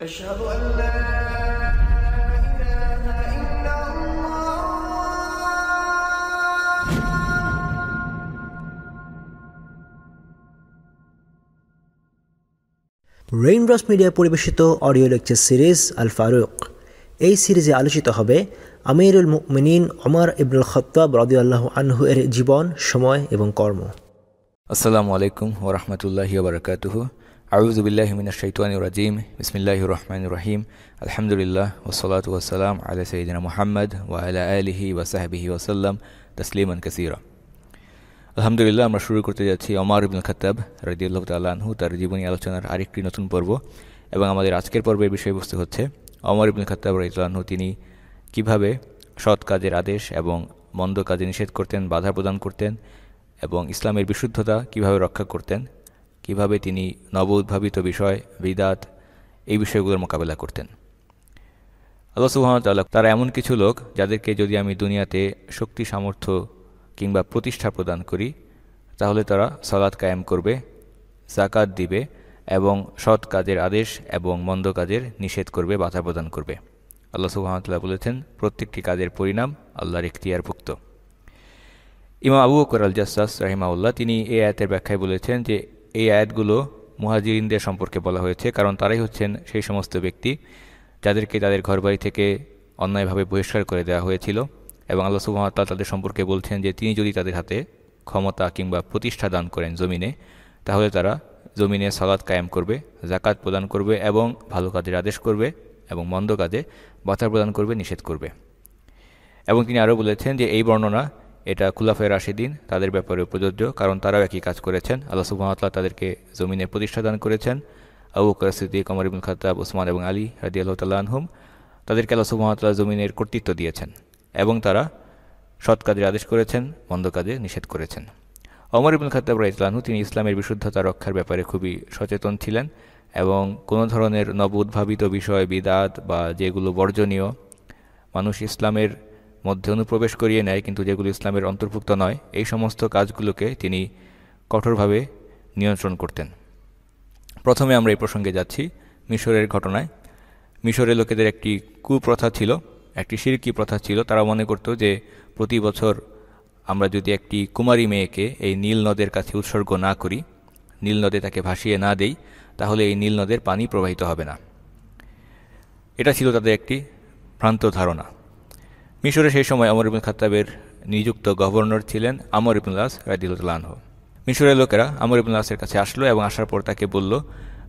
أشهد أن لا إله إلا الله raindrops media পরিবেশিত audio lecture series Al Faruk. এই সিরিজে আলোচিত হবে আমিরুল মুমিনিন ওমর ইবনুল খাত্তাব রাদিয়াল্লাহু আনহু এর জীবন, সময় এবং কর্ম। আসসালামু আলাইকুম ওয়া রাহমাতুল্লাহি ওয়া বারাকাতুহু। আউযু বিল্লাহি মিনাশ শাইতানির রাজিম। বিসমিল্লাহির রহমানির রহিম। আলহামদুলিল্লাহ ওয়াসসালাতু ওয়াসসালাম আলা সাইয়্যিদিনা মুহাম্মদ ওয়া আলা আলিহি ওয়া সাহবিহি ওয়া সাল্লাম তাসলিমান কাসীরা। আলহামদুলিল্লাহ, আমরা শুরু করতে যাচ্ছি ওমর ইবনুল খাত্তাব রাদিয়াল্লাহু তাআলা আনহু তার জীবনী আলোচনার আরেকটি নতুন পর্ব। এবং আমাদের আজকের পর্বের বিষয়বস্তু হচ্ছে ওমর ইবনুল খাত্তাব রাদিয়াল্লাহু আনহু তিনি কিভাবে সৎ কাজের আদেশ এবং মন্দ কাজে নিষেধ করতেন, বাধা প্রদান করতেন এবং ইসলামের বিশুদ্ধতা কিভাবে রক্ষা করতেন, কিভাবে তিনি নব উদ্ভাবিত বিষয় বিদআত এই বিষয়গুলোর মোকাবেলা করতেন। আল্লাহ সুবহানাহু ওয়া তাআলা তারা এমন কিছু লোক যাদেরকে যদি আমি দুনিয়াতে শক্তি সামর্থ্য কিংবা প্রতিষ্ঠা প্রদান করি তাহলে তারা সালাত কায়েম করবে, যাকাত দিবে এবং সৎ কাজের আদেশ এবং মন্দ কাজের নিষেধ করবে, বাধা প্রদান করবে। আল্লাহ সুবহানাহু ওয়া তাআলা বলেছেন প্রত্যেকটি কাজের পরিণাম আল্লাহর ইখতিয়ারভুক্ত। ইমাম আবু বকর আল জাসসাস রাহিমাহুল্লাহ তিনি এই আয়াতের ব্যাখ্যায় বলেছেন যে এই আয়াতগুলো মুহাজিরিনদের সম্পর্কে বলা হয়েছে, কারণ তারাই হচ্ছেন সেই সমস্ত ব্যক্তি যাদেরকে তাদের ঘরবাড়ি থেকে অন্যায়ভাবে বহিষ্কার করে দেওয়া হয়েছিল। এবং আল্লাহ সুবহানাহু ওয়া তাআলা তাদের সম্পর্কে বলছেন যে তিনি যদি তাদের হাতে ক্ষমতা কিংবা প্রতিষ্ঠা দান করেন জমিনে, তাহলে তারা জমিনে সালাত কায়েম করবে, যাকাত প্রদান করবে এবং ভালো কাজের আদেশ করবে এবং মন্দ কাজে বাধা প্রদান করবে, নিষেধ করবে। এবং তিনি আরও বলেছেন যে এই বর্ণনা এটা খুলাফায়ে রাশিদিন তাদের ব্যাপারে প্রযোজ্য, কারণ তারাও একই কাজ করেছেন। আল্লাহ সুবহানাহু ওয়া তাআলা তাদেরকে জমিনে প্রতিষ্ঠা দান করেছেন। আবু বকর সিদ্দিক, ওমর ইবনুল খাত্তাব, ওসমান এবং আলী রাদিয়াল্লাহু তাআলা আনহুম তাদেরকে আল্লাহ সুবহানাহু ওয়া তাআলা জমিনের কর্তৃত্ব দিয়েছেন এবং তারা সৎ কাজের আদেশ করেছেন, মন্দ কাজে নিষেধ করেছেন। ওমর ইবনুল খাত্তাব রাদিয়াল্লাহু আনহু তিনি ইসলামের বিশুদ্ধতা রক্ষার ব্যাপারে খুবই সচেতন ছিলেন এবং কোনো ধরনের নব উদ্ভাবিত বিষয় বিদআত বা যেগুলো বর্জনীয় মানুষ ইসলামের মধ্যে অনুপ্রবেশ করিয়ে নেয় কিন্তু যেগুলো ইসলামের অন্তর্ভুক্ত নয়, এই সমস্ত কাজগুলোকে তিনি কঠোরভাবে নিয়ন্ত্রণ করতেন। প্রথমে আমরা এই প্রসঙ্গে যাচ্ছি মিশরের ঘটনায়। মিশরের লোকেদের একটি কুপ্রথা ছিল, একটি শিরকি প্রথা ছিল। তারা মনে করত যে প্রতি বছর আমরা যদি একটি কুমারী মেয়েকে এই নীল নদের কাছে উৎসর্গ না করি, নীল নদে তাকে ভাসিয়ে না দেই, তাহলে এই নীল নদের পানি প্রবাহিত হবে না। এটা ছিল তাদের একটি ভ্রান্ত ধারণা। মিশরে সেই সময় ওমর ইবনুল খাত্তাবের নিযুক্ত গভর্নর ছিলেন আমর ইবনুল আস রাদিয়াল্লাহু আনহু। মিশরের লোকেরা আমর ইবনুল আসের কাছে আসলো এবং আসার পর তাকে বলল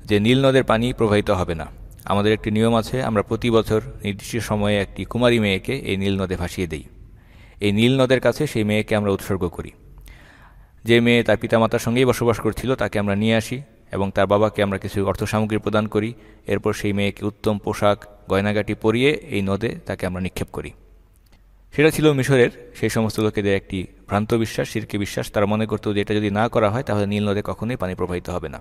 যে নীল নদের পানি প্রবাহিত হবে না, আমাদের একটি নিয়ম আছে, আমরা প্রতি বছর নির্দিষ্ট সময়ে একটি কুমারী মেয়েকে এই নীল নদে ভাসিয়ে দেই। এই নীল নদের কাছে সেই মেয়েকে আমরা উৎসর্গ করি। যে মেয়ে তার পিতামাতার সঙ্গেই বসবাস করছিল তাকে আমরা নিয়ে আসি এবং তার বাবাকে আমরা কিছু অর্থ সামগ্রী প্রদান করি। এরপর সেই মেয়েকে উত্তম পোশাক গয়নাগাটি পরিয়ে এই নদে তাকে আমরা নিক্ষেপ করি। সেটা ছিল মিশরের সেই সমস্ত লোকেদের একটি ভ্রান্ত বিশ্বাস, শিরকি বিশ্বাস। তারা মনে করত যে এটা যদি না করা হয় তাহলে নীল নদে কখনোই পানি প্রবাহিত হবে না।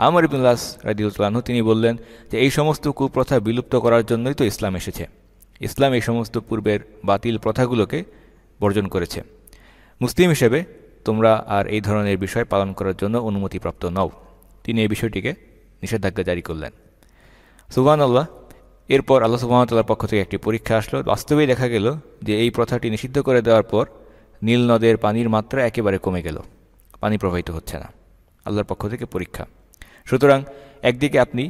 আমর ইবনুল আস রাদিয়াল্লাহু আনহু তিনি বললেন যে এই সমস্ত কুপ্রথা বিলুপ্ত করার জন্যই তো ইসলাম এসেছে। ইসলাম এই সমস্ত পূর্বের বাতিল প্রথাগুলোকে বর্জন করেছে। মুসলিম হিসেবে তোমরা আর এই ধরনের বিষয় পালন করার জন্য অনুমতিপ্রাপ্ত নও। তিনি এই বিষয়টিকে নিষেধাজ্ঞা জারি করলেন। সুবহানাল্লাহ। এরপর আল্লাহ সুবহানাহু ওয়া তাআলার পক্ষ থেকে একটি পরীক্ষা আসলো। বাস্তবেই দেখা গেল যে এই প্রথাটি নিষিদ্ধ করে দেওয়ার পর নীল নদের পানির মাত্রা একেবারে কমে গেল, পানি প্রবাহিত হচ্ছে না। আল্লাহর পক্ষ থেকে পরীক্ষা। সুতরাং একদিকে আপনি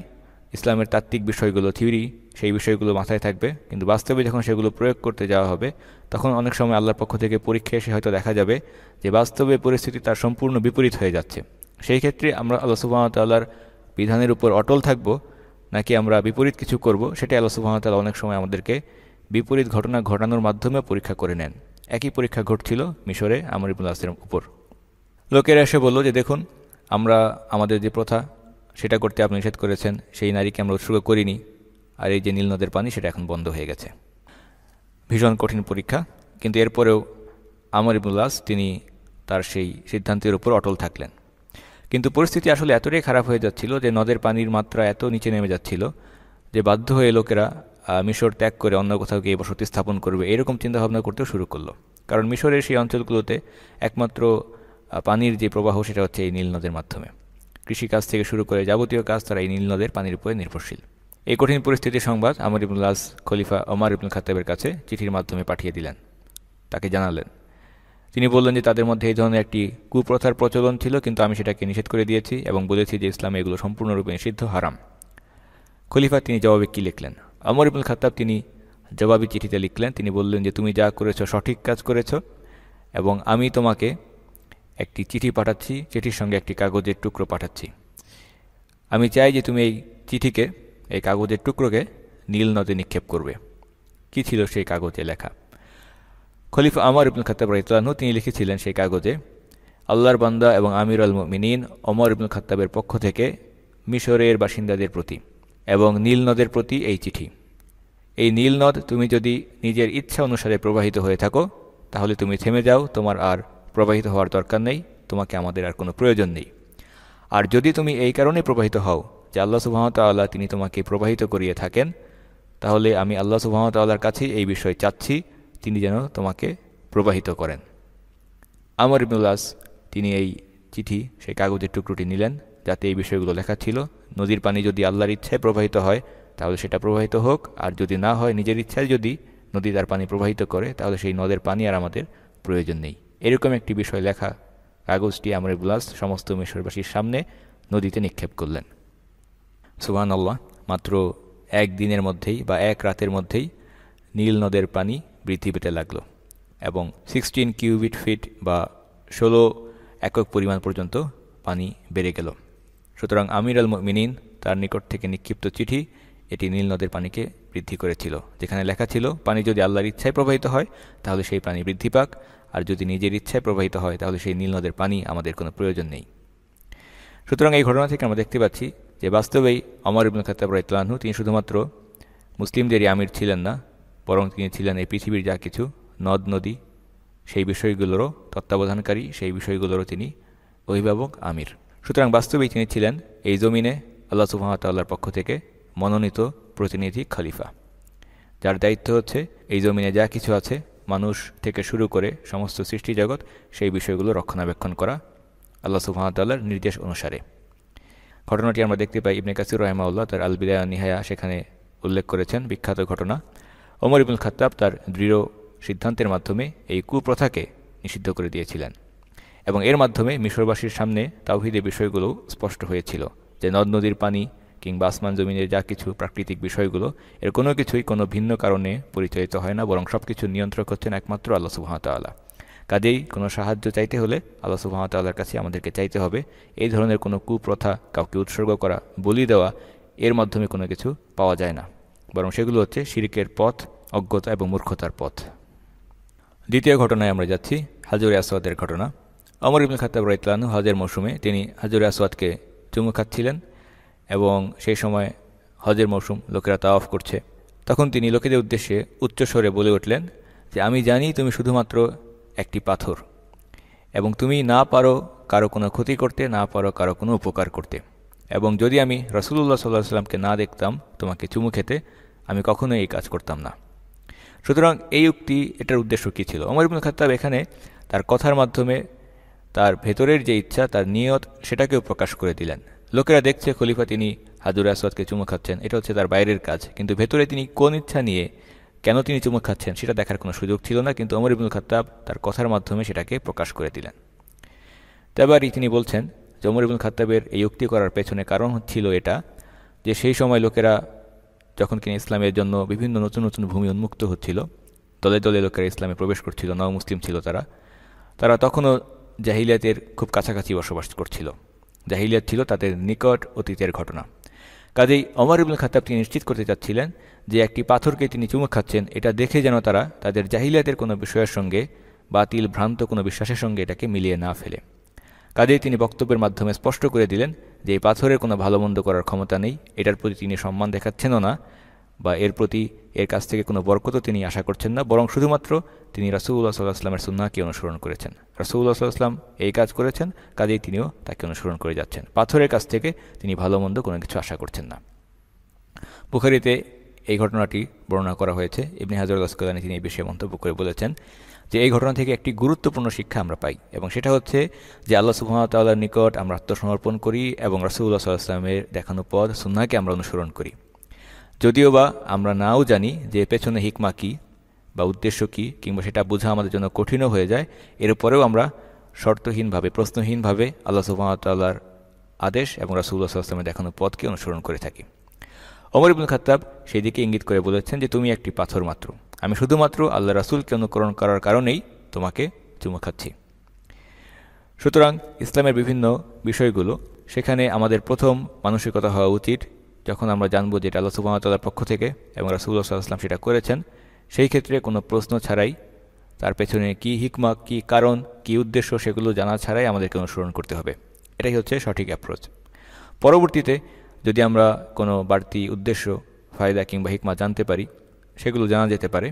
ইসলামের তাত্ত্বিক বিষয়গুলো, থিওরি, সেই বিষয়গুলো মাথায় থাকবে, কিন্তু বাস্তবে যখন সেগুলো প্রয়োগ করতে যাওয়া হবে তখন অনেক সময় আল্লাহর পক্ষ থেকে পরীক্ষা এসে হয়তো দেখা যাবে যে বাস্তবে পরিস্থিতি তার সম্পূর্ণ বিপরীত হয়ে যাচ্ছে। সেই ক্ষেত্রে আমরা আল্লাহ সুবহানাহু ওয়া তাআলার বিধানের উপর অটল থাকব নাকি আমরা বিপরীত কিছু করব, সেটাই আল্লাহ সুবহানাহু ওয়া তাআলা অনেক সময় আমাদেরকে বিপরীত ঘটনা ঘটানোর মাধ্যমে পরীক্ষা করে নেন। একই পরীক্ষা ঘটছিল মিশরে আমর ইবনুল আসের উপর। লোকেরা এসে বলল যে দেখুন, আমরা আমাদের যে প্রথা সেটা করতে আপনি নিষেধ করেছেন, সেই নারীকে আমরা উৎসর্গ করিনি, আর এই যে নীল নদের পানি সেটা এখন বন্ধ হয়ে গেছে। ভীষণ কঠিন পরীক্ষা, কিন্তু এরপরেও আমর ইবনুল আস তিনি তার সেই সিদ্ধান্তের উপর অটল থাকলেন। কিন্তু পরিস্থিতি আসলে এতটাই খারাপ হয়ে যাচ্ছিল যে নদের পানির মাত্রা এত নিচে নেমে যাচ্ছিল যে বাধ্য হয়ে লোকেরা মিশর ত্যাগ করে অন্য কোথাও গিয়ে বসতি স্থাপন করবে এরকম চিন্তাভাবনা করতেও শুরু করলো। কারণ মিশরের সেই অঞ্চলগুলোতে একমাত্র পানির যে প্রবাহ সেটা হচ্ছে এই নীল নদের মাধ্যমে। কৃষিকাজ থেকে শুরু করে যাবতীয় কাজ তারা এই নীল নদের পানির উপরে নির্ভরশীল। এই কঠিন পরিস্থিতির সংবাদ আমর ইবনুল আস খলিফা ওমর ইবনুল খাত্তাবের কাছে চিঠির মাধ্যমে পাঠিয়ে দিলেন, তাকে জানালেন। তিনি বললেন যে তাদের মধ্যে এই ধরনের একটি কুপ্রথার প্রচলন ছিল, কিন্তু আমি সেটাকে নিষেধ করে দিয়েছি এবং বলেছি যে ইসলামে এগুলো সম্পূর্ণরূপে নিষিদ্ধ, হারাম। খলিফা তিনি জবাবে কী লিখলেন? ওমর ইবনুল খাত্তাব তিনি জবাবি চিঠিতে লিখলেন, তিনি বললেন যে তুমি যা করেছ সঠিক কাজ করেছ এবং আমি তোমাকে একটি চিঠি পাঠাচ্ছি, চিঠির সঙ্গে একটি কাগজের টুকরো পাঠাচ্ছি। আমি চাই যে তুমি এই চিঠিকে, এই কাগজের টুকরোকে নীল নদে নিক্ষেপ করবে। কি ছিল সেই কাগজে লেখা? খলিফা ওমর ইবনুল খাত্তাব রাদিয়াল্লাহু আনহু তিনি লিখেছিলেন সেই কাগজে, আল্লাহর বান্দা এবং আমিরুল মুমিনিন ওমর ইবনুল খাত্তাবের পক্ষ থেকে মিশরের বাসিন্দাদের প্রতি এবং নীল নদের প্রতি এই চিঠি। এই নীল নদ তুমি যদি নিজের ইচ্ছা অনুসারে প্রবাহিত হয়ে থাকো তাহলে তুমি থেমে যাও, তোমার আর প্রবাহিত হওয়ার দরকার নেই, তোমাকে আমাদের আর কোনো প্রয়োজন নেই। আর যদি তুমি এই কারণে প্রবাহিত হও যে আল্লাহ সুবহানাহু ওয়া তাআলা তিনি তোমাকে প্রবাহিত করিয়ে থাকেন, তাহলে আমি আল্লাহ সুবহানাহু ওয়া তাআলার কাছেই এই বিষয় চাচ্ছি, তিনি যেন তোমাকে প্রবাহিত করেন। আমর ইবনুল আস তিনি এই চিঠি, সেই কাগজের টুকরোটি নিলেন, যাতে এই বিষয়গুলো লেখা ছিল। নদীর পানি যদি আল্লাহর ইচ্ছায় প্রবাহিত হয় তাহলে সেটা প্রবাহিত হোক, আর যদি না হয়, নিজের ইচ্ছায় যদি নদী তার পানি প্রবাহিত করে, তাহলে সেই নদের পানি আর আমাদের প্রয়োজন নেই। এরকম একটি বিষয় লেখা কাগজটি আমর ইবনুল আস সমস্ত মিশরবাসীর সামনে নদীতে নিক্ষেপ করলেন। সুবহানাল্লাহ, মাত্র একদিনের মধ্যেই বা এক রাতের মধ্যেই নীল নদের পানি বৃদ্ধি পেতে লাগলো এবং 16 কিউবিক ফিট বা 16 একক পরিমাণ পর্যন্ত পানি বেড়ে গেল। সুতরাং আমিরুল মুমিনিন তার নিকট থেকে নিক্ষিপ্ত চিঠি এটি নীল নদের পানিকে বৃদ্ধি করেছিল, যেখানে লেখা ছিল পানি যদি আল্লাহর ইচ্ছায় প্রবাহিত হয় তাহলে সেই পানি বৃদ্ধি পাক, আর যদি নিজের ইচ্ছায় প্রবাহিত হয় তাহলে সেই নীল নদের পানি আমাদের কোনো প্রয়োজন নেই। সুতরাং এই ঘটনা থেকে আমরা দেখতে পাচ্ছি যে বাস্তবেই ওমর ইবনুল খাত্তাব রাদিয়াল্লাহু আনহু তিনি শুধুমাত্র মুসলিমদেরই আমির ছিলেন না, বরং তিনি ছিলেন এই পৃথিবীর যা কিছু নদ নদী সেই বিষয়গুলোরও তত্ত্বাবধানকারী, সেই বিষয়গুলোরও তিনি অভিভাবক, আমির। সুতরাং বাস্তবেই তিনি ছিলেন এই জমিনে আল্লাহ সুবহানাহু ওয়া তাআলার পক্ষ থেকে মনোনীত প্রতিনিধি খলিফা, যার দায়িত্ব হচ্ছে এই জমিনে যা কিছু আছে মানুষ থেকে শুরু করে সমস্ত সৃষ্টি জগৎ সেই বিষয়গুলো রক্ষণাবেক্ষণ করা আল্লাহ সুবহানাহু ওয়া তাআলার নির্দেশ অনুসারে। ঘটনাটি আমরা দেখতে পাই ইবনে কাসির রাহিমাহুল্লাহ তার আল বিদায়া ওয়ান নিহায়া সেখানে উল্লেখ করেছেন। বিখ্যাত ঘটনা, ওমর ইবনুল খাত্তাব তার দৃঢ় সিদ্ধান্তের মাধ্যমে এই কুপ্রথাকে নিষিদ্ধ করে দিয়েছিলেন এবং এর মাধ্যমে মিশরবাসীর সামনে তাওহীদের বিষয়গুলো স্পষ্ট হয়েছিল যে নদ নদীর পানি কিংবা আসমান জমিনের যা কিছু প্রাকৃতিক বিষয়গুলো এর কোনো কিছুই কোনো ভিন্ন কারণে পরিচালিত হয় না, বরং সব কিছু নিয়ন্ত্রক হচ্ছেন একমাত্র আল্লাহ সুবহানাহু ওয়া তাআলা। কাজেই কোনো সাহায্য চাইতে হলে আল্লাহ সুবহানাহু ওয়া তাআলার কাছে আমাদেরকে চাইতে হবে। এই ধরনের কোনো কুপ্রথা, কাউকে উৎসর্গ করা, বলি দেওয়া, এর মাধ্যমে কোনো কিছু পাওয়া যায় না, বরং সেগুলো হচ্ছে শিরকের পথ, অজ্ঞতা এবং মূর্খতার পথ। দ্বিতীয় ঘটনায় আমরা যাচ্ছি, হাজরে আসওয়াদের ঘটনা। ওমর ইবনুল খাত্তাব রাদিয়াল্লাহু আনহু হজের মৌসুমে তিনি হাজরে আসওয়াদকে চুমু খাচ্ছিলেন এবং সেই সময় হজের মৌসুম, লোকেরা তাওয়াফ করছে। তখন তিনি লোকেদের উদ্দেশ্যে উচ্চস্বরে বলে উঠলেন যে আমি জানি তুমি শুধুমাত্র একটি পাথর এবং তুমি না পারো কারো কোনো ক্ষতি করতে, না পারো কারো কোনো উপকার করতে, এবং যদি আমি রাসূলুল্লাহ সাল্লাল্লাহু আলাইহি ওয়াসাল্লামকে না দেখতাম তোমাকে চুমু খেতে, আমি কখনোই এই কাজ করতাম না। সুতরাং এই উক্তি, এটার উদ্দেশ্য কী ছিল? ওমর ইবনুল খাত্তাব এখানে তার কথার মাধ্যমে তার ভেতরের যে ইচ্ছা, তার নিয়ত, সেটাকেও প্রকাশ করে দিলেন। লোকেরা দেখছে খলিফা তিনি হাজরে আসওয়াদকে চুমু খাচ্ছেন, এটা হচ্ছে তার বাইরের কাজ, কিন্তু ভেতরে তিনি কোন ইচ্ছা নিয়ে কেন তিনি চুমু খাচ্ছেন সেটা দেখার কোনো সুযোগ ছিল না, কিন্তু ওমর ইবনুল খাত্তাব তার কথার মাধ্যমে সেটাকে প্রকাশ করে দিলেন। তারপরই তিনি বলছেন যে ওমর ইবনুল খাত্তাবের এই উক্তি করার পেছনে কারণ ছিল এটা যে সেই সময় লোকেরা যখন কিনা ইসলামের জন্য বিভিন্ন নতুন নতুন ভূমি উন্মুক্ত হচ্ছিল, দলে দলে লোকেরা ইসলামে প্রবেশ করছিল, নও মুসলিম ছিল তারা তখনও জাহিলিয়াতের খুব কাছাকাছি বসবাস করছিল। জাহিলিয়াত ছিল তাদের নিকট অতীতের ঘটনা। কাজেই ওমর ইবনুল খাত্তাব তিনি নিশ্চিত করতে চাচ্ছিলেন যে একটি পাথরকে তিনি চুমু খাচ্ছেন, এটা দেখে যেন তারা তাদের জাহিলিয়াতের কোনো বিষয়ের সঙ্গে, বাতিল ভ্রান্ত কোনো বিশ্বাসের সঙ্গে এটাকে মিলিয়ে না ফেলে। কাজেই তিনি বক্তব্যের মাধ্যমে স্পষ্ট করে দিলেন যে এই পাথরের কোনো ভালো মন্দ করার ক্ষমতা নেই, এটার প্রতি তিনি সম্মান দেখাচ্ছেনও না, বা এর কাছ থেকে কোনো বরকতও তিনি আশা করছেন না, বরং শুধুমাত্র তিনি রাসূলুল্লাহ সাল্লাল্লাহু আলাইহি ওয়াসাল্লামের সুন্নাহকে অনুসরণ করেছেন। রাসূলুল্লাহ সাল্লাল্লাহু আলাইহি ওয়াসাল্লাম এই কাজ করেছেন, কাজেই তিনিও তাকে অনুসরণ করে যাচ্ছেন। পাথরের কাছ থেকে তিনি ভালো মন্দ কোনো কিছু আশা করছেন না। বুখারীতে এই ঘটনাটি বর্ণনা করা হয়েছে। ইবনে হাজার আল আসকালানী তিনি এই বিষয়ে মন্তব্য করে বলেছেন যে এই ঘটনা থেকে একটি গুরুত্বপূর্ণ শিক্ষা আমরা পাই, এবং সেটা হচ্ছে যে আল্লাহ সুবহানাহু ওয়া তাআলার নিকট আমরা আত্মসমর্পণ করি এবং রাসূলুল্লাহ সাল্লাল্লাহু আলাইহি ওয়াসাল্লামের দেখানো পথ সুন্নাহকে আমরা অনুসরণ করি। যদিও বা আমরা নাও জানি যে পেছনে হিকমা কী বা উদ্দেশ্য কী, কিংবা সেটা বোঝা আমাদের জন্য কঠিনও হয়ে যায়, এরপরেও আমরা শর্তহীনভাবে, প্রশ্নহীনভাবে আল্লাহ সুবহানাহু ওয়া তাআলার আদেশ এবং রাসূলুল্লাহ সাল্লাল্লাহু আলাইহি ওয়াসাল্লামের দেখানো পথকে অনুসরণ করে থাকি। ওমর ইবনুল খাত্তাব সেই দিকে ইঙ্গিত করে বলেছেন যে তুমি একটি পাথর মাত্র, আমি শুধুমাত্র আল্লাহ রাসূলকে অনুকরণ করার কারণেই তোমাকে চুমু খাচ্ছি। সুতরাং ইসলামের বিভিন্ন বিষয়গুলো, সেখানে আমাদের প্রথম মানসিকতা হওয়া উচিত, যখন আমরা জানবো যে এটা আল্লাহ সুবহানাহু ওয়া তাআলার পক্ষ থেকে এবং রাসূলুল্লাহ সাল্লাল্লাহু আলাইহি ওয়াসাল্লাম সেটা করেছেন, সেই ক্ষেত্রে কোনো প্রশ্ন ছাড়াই, তার পেছনে কী হিকমা, কী কারণ, কী উদ্দেশ্য, সেগুলো জানা ছাড়াই আমাদেরকে অনুসরণ করতে হবে। এটাই হচ্ছে সঠিক অ্যাপ্রোচ। পরবর্তীতে যদি আমরা কোনো বাড়তি উদ্দেশ্য, ফায়দা কিংবা হিকমা জানতে পারি, সেগুলো জানা যেতে পারে,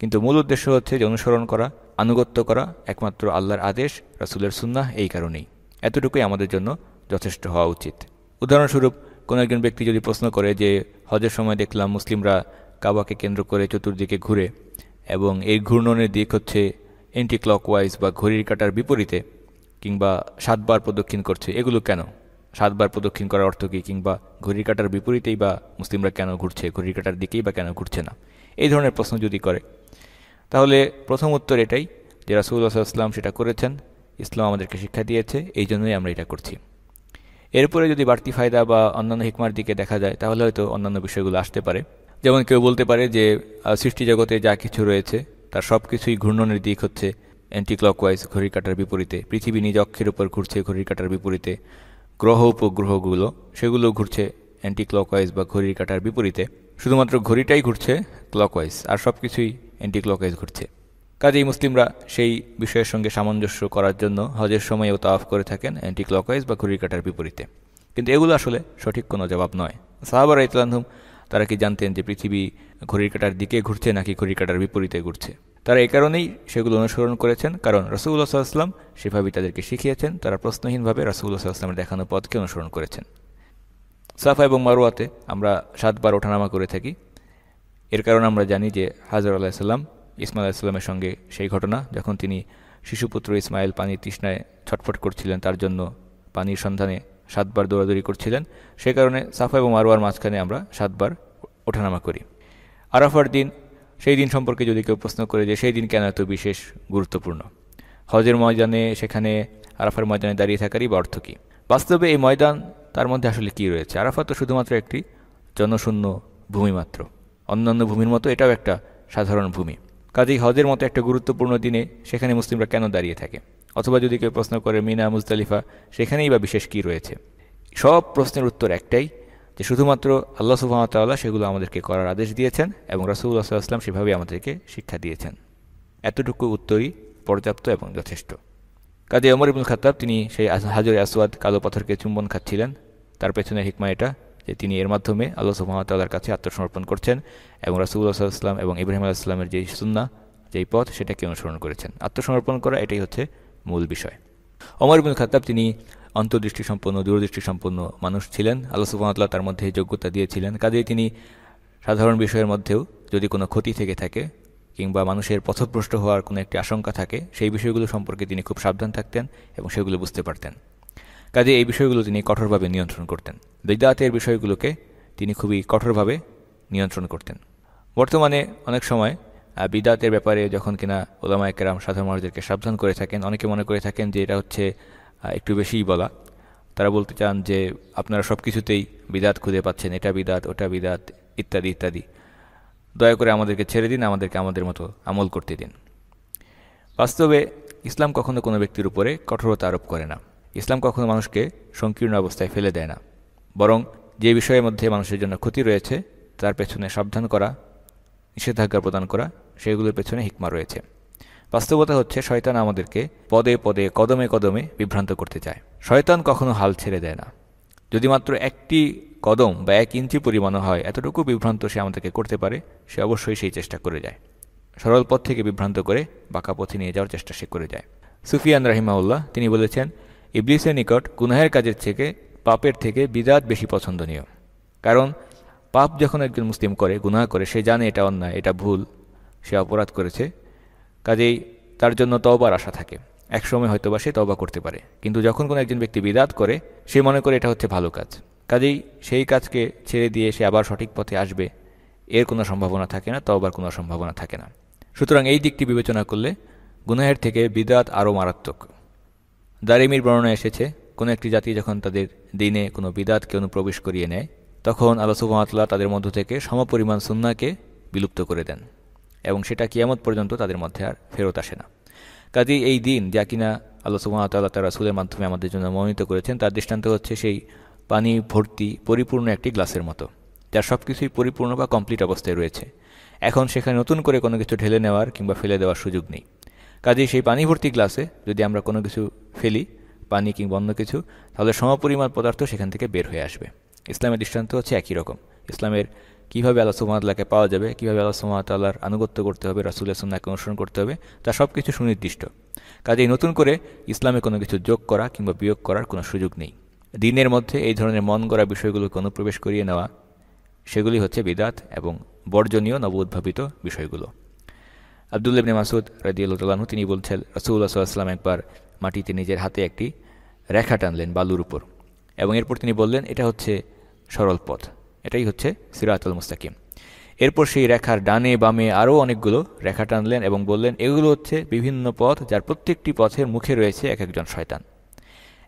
কিন্তু মূল উদ্দেশ্য হচ্ছে যে অনুসরণ করা, আনুগত্য করা একমাত্র আল্লাহর আদেশ, রাসূলের সুন্নাহ, এই কারণেই। এতটুকুই আমাদের জন্য যথেষ্ট হওয়া উচিত। উদাহরণস্বরূপ, কোনো একজন ব্যক্তি যদি প্রশ্ন করে যে হজের সময় দেখলাম মুসলিমরা কাবাকে কেন্দ্র করে চতুর্দিকে ঘুরে, এবং এই ঘূর্ণনের দিক হচ্ছে অ্যান্টি ক্লকওয়াইজ বা ঘড়ির কাঁটার বিপরীতে, কিংবা 7 বার প্রদক্ষিণ করছে, এগুলো কেন? 7 বার প্রদক্ষিণ করার অর্থ কী? কিংবা ঘড়ির কাঁটার বিপরীতেই বা মুসলিমরা কেন ঘুরছে, ঘড়ির কাঁটার দিকেই বা কেন ঘুরছে না? এই ধরনের প্রশ্ন যদি করে, তাহলে প্রথম উত্তর এটাই যে রাসূলুল্লাহ সাল্লাল্লাহু আলাইহি ওয়াসাল্লাম সেটা করেছেন, ইসলাম আমাদেরকে শিক্ষা দিয়েছে, এই জন্যই আমরা এটা করছি। এরপরে যদি বাড়তি ফায়দা বা অন্যান্য হিকমার দিকে দেখা যায়, তাহলে হয়তো অন্যান্য বিষয়গুলো আসতে পারে। যেমন কেউ বলতে পারে যে সৃষ্টি জগতে যা কিছু রয়েছে তার সব কিছুই ঘূর্ণনের দিক হচ্ছে অ্যান্টি ক্লকওয়াইজ, ঘড়ির কাঁটার বিপরীতে। পৃথিবী নিজ অক্ষের উপর ঘুরছে ঘড়ির কাঁটার বিপরীতে, গ্রহ উপগ্রহগুলো সেগুলো ঘুরছে অ্যান্টি ক্লকওয়াইজ বা ঘড়ির কাঁটার বিপরীতে। শুধুমাত্র ঘড়িটাই ঘুরছে ক্লকওয়াইজ, আর সব কিছুই অ্যান্টি ক্লকওয়াইজ ঘুরছে। কাজেই মুসলিমরা সেই বিষয়ের সঙ্গে সামঞ্জস্য করার জন্য হজের সময়ও তাওয়াফ করে থাকেন অ্যান্টি ক্লকওয়াইজ বা ঘড়ির কাঁটার বিপরীতে। কিন্তু এগুলো আসলে সঠিক কোনো জবাব নয়। সাহাবারা রাদিয়াল্লাহু আনহুম তারা কি জানতেন যে পৃথিবী ঘড়ির কাঁটার দিকে ঘুরছে নাকি ঘড়ির কাঁটার বিপরীতে ঘুরছে? তারা এই কারণেই সেগুলো অনুসরণ করেছেন, কারণ রাসূলুল্লাহ সাল্লাল্লাহু আলাইহি ওয়াসাল্লাম সেভাবেই তাদেরকে শিখিয়েছেন। তারা প্রশ্নহীনভাবে রাসূলুল্লাহ সাল্লাল্লাহু আলাইহি ওয়াসাল্লামের দেখানো পথকে অনুসরণ করেছেন। সাফা এবং মারওয়াতে আমরা 7 বার ওঠানামা করে থাকি। এর কারণ আমরা জানি যে হাজর আলাইহিস সালাম, ইসমাইল আলাইহিস সালামের সঙ্গে সেই ঘটনা, যখন তিনি শিশুপুত্র ইসমাইল পানির তৃষ্ণায় ছটফট করছিলেন, তার জন্য পানির সন্ধানে 7 বার দৌড়াদৌড়ি করছিলেন। সে কারণে সাফা এবং মারওয়ার মাঝখানে আমরা 7 বার ওঠানামা করি। আরাফার দিন, সেই দিন সম্পর্কে যদি কেউ প্রশ্ন করে যে সেই দিন কেন এত বিশেষ গুরুত্বপূর্ণ, হজের ময়দানে, সেখানে আরাফার ময়দানে দাঁড়িয়ে থাকারই বা অর্থ কী? বাস্তবে এই ময়দান, তার মধ্যে আসলে কী রয়েছে? আরাফা তো শুধুমাত্র একটি জনশূন্য ভূমি মাত্র। অন্যান্য ভূমির মতো এটাও একটা সাধারণ ভূমি। কাজেই হজের মতো একটা গুরুত্বপূর্ণ দিনে সেখানে মুসলিমরা কেন দাঁড়িয়ে থাকে? অথবা যদি কেউ প্রশ্ন করে মিনা, মুজদালিফা, সেখানেই বা বিশেষ কী রয়েছে? সব প্রশ্নের উত্তর একটাই, যে শুধুমাত্র আল্লাহ সুবহানাহু ওয়া তাআলা সেগুলো আমাদেরকে করার আদেশ দিয়েছেন এবং রাসূলুল্লাহ সাল্লাল্লাহু আলাইহি ওয়াসাল্লাম সেভাবেই আমাদেরকে শিক্ষা দিয়েছেন। এতটুকু উত্তরই পর্যাপ্ত এবং যথেষ্ট। কাজে ওমর ইবনুল খাত্তাব তিনি সেই হাজরে আসওয়াদ, কালো পাথরকে চুম্বন খাচ্ছিলেন। তার পেছনে হিকমা এটা যে তিনি এর মাধ্যমে আল্লাহ সুবহানাহু ওয়া তাআলার কাছে আত্মসমর্পণ করছেন এবং রাসূলুল্লাহ সাল্লাল্লাহু আলাইহি ওয়াসাল্লাম এবং ইব্রাহিম আলাইহিস সালামের যেই সুন্নাহ, যেই পথ, সেটাকে অনুসরণ করেছেন। আত্মসমর্পণ করা, এটাই হচ্ছে মূল বিষয়। ওমর ইবনুল খাত্তাব তিনি অন্তর্দৃষ্টি সম্পন্ন, দূরদৃষ্টি সম্পন্ন মানুষ ছিলেন। আল্লাহ সুবহানাহু ওয়া তাআলা তার মধ্যে যোগ্যতা দিয়েছিলেন। কাজেই তিনি সাধারণ বিষয়ের মধ্যেও যদি কোনো ক্ষতি থেকে থাকে কিংবা মানুষের পথভ্রষ্ট হওয়ার কোনো একটি আশঙ্কা থাকে, সেই বিষয়গুলো সম্পর্কে তিনি খুব সাবধান থাকতেন এবং সেগুলো বুঝতে পারতেন। কাজে এই বিষয়গুলো তিনি কঠোরভাবে নিয়ন্ত্রণ করতেন। বিদআতের বিষয়গুলোকে তিনি খুবই কঠোরভাবে নিয়ন্ত্রণ করতেন। বর্তমানে অনেক সময় বিদআতের ব্যাপারে যখন কিনা উলামায়ে কেরাম সাধারণ মানুষদেরকে সাবধান করে থাকেন, অনেকে মনে করে থাকেন যে এটা হচ্ছে একটু বেশিই বলা। তারা বলতে চান যে আপনারা সব কিছুতেই বিদআত খুঁজে পাচ্ছেন, এটা বিদআত, ওটা বিদআত, ইত্যাদি ইত্যাদি। দয়া করে আমাদেরকে ছেড়ে দিন, আমাদেরকে আমাদের মতো আমল করতে দিন। বাস্তবে ইসলাম কখনো কোনো ব্যক্তির উপরে কঠোরতা আরোপ করে না। ইসলাম কখনো মানুষকে সংকীর্ণ অবস্থায় ফেলে দেয় না, বরং যে বিষয়ের মধ্যে মানুষের জন্য ক্ষতি রয়েছে তার পেছনে সাবধান করা, নিষেধাজ্ঞা প্রদান করা, সেগুলোর পেছনে হিকমা রয়েছে। বাস্তবতা হচ্ছে শয়তান আমাদেরকে পদে পদে, কদমে কদমে বিভ্রান্ত করতে চায়। শয়তান কখনো হাল ছেড়ে দেয় না। যদি মাত্র একটি কদম বা 1 ইঞ্চি পরিমাণও হয়, এতটুকু বিভ্রান্ত সে আমাদেরকে করতে পারে, সে অবশ্যই সেই চেষ্টা করে যায়। সরল পথ থেকে বিভ্রান্ত করে বাঁকা পথে নিয়ে যাওয়ার চেষ্টা সে করে যায়। সুফিয়ান রাহিমাহুল্লাহ তিনি বলেছেন, ইবলিসের নিকট গুনাহের কাজের থেকে, পাপের থেকে বিদআত বেশি পছন্দনীয়। কারণ পাপ যখন একজন মুসলিম করে, গুনাহ করে, সে জানে এটা অন্যায়, এটা ভুল, সে অপরাধ করেছে। কাজেই তার জন্য তওবার আশা থাকে, একসময় হয়তো বা সে তওবা করতে পারে। কিন্তু যখন কোনো একজন ব্যক্তি বিদআত করে, সে মনে করে এটা হচ্ছে ভালো কাজ, কাজেই সেই কাজকে ছেড়ে দিয়ে সে আবার সঠিক পথে আসবে এর কোনো সম্ভাবনা থাকে না, তওবার কোনো সম্ভাবনা থাকে না। সুতরাং এই দিকটি বিবেচনা করলে গুনাহের থেকে বিদআত আরও মারাত্মক। দারিমির বর্ণনা এসেছে, কোনো একটি জাতি যখন তাদের দিনে কোনো বিদআতকে অনুপ্রবেশ করিয়ে নেয়, তখন আল্লাহ সুবহানাহু ওয়া তাআলা তাদের মধ্য থেকে সমপরিমাণ সুন্নাহকে বিলুপ্ত করে দেন এবং সেটা কিয়ামত পর্যন্ত তাদের মধ্যে আর ফেরত আসে না। কাজেই এই দিন যা কিনা আল্লাহ সুবহানাহু ওয়া তাআলা তার রাসূলের মাধ্যমে আমাদের জন্য মনোনীত করেছেন, তার দৃষ্টান্ত হচ্ছে সেই পানি ভর্তি পরিপূর্ণ একটি গ্লাসের মতো, যার সব কিছুই পরিপূর্ণ বা কমপ্লিট অবস্থায় রয়েছে। এখন সেখানে নতুন করে কোনো কিছু ঢেলে নেওয়ার কিংবা ফেলে দেওয়ার সুযোগ নেই। কাজেই সেই পানি ভর্তি গ্লাসে যদি আমরা কোনো কিছু ফেলি, পানি কিংবা অন্য কিছু, তাহলে সমপরিমাণ পদার্থ সেখান থেকে বের হয়ে আসবে। ইসলামের দৃষ্টান্ত হচ্ছে একই রকম। ইসলামের কীভাবে আল্লাহ সুবহানাহু ওয়া তাআলাকে পাওয়া যাবে, কীভাবে আল্লাহ সুবহানাহু ওয়া তাআলার আনুগত্য করতে হবে, রাসূলের সুন্নাহকে অনুসরণ করতে হবে, তা সব কিছু সুনির্দিষ্ট। কাজেই নতুন করে ইসলামে কোনো কিছু যোগ করা কিংবা বিয়োগ করার কোনো সুযোগ নেই। দ্বীনের মধ্যে এই ধরনের মন গড়া বিষয়গুলোকে অনুপ্রবেশ করিয়ে নেওয়া, সেগুলি হচ্ছে বিদআত এবং বর্জনীয় নব উদ্ভাবিত বিষয়গুলো। আব্দুল্লাহ ইবনে মাসউদ রাদিয়াল্লাহু তাআলা আনহু তিনি বলছেন, রাসূলুল্লাহ সাল্লাল্লাহু আলাইহি ওয়াসাল্লাম একবার মাটিতে নিজের হাতে একটি রেখা টানলেন বালুর উপর, এবং এরপর তিনি বললেন, এটা হচ্ছে সরল পথ, এটাই হচ্ছে সিরাতুল মুস্তাকিম। এরপর সেই রেখার ডানে বামে আরও অনেকগুলো রেখা টানলেন এবং বললেন, এগুলো হচ্ছে বিভিন্ন পথ, যার প্রত্যেকটি পথের মুখে রয়েছে এক একজন শয়তান,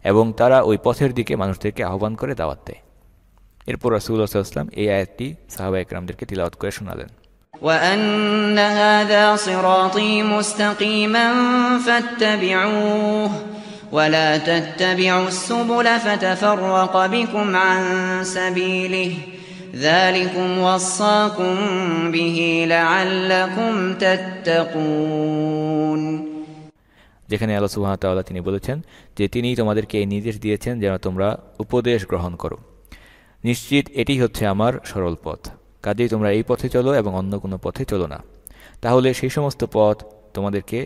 এবং তারা ওই পথের দিকে মানুষদেরকে আহ্বান করে দাওয়াত দেয়। এরপর রাসূলুল্লাহ সাল্লাল্লাহু আলাইহি ওয়াসাল্লাম এই আয়াতটি সাহাবা একরামদেরকে তিলাওয়াত করে শোনালেন। وأن هذا صراطي مستقيما فاتبعوه ولا تتبعوا السبل فتفرق بكم عن سبيله ذلكم وصاكم به لعلكم تتقون। যেখানে আল্লাহ সুবহানাহু ওয়া তাআলা তিনি বলেছেন যে তিনি তোমাদেরকে এই নির্দেশ দিয়েছেন যেন তোমরা উপদেশ গ্রহণ করো, নিশ্চিত এটি হচ্ছে আমার সরল পথ, কাজেই তোমরা এই পথে চলো এবং অন্য কোনো পথে চলো না, তাহলে সেই সমস্ত পথ তোমাদেরকে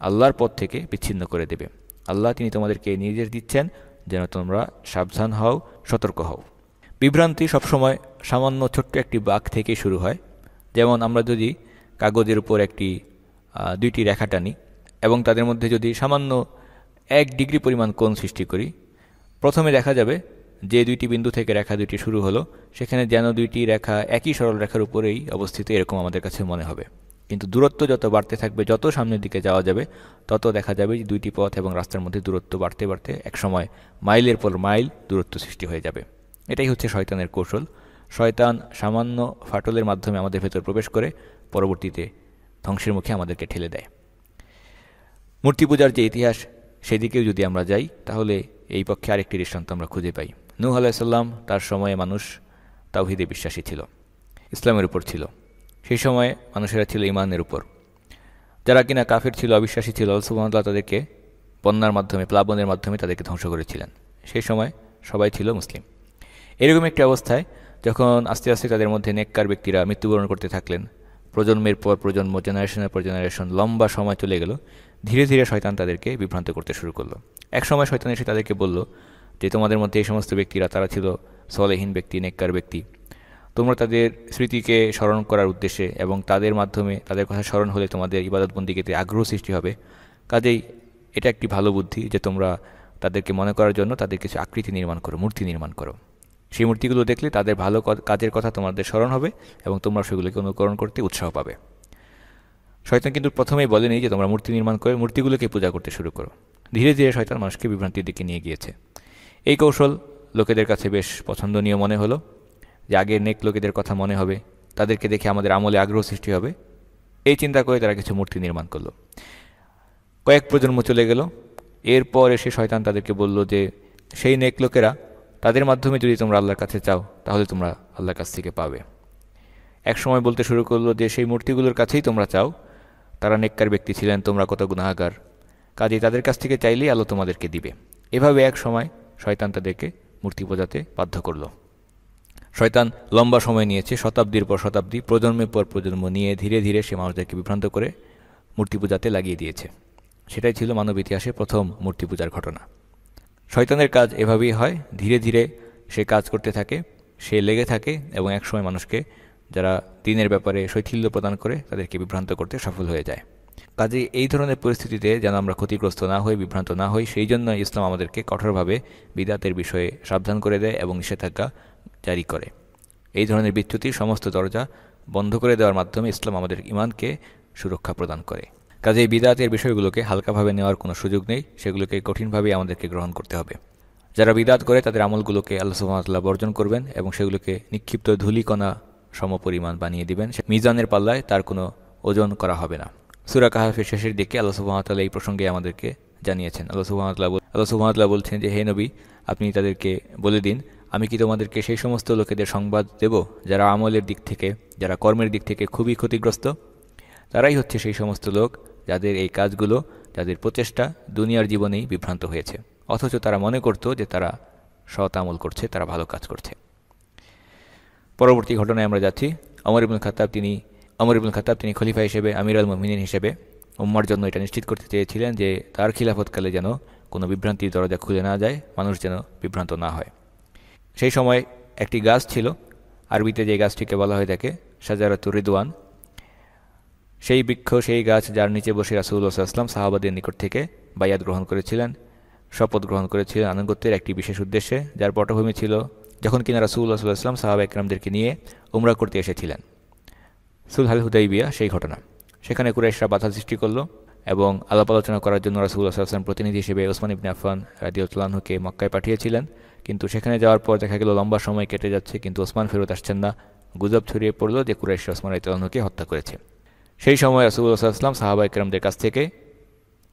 আল্লাহর পথ থেকে বিচ্ছিন্ন করে দেবে। আল্লাহ তিনি তোমাদেরকে এই নির্দেশ দিচ্ছেন যেন তোমরা সাবধান হও, সতর্ক হও। বিভ্রান্তি সবসময় সামান্য ছোট্ট একটি বাঁক থেকে শুরু হয়। যেমন আমরা যদি কাগজের উপর দুইটি রেখা টানি এবং তাদের মধ্যে যদি সামান্য 1 ডিগ্রি পরিমাণ কোণ সৃষ্টি করি, প্রথমে দেখা যাবে যে দুইটি বিন্দু থেকে রেখা দুইটি শুরু হলো, সেখানে যেন দুইটি রেখা একই সরল রেখার উপরেই অবস্থিত এরকম আমাদের কাছে মনে হবে। কিন্তু দূরত্ব যত বাড়তে থাকবে, যত সামনের দিকে যাওয়া যাবে, তত দেখা যাবে যে দুইটি পথ এবং রাস্তার মধ্যে দূরত্ব বাড়তে বাড়তে একসময় মাইলের পর মাইল দূরত্ব সৃষ্টি হয়ে যাবে। এটাই হচ্ছে শয়তানের কৌশল। শয়তান সামান্য ফাটলের মাধ্যমে আমাদের ভেতর প্রবেশ করে পরবর্তীতে ধ্বংসের মুখে আমাদেরকে ঠেলে দেয়। মূর্তি পূজার যে ইতিহাস, সেদিকেও যদি আমরা যাই, তাহলে এই পক্ষে আরেকটি দৃষ্টান্ত আমরা খুঁজে পাই। নূহ আলাইহিস সালাম, তার সময়ে মানুষ তাওহীদে বিশ্বাসী ছিল, ইসলামের উপর ছিল। সেই সময়ে মানুষেরা ছিল ঈমানের উপর। যারা কিনা কাফের ছিল, অবিশ্বাসী ছিল, আল্লাহ সুবহানাহু ওয়া তাআলা তাদেরকে বন্যার মাধ্যমে, প্লাবনের মাধ্যমে তাদেরকে ধ্বংস করেছিলেন। সেই সময় সবাই ছিল মুসলিম। এরকম একটি অবস্থায় যখন আস্তে আস্তে তাদের মধ্যে নেককার ব্যক্তিরা মৃত্যুবরণ করতে থাকলেন, প্রজন্মের পর প্রজন্ম, জেনারেশনের পর জেনারেশন, লম্বা সময় চলে গেল, ধীরে ধীরে শয়তান তাদেরকে বিভ্রান্ত করতে শুরু করলো। এক সময় শয়তান এসে তাদেরকে বলল যে তোমাদের মধ্যে এই সমস্ত ব্যক্তিরা, তারা ছিল সলেহীন ব্যক্তি, নেককার ব্যক্তি, তোমরা তাদের স্মৃতিকে স্মরণ করার উদ্দেশ্যে এবং তাদের মাধ্যমে তাদের কথা স্মরণ হলে তোমাদের ইবাদতবন্দিগিতে আগ্রহ সৃষ্টি হবে, কাজেই এটা একটি ভালো বুদ্ধি যে তোমরা তাদেরকে মনে করার জন্য তাদের কিছু আকৃতি নির্মাণ করো, মূর্তি নির্মাণ করো। সেই মূর্তিগুলো দেখলে তাদের ভালো কাজের কথা তোমাদের স্মরণ হবে এবং তোমরা সেগুলোকে অনুকরণ করতে উৎসাহ পাবে। শয়তান কিন্তু প্রথমেই বলেনি যে তোমরা মূর্তি নির্মাণ করে মূর্তিগুলোকে পূজা করতে শুরু করো। ধীরে ধীরে শয়তান মানুষকে বিভ্রান্তির দিকে নিয়ে গিয়েছে। এই কৌশল লোকেদের কাছে বেশ পছন্দনীয় মনে হলো, যে আগের নেক লোকেদের কথা মনে হবে, তাদেরকে দেখে আমাদের আমলে আগ্রহ সৃষ্টি হবে, এই চিন্তা করে তারা কিছু মূর্তি নির্মাণ করলো। কয়েক প্রজন্ম চলে গেল, এরপর এসে শয়তান তাদেরকে বলল যে সেই নেক লোকেরা, তাদের মাধ্যমে যদি তোমরা আল্লাহর কাছে চাও, তাহলে তোমরা আল্লাহর কাছ থেকে পাবে। এক সময় বলতে শুরু করলো যে সেই মূর্তিগুলোর কাছেই তোমরা চাও, তারা নেককার ব্যক্তি ছিলেন, তোমরা কত গুনাহগার, কাজেই তাদের কাছ থেকে চাইলেই আল্লাহ তোমাদেরকে দিবে। এভাবে এক সময় শয়তান তাদেরকে মূর্তি পূজাতে বাধ্য করল। শয়তান লম্বা সময় নিয়েছে, শতাব্দীর পর শতাব্দী, প্রজন্মের পর প্রজন্ম নিয়ে ধীরে ধীরে সে মানুষদেরকে বিভ্রান্ত করে মূর্তি পূজাতে লাগিয়ে দিয়েছে। সেটাই ছিল মানব ইতিহাসে প্রথম মূর্তি পূজার ঘটনা। শয়তানের কাজ এভাবেই হয়, ধীরে ধীরে সে কাজ করতে থাকে, সে লেগে থাকে এবং একসময় মানুষকে, যারা দ্বীনের ব্যাপারে শৈথিল্য প্রদান করে, তাদেরকে বিভ্রান্ত করতে সফল হয়ে যায়। কাজে এই ধরনের পরিস্থিতিতে যেন আমরা ক্ষতিগ্রস্ত না হই, বিভ্রান্ত না হই, সেই জন্য ইসলাম আমাদেরকে কঠোরভাবে বিদআতের বিষয়ে সাবধান করে দেয় এবং নিষেধাজ্ঞা জারি করে। এই ধরনের বিচ্যুতির সমস্ত দরজা বন্ধ করে দেওয়ার মাধ্যমে ইসলাম আমাদের ঈমানকে সুরক্ষা প্রদান করে। কাজে এই বিদআতের বিষয়গুলোকে হালকাভাবে নেওয়ার কোনো সুযোগ নেই, সেগুলোকে কঠিনভাবে আমাদেরকে গ্রহণ করতে হবে। যারা বিদআত করে তাদের আমলগুলোকে আল্লাহ সুবহানাহু ওয়া তাআলা বর্জন করবেন এবং সেগুলোকে নিক্ষিপ্ত ধূলিকণা সমপরিমাণ বানিয়ে দিবেন। মিজানের পাল্লায় তার কোনো ওজন করা হবে না। সূরা কাহফের শেষের দিকে আল্লাহ সুবহানাহু ওয়া তাআলা এই প্রসঙ্গে আমাদেরকে জানিয়েছেন। আল্লাহ সুবহানাহু ওয়া তাআলা বলছেন যে, হে নবী, আপনি তাদেরকে বলে দিন, আমি কি তোমাদেরকে সেই সমস্ত লোকেদের সংবাদ দেব যারা আমলের দিক থেকে, যারা কর্মের দিক থেকে খুবই ক্ষতিগ্রস্ত? তারাই হচ্ছে সেই সমস্ত লোক যাদের এই কাজগুলো, যাদের প্রচেষ্টা দুনিয়ার জীবনেই বিভ্রান্ত হয়েছে, অথচ তারা মনে করত যে তারা সৎ আমল করছে, তারা ভালো কাজ করছে। পরবর্তী ঘটনায় আমরা যাচ্ছি। ওমর ইবনুল খাত্তাব তিনি খলিফা হিসেবে, আমিরুল মুমিনিন হিসেবে উম্মার জন্য এটা নিশ্চিত করতে চেয়েছিলেন যে তার খিলাফতকালে যেন কোনো বিভ্রান্তির দরজা খুলে না যায়, মানুষ যেন বিভ্রান্ত না হয়। সেই সময় একটি গাছ ছিল, আরবিতে যে গাছটিকে বলা হয়ে থাকে শাজারাতুর রিদওয়ান। সেই বৃক্ষ, সেই গাছ যার নিচে বসে রাসূলুল্লাহ সাল্লাল্লাহু আলাইহি ওয়াসাল্লাম সাহাবাদের নিকট থেকে বায়াত গ্রহণ করেছিলেন, শপথ গ্রহণ করেছিলেন আনুগত্যের একটি বিশেষ উদ্দেশ্যে, যার পটভূমি ছিল যখন কিনা রাসূলুল্লাহ সাল্লাল্লাহু আলাইহি ওয়াসাল্লাম সাহাবা একরামদেরকে নিয়ে উমরা করতে এসেছিলেন। সুলহুল হুদাইবিয়া সেই ঘটনা। সেখানে কুরাইশরা বাধা সৃষ্টি করল এবং আলাপ আলোচনা করার জন্য রাসূলুল্লাহ সাল্লাল্লাহু আলাইহি ওয়াসাল্লাম প্রতিনিধি হিসেবে ওসমান ইবনে আফফান রাদিয়াল্লাহু আনহুকে মক্কায় পাঠিয়েছিলেন। কিন্তু সেখানে যাওয়ার পর দেখা গেল লম্বা সময় কেটে যাচ্ছে, কিন্তু ওসমান ফেরত আসছেন না। গুজব ছড়িয়ে পড়ল যে কুরাইশরা ওসমান রাদিয়াল্লাহু আনহুকে হত্যা করেছে। সেই সময় রাসূলুল্লাহ সাল্লাল্লাহু আলাইহি ওয়াসাল্লাম সাহাবা একরামদের কাছ থেকে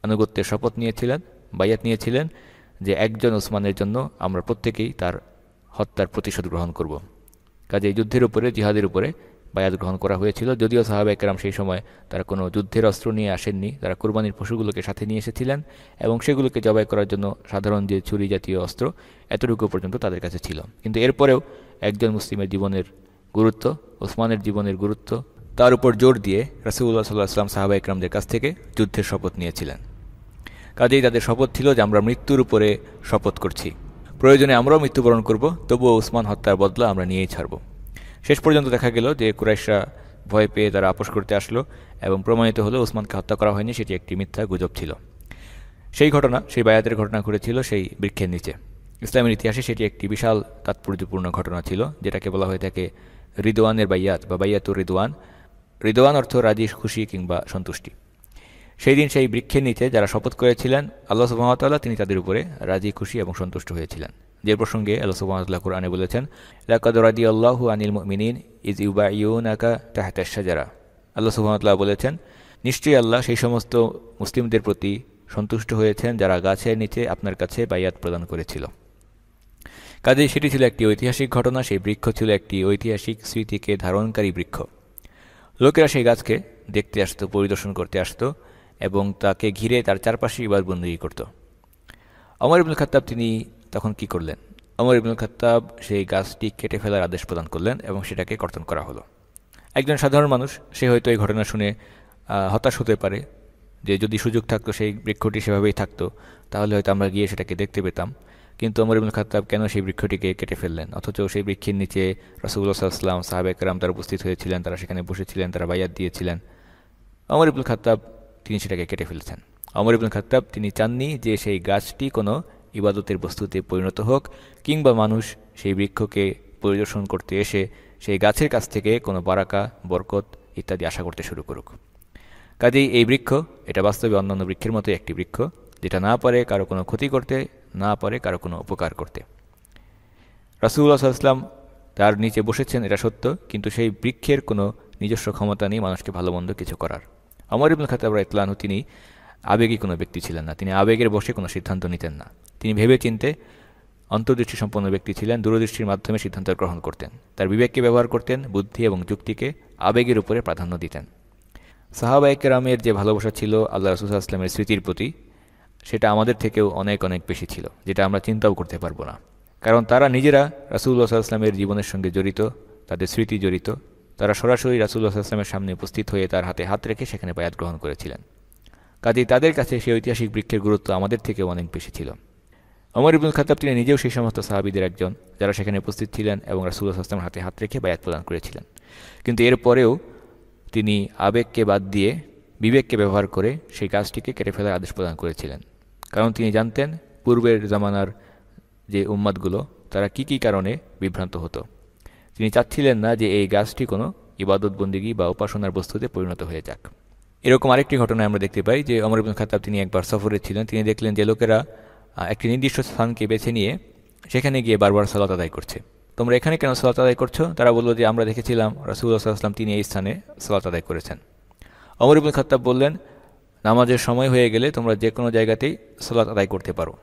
আনুগত্যের শপথ নিয়েছিলেন, বায়াত নিয়েছিলেন যে একজন ওসমানের জন্য আমরা প্রত্যেকেই তার হত্যার প্রতিশোধ গ্রহণ করব। কাজে এই যুদ্ধের উপরে, জিহাদের উপরে বায়াত গ্রহণ করা হয়েছিল। যদিও সাহাবা একরাম সেই সময় তারা কোনো যুদ্ধের অস্ত্র নিয়ে আসেননি, তারা কুরবানির পশুগুলোকে সাথে নিয়ে এসেছিলেন এবং সেগুলোকে জবাই করার জন্য সাধারণ যে ছুরি জাতীয় অস্ত্র, এতটুকু পর্যন্ত তাদের কাছে ছিল। কিন্তু এরপরেও একজন মুসলিমের জীবনের গুরুত্ব, ওসমানের জীবনের গুরুত্ব, তার উপর জোর দিয়ে রাসূলুল্লাহ সাল্লাল্লাহু আলাইহি ওয়াসাল্লাম সাহাবা একরামদের কাছ থেকে যুদ্ধের শপথ নিয়েছিলেন। কাজেই তাদের শপথ ছিল যে আমরা মৃত্যুর উপরে শপথ করছি, প্রয়োজনে আমরাও মৃত্যুবরণ করব, তবুও ওসমান হত্যার বদলা আমরা নিয়েই ছাড়ব। শেষ পর্যন্ত দেখা গেল যে কুরাইশরা ভয় পেয়ে তারা আপোষ করতে আসলো এবং প্রমাণিত হলো ওসমানকে হত্যা করা হয়নি, সেটি একটি মিথ্যা গুজব ছিল। সেই ঘটনা, সেই বায়াতের ঘটনা ঘটেছিল সেই বৃক্ষের নিচে। ইসলামের ইতিহাসে সেটি একটি বিশাল তাৎপর্যপূর্ণ ঘটনা ছিল, যেটাকে বলা হয়ে থাকে রিদওয়ানের বায়াত বা বায়াতুর রিদওয়ান। রিদওয়ান অর্থ রাজি, খুশি কিংবা সন্তুষ্টি। সেই দিন সেই বৃক্ষের নিচে যারা শপথ করেছিলেন আল্লাহ সুবহানাহু ওয়া তাআলা তিনি তাদের উপরে রাজি, খুশি এবং সন্তুষ্ট হয়েছিলেন। যে প্রসঙ্গে আল্লাহ সুবহানাহু ওয়া তাআলা কুরআনে বলেছেন, লাকাদ রাদিয়াল্লাহু আনিল মুমিনিন ইয ইউবাইয়ুনাকা তাহতাশ শাজারা। আল্লাহ সুবহানাহু ওয়া তাআলা বলেছেন, নিশ্চয়ই আল্লাহ সেই সমস্ত মুসলিমদের প্রতি সন্তুষ্ট হয়েছেন যারা গাছের নিচে আপনার কাছে বায়াত প্রদান করেছিল। কাজেই সেটি ছিল একটি ঐতিহাসিক ঘটনা। সেই বৃক্ষ ছিল একটি ঐতিহাসিক স্মৃতিকে ধারণকারী বৃক্ষ। লোকেরা সেই গাছকে দেখতে আসতো, পরিদর্শন করতে আসতো এবং তাকে ঘিরে তার চারপাশে ইবাদতবন্দেগী করত। ওমর ইবনুল খাত্তাব তিনি তখন কি করলেন? ওমর ইবনুল খাত্তাব সেই গাছটি কেটে ফেলার আদেশ প্রদান করলেন এবং সেটাকে কর্তন করা হলো। একজন সাধারণ মানুষ সে হয়তো এই ঘটনা শুনে হতাশ হতে পারে যে যদি সুযোগ থাকতো সেই বৃক্ষটি সেভাবেই থাকতো তাহলে হয়তো আমরা গিয়ে সেটাকে দেখতে পেতাম। কিন্তু ওমর ইবনুল খাত্তাব কেন সেই বৃক্ষটিকে কেটে ফেললেন? অথচ সেই বৃক্ষের নিচে রাসূলুল্লাহ সাল্লাল্লাহু আলাইহি ওয়াসাল্লাম, সাহাবা একরাম তারা উপস্থিত হয়েছিলেন, তারা সেখানে বসেছিলেন, তারা বায়াত দিয়েছিলেন। ওমর ইবনুল খাত্তাব তিনি সেটাকে কেটে ফেলেছেন। ওমর ইবনুল খাত্তাব তিনি চাননি যে সেই গাছটি কোনো ইবাদতের বস্তুতে পরিণত হোক কিংবা মানুষ সেই বৃক্ষকে পরিদর্শন করতে এসে সেই গাছের কাছ থেকে কোনো বারাকা, বরকত ইত্যাদি আশা করতে শুরু করুক। কাজেই এই বৃক্ষ এটা বাস্তবে অন্যান্য বৃক্ষের মতোই একটি বৃক্ষ, যেটা না পারে কারো কোনো ক্ষতি করতে, না পারে কারো কোনো উপকার করতে। রাসূলুল্লাহ সাল্লাল্লাহু আলাইহি ওয়াসাল্লাম তার নিচে বসেছেন এটা সত্য, কিন্তু সেই বৃক্ষের কোনো নিজস্ব ক্ষমতা নেই মানুষকে ভালো মন্দ কিছু করার। ওমর ইবনুল খাত্তাব রাদিয়াল্লাহু আনহু তিনি আবেগী কোনো ব্যক্তি ছিলেন না, তিনি আবেগের বশে কোনো সিদ্ধান্ত নিতেন না। তিনি ভেবে চিনতে অন্তর্দৃষ্টি সম্পন্ন ব্যক্তি ছিলেন, দূরদৃষ্টির মাধ্যমে সিদ্ধান্ত গ্রহণ করতেন, তার বিবেককে ব্যবহার করতেন, বুদ্ধি এবং যুক্তিকে আবেগের উপরে প্রাধান্য দিতেন। সাহাবায়ে কেরামের যে ভালোবাসা ছিল আল্লাহ রাসূল সাল্লাল্লাহু আলাইহি ওয়াসাল্লামের স্মৃতির প্রতি, সেটা আমাদের থেকেও অনেক অনেক বেশি ছিল, যেটা আমরা চিন্তাও করতে পারবো না। কারণ তারা নিজেরা রাসূলুল্লাহ সাল্লাল্লাহু আলাইহি ওয়াসাল্লামের জীবনের সঙ্গে জড়িত, তাদের স্মৃতি জড়িত। তারা সরাসরি রাসূলুল্লাহ সাল্লাল্লাহু আলাইহি ওয়াসাল্লামের সামনে উপস্থিত হয়ে তার হাতে হাত রেখে সেখানে বায়াত গ্রহণ করেছিলেন। কাজেই তাদের কাছে সেই ঐতিহাসিক বৃক্ষের গুরুত্ব আমাদের থেকেও অনেক বেশি ছিল। ওমর ইবনুল খাত্তাব তিনি নিজেও সেই সমস্ত সাহাবীদের একজন যারা সেখানে উপস্থিত ছিলেন এবং রাসূলুল্লাহ সাল্লাল্লাহু আলাইহি ওয়াসাল্লামের হাতে হাত রেখে বায়াত প্রদান করেছিলেন। কিন্তু এরপরেও তিনি আবেগকে বাদ দিয়ে বিবেককে ব্যবহার করে সেই গাছটিকে কেটে ফেলার আদেশ প্রদান করেছিলেন। কারণ তিনি জানতেন পূর্বের জামানার যে উম্মাদগুলো তারা কি কারণে বিভ্রান্ত হতো। তিনি চাচ্ছিলেন না যে এই গাছটি কোনো ইবাদত বন্দিগি বা উপাসনার বস্তুতে পরিণত হয়ে যাক। এরকম আরেকটি ঘটনায় আমরা দেখতে পাই যে ওমর ইবনে খাত্তাব তিনি একবার সফরে ছিলেন। তিনি দেখলেন যে লোকেরা একটি নির্দিষ্ট স্থানকে বেছে নিয়ে সেখানে গিয়ে বারবার সালাত আদায় করছে। তোমরা এখানে কেন সালাত আদায় করছো? তারা বলল যে আমরা দেখেছিলাম রাসূলুল্লাহ সাল্লাল্লাহু আলাইহি ওয়াসাল্লাম তিনি এই স্থানে সালাত আদায় করেছেন। ওমর ইবনে খাত্তাব বললেন, নামাজের সময় হয়ে গেলে তোমরা যে কোনো জায়গাতেই সালাত আদায় করতে পারো।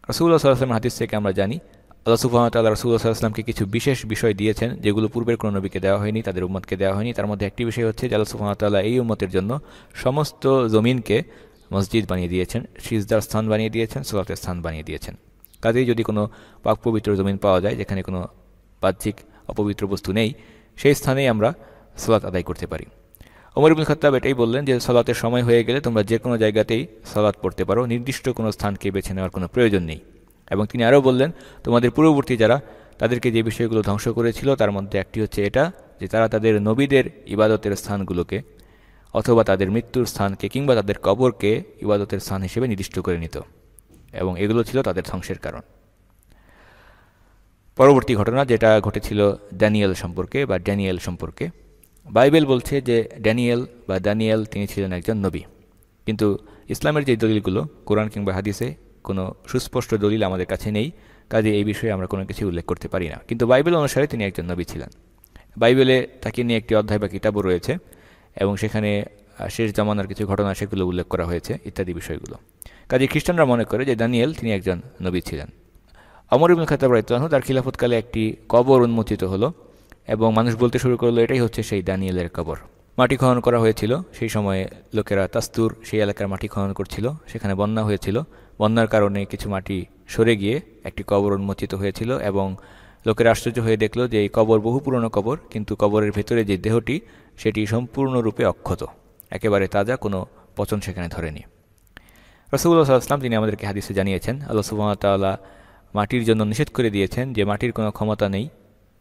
রাসূলুল্লাহ সাল্লাল্লাহু আলাইহি ওয়াসাল্লামের হাদিস থেকে আমরা জানি আল্লাহ সুবহানাহু ওয়া তাআলা রাসূলুল্লাহ সাল্লাল্লাহু আলাইহি ওয়াসাল্লামকে কিছু বিশেষ বিষয় দিয়েছেন যেগুলো পূর্বের কোনো নবীকে দেওয়া হয়নি, তাদের উম্মতকে দেওয়া হয়নি। তার মধ্যে একটি বিষয় হচ্ছে যে আল্লাহ সুবহানাহু ওয়া তাআলা এই উম্মতের জন্য সমস্ত জমিনকে মসজিদ বানিয়ে দিয়েছেন, সিজদার স্থান বানিয়ে দিয়েছেন, সালাতের স্থান বানিয়ে দিয়েছেন। কাজেই যদি কোনো পাক পবিত্র জমিন পাওয়া যায় যেখানে কোনো বাহ্যিক অপবিত্র বস্তু নেই, সেই স্থানেই আমরা সালাত আদায় করতে পারি। ওমর ইবনে খাত্তাব এটাই বললেন যে সালাতের সময় হয়ে গেলে তোমরা যে কোনো জায়গাতেই সালাত পড়তে পারো, নির্দিষ্ট কোনো স্থানকে বেছে নেওয়ার কোনো প্রয়োজন নেই। এবং তিনি আরও বললেন, তোমাদের পূর্ববর্তী যারা তাদেরকে যে বিষয়গুলো ধ্বংস করেছিল তার মধ্যে একটি হচ্ছে এটা যে তারা তাদের নবীদের ইবাদতের স্থানগুলোকে অথবা তাদের মৃত্যুর স্থানকে কিংবা তাদের কবরকে ইবাদতের স্থান হিসেবে নির্দিষ্ট করে নিত, এবং এগুলো ছিল তাদের ধ্বংসের কারণ। পরবর্তী ঘটনা যেটা ঘটেছিল ড্যানিয়েল সম্পর্কে। বাইবেল বলছে যে দানিয়েল তিনি ছিলেন একজন নবী, কিন্তু ইসলামের যে দলিলগুলো কোরআন কিংবা হাদিসে কোনো সুস্পষ্ট দলিল আমাদের কাছে নেই, কাজে এই বিষয়ে আমরা কোনো কিছু উল্লেখ করতে পারি না। কিন্তু বাইবেল অনুসারে তিনি একজন নবী ছিলেন। বাইবেলে তাকে নিয়ে একটি অধ্যায় বা কিতাবও রয়েছে এবং সেখানে শেষ জামানার কিছু ঘটনা সেগুলো উল্লেখ করা হয়েছে ইত্যাদি বিষয়গুলো। কাজে খ্রিস্টানরা মনে করে যে দানিয়েল তিনি একজন নবী ছিলেন। ওমর ইবনে খাত্তাব রাদিয়াল্লাহু আনহু তার খিলাফতকালে একটি কবর উন্মোচিত হলো এবং মানুষ বলতে শুরু করলো এটাই হচ্ছে সেই দানিয়েলের কবর। মাটি খনন করা হয়েছিল, সেই সময়ে লোকেরা তাস্তুর সেই এলাকার মাটি খনন করছিল, সেখানে বন্যা হয়েছিল, বন্যার কারণে কিছু মাটি সরে গিয়ে একটি কবর উন্মোচিত হয়েছিল এবং লোকেরা আশ্চর্য হয়ে দেখল যে এই কবর বহু পুরনো কবর, কিন্তু কবরের ভেতরে যে দেহটি সেটি সম্পূর্ণরূপে অক্ষত, একেবারে তাজা, কোনো পচন সেখানে ধরেনি। রাসূলুল্লাহ সাল্লাল্লাহু আলাইহি ওয়াসাল্লাম তিনি আমাদেরকে হাদিসে জানিয়েছেন আল্লাহ সুবহানাহু ওয়া তাআলা মাটির জন্য নিষেধ করে দিয়েছেন যে মাটির কোনো ক্ষমতা নেই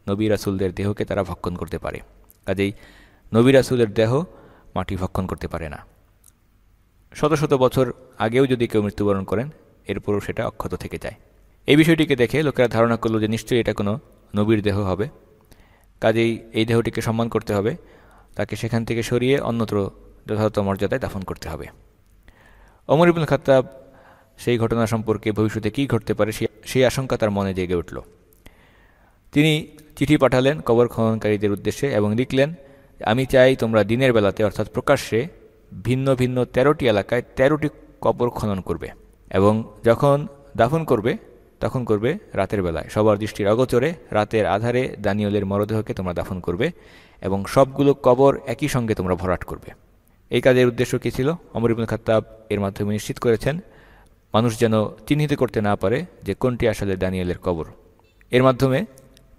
নবী রাসূলদের দেহকে তারা ভক্ষণ করতে পারে। কাজেই নবী রাসূলের দেহ মাটি ভক্ষণ করতে পারে না। শত শত বছর আগেও যদি কেউ মৃত্যুবরণ করেন এরপরও সেটা অক্ষত থেকে যায়। এই বিষয়টিকে দেখে লোকেরা ধারণা করলো যে নিশ্চয়ই এটা কোনো নবীর দেহ হবে, কাজেই এই দেহটিকে সম্মান করতে হবে, তাকে সেখান থেকে সরিয়ে অন্যত্র যথাযথ মর্যাদায় দাফন করতে হবে। ওমর ইবনে খাত্তাব সেই ঘটনা সম্পর্কে ভবিষ্যতে কী ঘটতে পারে সেই আশঙ্কা তার মনে জেগে উঠল। তিনি চিঠি পাঠালেন কবর খননকারীদের উদ্দেশ্যে এবং লিখলেন, আমি চাই তোমরা দিনের বেলাতে অর্থাৎ প্রকাশ্যে ভিন্ন ভিন্ন 13টি এলাকায় 13টি কবর খনন করবে এবং যখন দাফন করবে তখন করবে রাতের বেলায়, সবার দৃষ্টির অগোচরে রাতের আধারে দানিয়েলের মরদেহকে তোমরা দাফন করবে এবং সবগুলো কবর একই সঙ্গে তোমরা ভরাট করবে। এই কাজের উদ্দেশ্য কী ছিল? ওমর ইবনে খাত্তাব এর মাধ্যমে নিশ্চিত করেছেন মানুষ যেন চিহ্নিত করতে না পারে যে কোনটি আসলে দানিয়েলের কবর। এর মাধ্যমে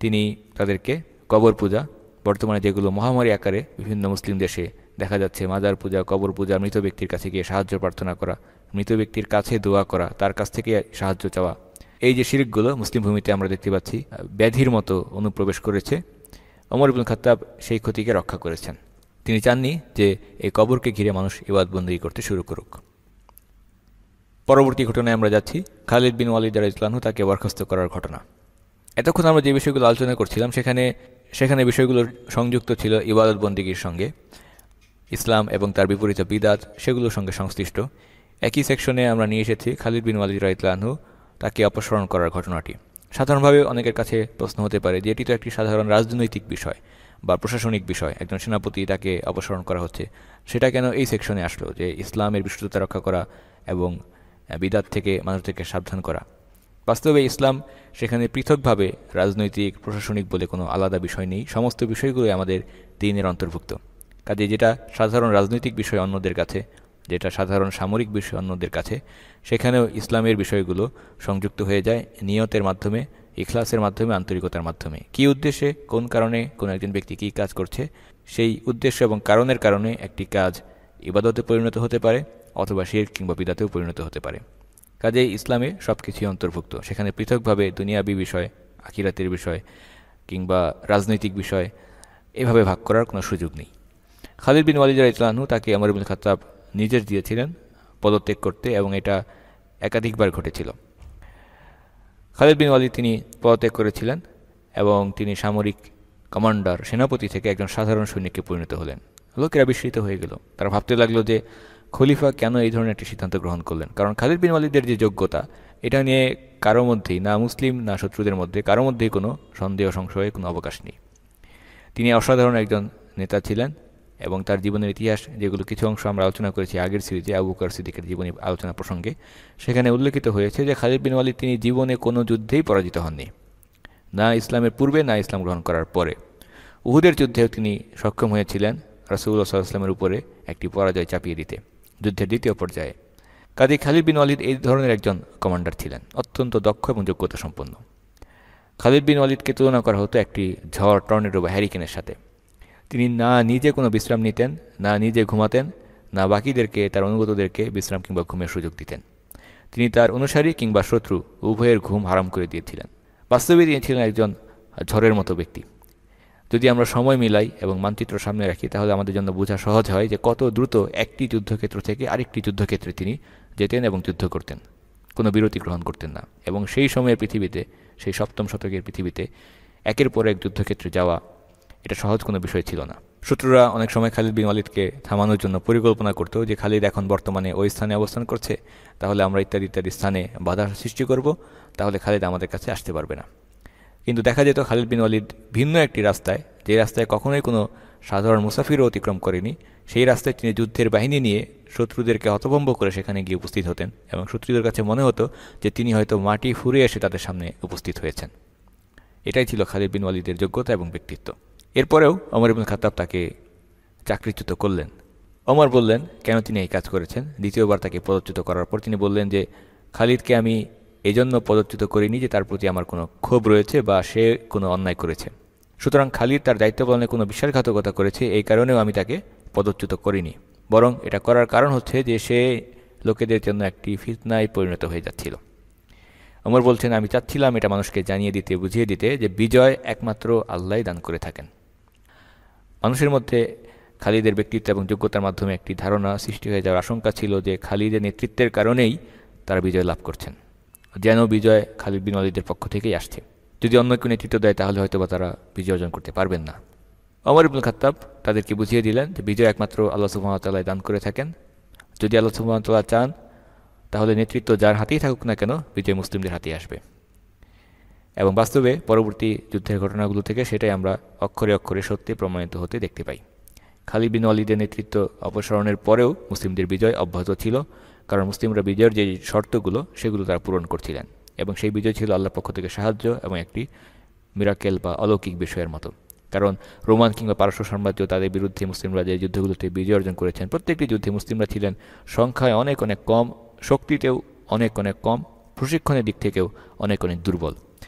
তিনি তাদেরকে কবর পূজা, বর্তমানে যেগুলো মহামারী আকারে বিভিন্ন মুসলিম দেশে দেখা যাচ্ছে, মাজার পূজা, কবর পূজা, মৃত ব্যক্তির কাছে গিয়ে সাহায্য প্রার্থনা করা, মৃত ব্যক্তির কাছে দোয়া করা, তার কাছ থেকে সাহায্য চাওয়া, এই যে শিরকগুলো মুসলিম ভূমিতে আমরা দেখতে পাচ্ছি ব্যাধির মতো অনুপ্রবেশ করেছে, ওমর ইবনে খাত্তাব সেই ক্ষতিকে রক্ষা করেছেন। তিনি চাননি যে এই কবরকে ঘিরে মানুষ ইবাদত বন্দেগী করতে শুরু করুক। পরবর্তী ঘটনায় আমরা যাচ্ছি খালিদ বিন ওয়ালিদ রাদিয়াল্লাহু আনহু তাকে বরখাস্ত করার ঘটনা। এতক্ষণ আমরা যে বিষয়গুলো আলোচনা করছিলাম সেখানে বিষয়গুলো সংযুক্ত ছিল ইবাদত বন্দেগীর সঙ্গে, ইসলাম এবং তার বিপরীত বিদআত সেগুলোর সঙ্গে সংশ্লিষ্ট। একই সেকশনে আমরা নিয়ে এসেছি খালিদ বিন ওয়ালিদ রাদিয়াল্লাহু আনহু তাকে অপসারণ করার ঘটনাটি। সাধারণভাবে অনেকের কাছে প্রশ্ন হতে পারে যে এটি তো একটি সাধারণ রাজনৈতিক বিষয় বা প্রশাসনিক বিষয়, একজন সেনাপতি তাকে অপসারণ করা হচ্ছে, সেটা কেন এই সেকশনে আসলো যে ইসলামের বিশুদ্ধতা রক্ষা করা এবং বিদআত থেকে মানুষদেরকে সাবধান করা? বাস্তবে ইসলাম সেখানে পৃথকভাবে রাজনৈতিক প্রশাসনিক বলে কোনো আলাদা বিষয় নেই, সমস্ত বিষয়গুলোই আমাদের দ্বীনের অন্তর্ভুক্ত। কাজে যেটা সাধারণ রাজনৈতিক বিষয় অন্যদের কাছে, যেটা সাধারণ সামরিক বিষয় অন্যদের কাছে, সেখানেও ইসলামের বিষয়গুলো সংযুক্ত হয়ে যায় নিয়তের মাধ্যমে, ইখলাসের মাধ্যমে, আন্তরিকতার মাধ্যমে। কী উদ্দেশ্যে, কোন কারণে কোনো একজন ব্যক্তি কী কাজ করছে, সেই উদ্দেশ্য এবং কারণের কারণে একটি কাজ ইবাদতে পরিণত হতে পারে অথবা শিরক কিংবা বিদআতেও পরিণত হতে পারে। কাজেই ইসলামে সব কিছুই অন্তর্ভুক্ত, সেখানে পৃথকভাবে দুনিয়াবি বিষয়, আখিরাতের বিষয় কিংবা রাজনৈতিক বিষয় এভাবে ভাগ করার কোনো সুযোগ নেই। খালিদ বিন ওয়ালিদ রাদিয়াল্লাহু আনহু তাকে ওমর ইবনে খাত্তাব নির্দেশ দিয়েছিলেন পদত্যাগ করতে, এবং এটা একাধিকবার ঘটেছিল। খালিদ বিন ওয়ালিদ তিনি পদত্যাগ করেছিলেন এবং তিনি সামরিক কমান্ডার, সেনাপতি থেকে একজন সাধারণ সৈনিককে পরিণত হলেন। লোকেরা বিস্মিত হয়ে গেল। তারা ভাবতে লাগলো যে খলিফা কেন এই ধরনের একটি সিদ্ধান্ত গ্রহণ করলেন, কারণ খালিদ বিন ওয়ালিদের যে যোগ্যতা, এটা নিয়ে কারো মধ্যেই, না মুসলিম না শত্রুদের মধ্যে কারো মধ্যেই কোনো সন্দেহ সংশয়ের কোনো অবকাশ নেই। তিনি অসাধারণ একজন নেতা ছিলেন এবং তার জীবনের ইতিহাস, যেগুলো কিছু অংশ আমরা আলোচনা করেছি আগের সিরিজে আবু বকর সিদ্দিকের জীবনী আলোচনা প্রসঙ্গে, সেখানে উল্লেখিত হয়েছে যে খালিদ বিন ওয়ালিদ তিনি জীবনে কোনো যুদ্ধেই পরাজিত হননি, না ইসলামের পূর্বে না ইসলাম গ্রহণ করার পরে। উহুদের যুদ্ধেও তিনি সক্ষম হয়েছিলেন রাসূলুল্লাহ সাল্লাল্লাহু আলাইহি ওয়াসাল্লামের উপরে একটি পরাজয় চাপিয়ে দিতে, যুদ্ধের দ্বিতীয় পর্যায়ে। কাজী খালিদ বিন ওয়ালিদ এই ধরনের একজন কমান্ডার ছিলেন, অত্যন্ত দক্ষ এবং যোগ্যতা সম্পন্ন। খালিদ বিন ওয়ালিদকে তুলনা করা হতো একটি ঝড়, টর্নেডো বা হ্যারিকেনের সাথে। তিনি না নিজে কোনো বিশ্রাম নিতেন, না নিজে ঘুমাতেন, না বাকিদেরকে, তার অনুগতদেরকে বিশ্রাম কিংবা ঘুমের সুযোগ দিতেন। তিনি তার অনুসারী কিংবা শত্রু উভয়ের ঘুম হারাম করে দিয়েছিলেন। বাস্তবে তিনি ছিলেন একজন ঝড়ের মতো ব্যক্তি। যদি আমরা সময় মিলাই এবং মানচিত্র সামনে রাখি, তাহলে আমাদের জন্য বোঝা সহজ হয় যে কত দ্রুত একটি যুদ্ধক্ষেত্র থেকে আরেকটি যুদ্ধক্ষেত্রে তিনি যেতেন এবং যুদ্ধ করতেন, কোনো বিরতি গ্রহণ করতেন না। এবং সেই সময়ের পৃথিবীতে, সেই সপ্তম শতকের পৃথিবীতে একের পর এক যুদ্ধক্ষেত্রে যাওয়া এটা সহজ কোনো বিষয় ছিল না। শত্রুরা অনেক সময় খালিদ বিন ওয়ালিদকে থামানোর জন্য পরিকল্পনা করত যে খালিদ এখন বর্তমানে ওই স্থানে অবস্থান করছে, তাহলে আমরা ইত্যাদি ইত্যাদি স্থানে বাধা সৃষ্টি করব, তাহলে খালিদ আমাদের কাছে আসতে পারবে না। কিন্তু দেখা যেত খালিদ বিন ওয়ালিদ ভিন্ন একটি রাস্তায়, যে রাস্তায় কখনোই কোনো সাধারণ মুসাফিরও অতিক্রম করেনি, সেই রাস্তায় তিনি যুদ্ধের বাহিনী নিয়ে শত্রুদেরকে হতভম্ব করে সেখানে গিয়ে উপস্থিত হতেন এবং শত্রুদের কাছে মনে হতো যে তিনি হয়তো মাটি ফুঁড়ে এসে তাদের সামনে উপস্থিত হয়েছেন। এটাই ছিল খালিদ বিন ওয়ালিদের যোগ্যতা এবং ব্যক্তিত্ব। এরপরেও ওমর ইবনে খাত্তাব তাকে চাকরিচ্যুত করলেন। ওমর বললেন কেন তিনি এই কাজ করেছেন। দ্বিতীয়বার তাকে পদচ্যুত করার পর তিনি বললেন যে খালিদকে আমি এজন্য পদচ্যুত করিনি যে তার প্রতি আমার কোনো ক্ষোভ রয়েছে বা সে কোনো অন্যায় করেছে, সুতরাং খালিদ তার দায়িত্ব পালনে কোনো বিশ্বাসঘাতকতা করেছে, এই কারণেও আমি তাকে পদচ্যুত করিনি। বরং এটা করার কারণ হচ্ছে যে সে লোকেদের জন্য একটি ফিতনায় পরিণত হয়ে যাচ্ছিল। ওমর বলছেন আমি চাচ্ছিলাম এটা মানুষকে জানিয়ে দিতে, বুঝিয়ে দিতে যে বিজয় একমাত্র আল্লাহই দান করে থাকেন। মানুষের মধ্যে খালিদের ব্যক্তিত্ব এবং যোগ্যতার মাধ্যমে একটি ধারণা সৃষ্টি হয়ে যাওয়ার আশঙ্কা ছিল যে খালিদের নেতৃত্বের কারণেই তারা বিজয় লাভ করছেন, যেন বিজয় খালিদ বিন ওয়ালিদের পক্ষ থেকেই আসছে। যদি অন্য কেউ নেতৃত্ব দেয় তাহলে হয়তো বা তারা বিজয় অর্জন করতে পারবেন না। ওমর ইবনে খাত্তাব তাদেরকে বুঝিয়ে দিলেন যে বিজয় একমাত্র আল্লাহ সুবহানাহু ওয়া তাআলা দান করে থাকেন। যদি আল্লাহ সুবহানাহু ওয়া তাআলা চান তাহলে নেতৃত্ব যার হাতেই থাকুক না কেন, বিজয় মুসলিমদের হাতেই আসবে। এবং বাস্তবে পরবর্তী যুদ্ধের ঘটনাগুলো থেকে সেটাই আমরা অক্ষরে অক্ষরে সত্যি প্রমাণিত হতে দেখতে পাই। খালিদ বিন ওয়ালিদের নেতৃত্ব অপসারণের পরেও মুসলিমদের বিজয় অব্যাহত ছিল, কারণ মুসলিমরা বিজয়ের যে শর্তগুলো সেগুলো তারা পূরণ করছিলেন এবং সেই বিজয় ছিল আল্লাহর পক্ষ থেকে সাহায্য এবং একটি মিরাকেল বা অলৌকিক বিষয়ের মতো। কারণ রোমান কিংবা পারস্য সাম্রাজ্য তাদের বিরুদ্ধে মুসলিমরা যে যুদ্ধগুলোতে বিজয় অর্জন করেছেন, প্রত্যেকটি যুদ্ধে মুসলিমরা ছিলেন সংখ্যায় অনেক অনেক কম, শক্তিতেও অনেক অনেক কম, প্রশিক্ষণের দিক থেকেও অনেক অনেক দুর্বল।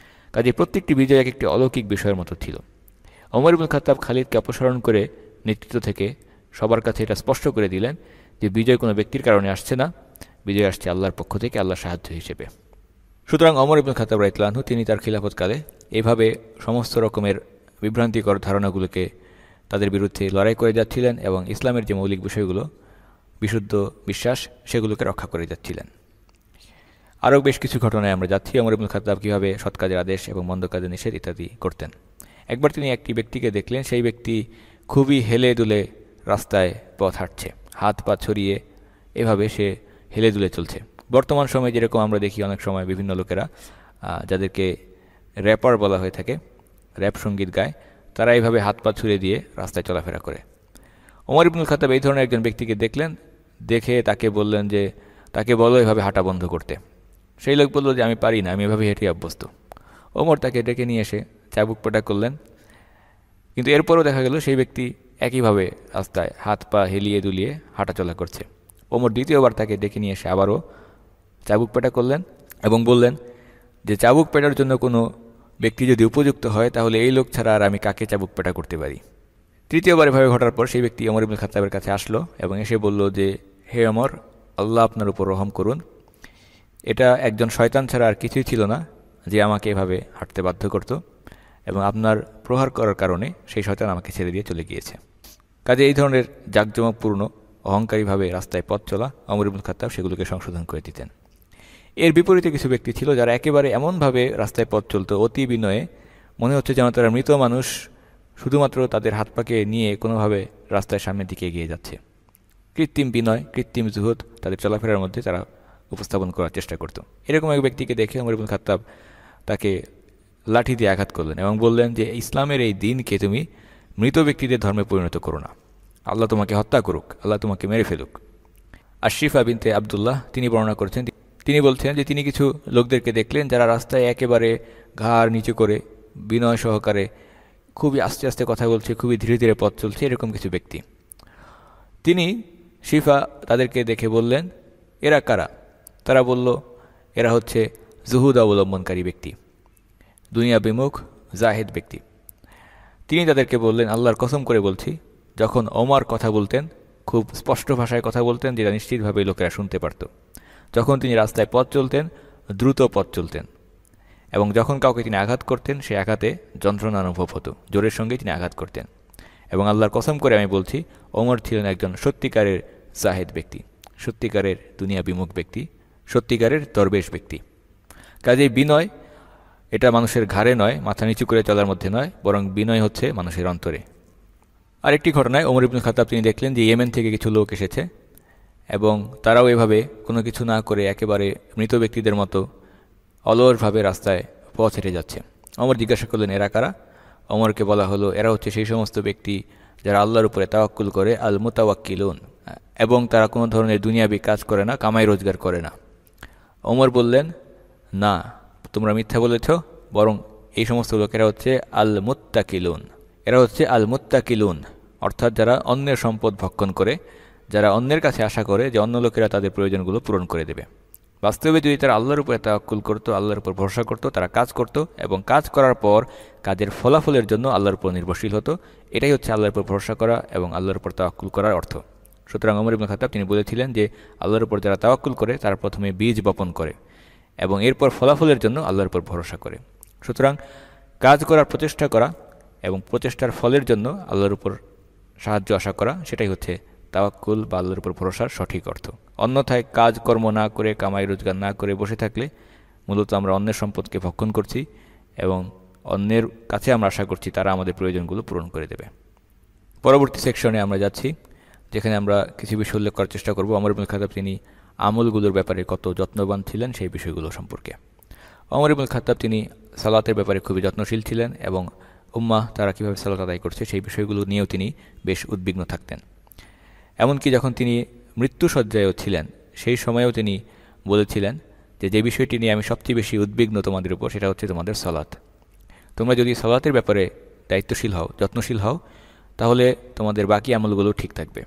কাজে প্রত্যেকটি বিজয় এক একটি অলৌকিক বিষয়ের মতো ছিল। ওমর ইবনে খাত্তাব খালিদকে অপসারণ করে নেতৃত্ব থেকে সবার কাছে এটা স্পষ্ট করে দিলেন যে বিজয় কোনো ব্যক্তির কারণে আসছে না, বিজয় আসছে আল্লাহর পক্ষ থেকে, আল্লাহর সাহায্য হিসেবে। সুতরাং ওমর ইবনে খাত্তাব রাদিয়াল্লাহু আনহু তিনি তার খিলাফতকালে এভাবে সমস্ত রকমের বিভ্রান্তিকর ধারণাগুলোকে তাদের বিরুদ্ধে লড়াই করে যাচ্ছিলেন এবং ইসলামের যে মৌলিক বিষয়গুলো, বিশুদ্ধ বিশ্বাস, সেগুলোকে রক্ষা করে যাচ্ছিলেন। আরও বেশ কিছু ঘটনায় আমরা যাচ্ছি ওমর ইবনে খাত্তাব কীভাবে সৎ কাজের আদেশ এবং মন্দ কাজের নিষেধ ইত্যাদি করতেন। একবার তিনি একটি ব্যক্তিকে দেখলেন, সেই ব্যক্তি খুবই হেলে দুলে রাস্তায় পথ হাঁটছে, হাত পা ছড়িয়ে এভাবে সে হেলে দুলে চলছে। বর্তমান সময়ে যেরকম আমরা দেখি অনেক সময় বিভিন্ন লোকেরা যাদেরকে র্যাপার বলা হয়ে থাকে, র্যাপ সঙ্গীত গায়, তারা এইভাবে হাত পা ছুড়ে দিয়ে রাস্তায় চলাফেরা করে। ওমর ইবনুল খাত্তাব এই ধরনের একজন ব্যক্তিকে দেখলেন, দেখে তাকে বললেন যে তাকে বলো এভাবে হাঁটা বন্ধ করতে। সেই লোক বলল যে আমি পারি না, আমি এভাবে হেঁটে অভ্যস্ত। ওমর তাকে ডেকে নিয়ে এসে চাবুক পেটা করলেন, কিন্তু এরপরও দেখা গেল সেই ব্যক্তি একইভাবে রাস্তায় হাত পা হেলিয়ে দুলিয়ে হাঁটাচলা করছে। ওমর দ্বিতীয়বার তাকে ডেকে নিয়ে এসে আবারও চাবুক পেটা করলেন এবং বললেন যে চাবুক পেটার জন্য কোনো ব্যক্তি যদি উপযুক্ত হয় তাহলে এই লোক ছাড়া আর আমি কাকে চাবুক পেটা করতে পারি। তৃতীয়বার এভাবে ঘটার পর সেই ব্যক্তি ওমর ইবনুল খাত্তাবের কাছে আসলো এবং এসে বলল যে হে ওমর, আল্লাহ আপনার উপর রহম করুন, এটা একজন শয়তান ছাড়া আর কিছুই ছিল না যে আমাকে এভাবে হাঁটতে বাধ্য করত, এবং আপনার প্রহার করার কারণে সেই শয়তান আমাকে ছেড়ে দিয়ে চলে গিয়েছে। কাজে এই ধরনের জাঁকজমকপূর্ণ অহংকারীভাবে রাস্তায় পথ চলা ওমর ইবনুল খাত্তাব সেগুলোকে সংশোধন করে দিতেন। এর বিপরীতে কিছু ব্যক্তি ছিল যারা একেবারে এমনভাবে রাস্তায় পথ চলত অতি বিনয়ে, মনে হচ্ছে যেন তারা মৃত মানুষ, শুধুমাত্র তাদের হাত পাকে নিয়ে কোনোভাবে রাস্তায় সামনের দিকে এগিয়ে যাচ্ছে। কৃত্রিম বিনয়, কৃত্রিম জুহুদ তাদের চলাফেরার মধ্যে তারা উপস্থাপন করার চেষ্টা করত। এরকম এক ব্যক্তিকে দেখে ওমর ইবনুল খাত্তাব তাকে লাঠি দিয়ে আঘাত করলেন এবং বললেন যে ইসলামের এই দিনকে তুমি মৃত ব্যক্তিদের ধর্মে পরিণত করো না, আল্লাহ তোমাকে হত্যা করুক, আল্লাহ তোমাকে মেরে ফেলুক। আশরিফা বিনতে আবদুল্লাহ তিনি বর্ণনা করেছেন, তিনি বলছেন যে তিনি কিছু লোকদেরকে দেখলেন যারা রাস্তায় একেবারে ঘাড় নিচু করে বিনয় সহকারে খুবই আস্তে আস্তে কথা বলছে, খুবই ধীরে ধীরে পথ চলছে, এরকম কিছু ব্যক্তি। তিনি শিফা তাদেরকে দেখে বললেন, এরা কারা? তারা বলল, এরা হচ্ছে জুহুদ অবলম্বনকারী ব্যক্তি, দুনিয়া বিমুখ জাহেদ ব্যক্তি। তিনি তাদেরকে বললেন, আল্লাহর কসম করে বলছি, যখন ওমর কথা বলতেন খুব স্পষ্ট ভাষায় কথা বলতেন যেটা নিশ্চিতভাবে লোকেরা শুনতে পারত। যখন তিনি রাস্তায় পথ চলতেন দ্রুত পথ চলতেন, এবং যখন কাউকে তিনি আঘাত করতেন সেই আঘাতে যন্ত্রণা অনুভব হতো, জোরের সঙ্গে তিনি আঘাত করতেন। এবং আল্লাহর কসম করে আমি বলছি, ওমর ছিলেন একজন সত্যিকারের জাহেদ ব্যক্তি, সত্যিকারের দুনিয়া বিমুখ ব্যক্তি, সত্যিকারের দরবেশ ব্যক্তি। কাজেই বিনয় এটা মানুষের ঘাড়ে নয়, মাথা নিচু করে চলার মধ্যে নয়, বরং বিনয় হচ্ছে মানুষের অন্তরে। আরেকটি ঘটনায় ওমর ইবনুল খাত্তাব তিনি দেখলেন যে ইয়েমেন থেকে কিছু লোক এসেছে এবং তারাও এভাবে কোনো কিছু না করে একেবারে মৃত ব্যক্তিদের মতো অলসভাবে রাস্তায় পথ হেঁটে যাচ্ছে। ওমর জিজ্ঞাসা করলেন, এরা কারা? ওমরকে বলা হলো, এরা হচ্ছে সেই সমস্ত ব্যক্তি যারা আল্লাহর উপরে তাওয়াক্কুল করে, আল মুতাওয়াক্কিলুন, এবং তারা কোনো ধরনের দুনিয়াবি কাজ করে না, কামাই রোজগার করে না। ওমর বললেন, না, তোমরা মিথ্যা বলেছ, বরং এই সমস্ত লোকেরা হচ্ছে আল মুত্তাকিলুন, এরা হচ্ছে আল মুত্তাকিলুন, অর্থাৎ যারা অন্যের সম্পদ ভক্ষণ করে, যারা অন্যের কাছে আশা করে যে অন্য লোকেরা তাদের প্রয়োজনগুলো পূরণ করে দেবে। বাস্তবে যদি তারা আল্লাহর উপরে তাওয়াক্কুল করত, আল্লাহর উপর ভরসা করত, তারা কাজ করত এবং কাজ করার পর কাজের ফলাফলের জন্য আল্লাহর উপর নির্ভরশীল হতো, এটাই হচ্ছে আল্লাহর উপর ভরসা করা এবং আল্লাহর উপর তাওয়াক্কুল করার অর্থ। সুতরাং ওমর ইবনুল খাত্তাব তিনি বলেছিলেন যে আল্লাহর উপর যারা তাওয়াক্কুল করে তারা প্রথমে বীজ বপন করে এবং এরপর ফলাফলের জন্য আল্লাহর উপর ভরসা করে। সুতরাং কাজ করার প্রচেষ্টা করা এবং প্রচেষ্টার ফলের জন্য আল্লাহর উপর সাহায্য আশা করা, সেটাই হচ্ছে তাওয়াক্কুল বা আল্লাহর উপর ভরসার সঠিক অর্থ। অন্যথায় কাজকর্ম না করে, কামাই রোজগার না করে বসে থাকলে মূলত আমরা অন্যের সম্পদকে ভক্ষণ করছি এবং অন্যের কাছে আমরা আশা করছি তারা আমাদের প্রয়োজনগুলো পূরণ করে দেবে। পরবর্তী সেকশনে আমরা যাচ্ছি, যেখানে আমরা কিছু বিষয় উল্লেখ করার চেষ্টা করব ওমর ইবনুল খাত্তাব তিনি আমলগুলোর ব্যাপারে কত যত্নবান ছিলেন সেই বিষয়গুলো সম্পর্কে। ওমর ইবনুল খাত্তাব তিনি সালাতের ব্যাপারে খুবই যত্নশীল ছিলেন এবং উম্মাহ তারা কীভাবে সালাত আদায় করছে সেই বিষয়গুলো নিয়েও তিনি বেশ উদ্বিগ্ন থাকতেন। এমনকি যখন তিনি মৃত্যুশয্যায়ও ছিলেন সেই সময়েও তিনি বলেছিলেন যে বিষয়টি নিয়ে আমি সবচেয়ে বেশি উদ্বিগ্ন তোমাদের উপর, সেটা হচ্ছে তোমাদের সালাত। তোমরা যদি সালাতের ব্যাপারে দায়িত্বশীল হও, যত্নশীল হও, তাহলে তোমাদের বাকি আমলগুলো ঠিক থাকবে।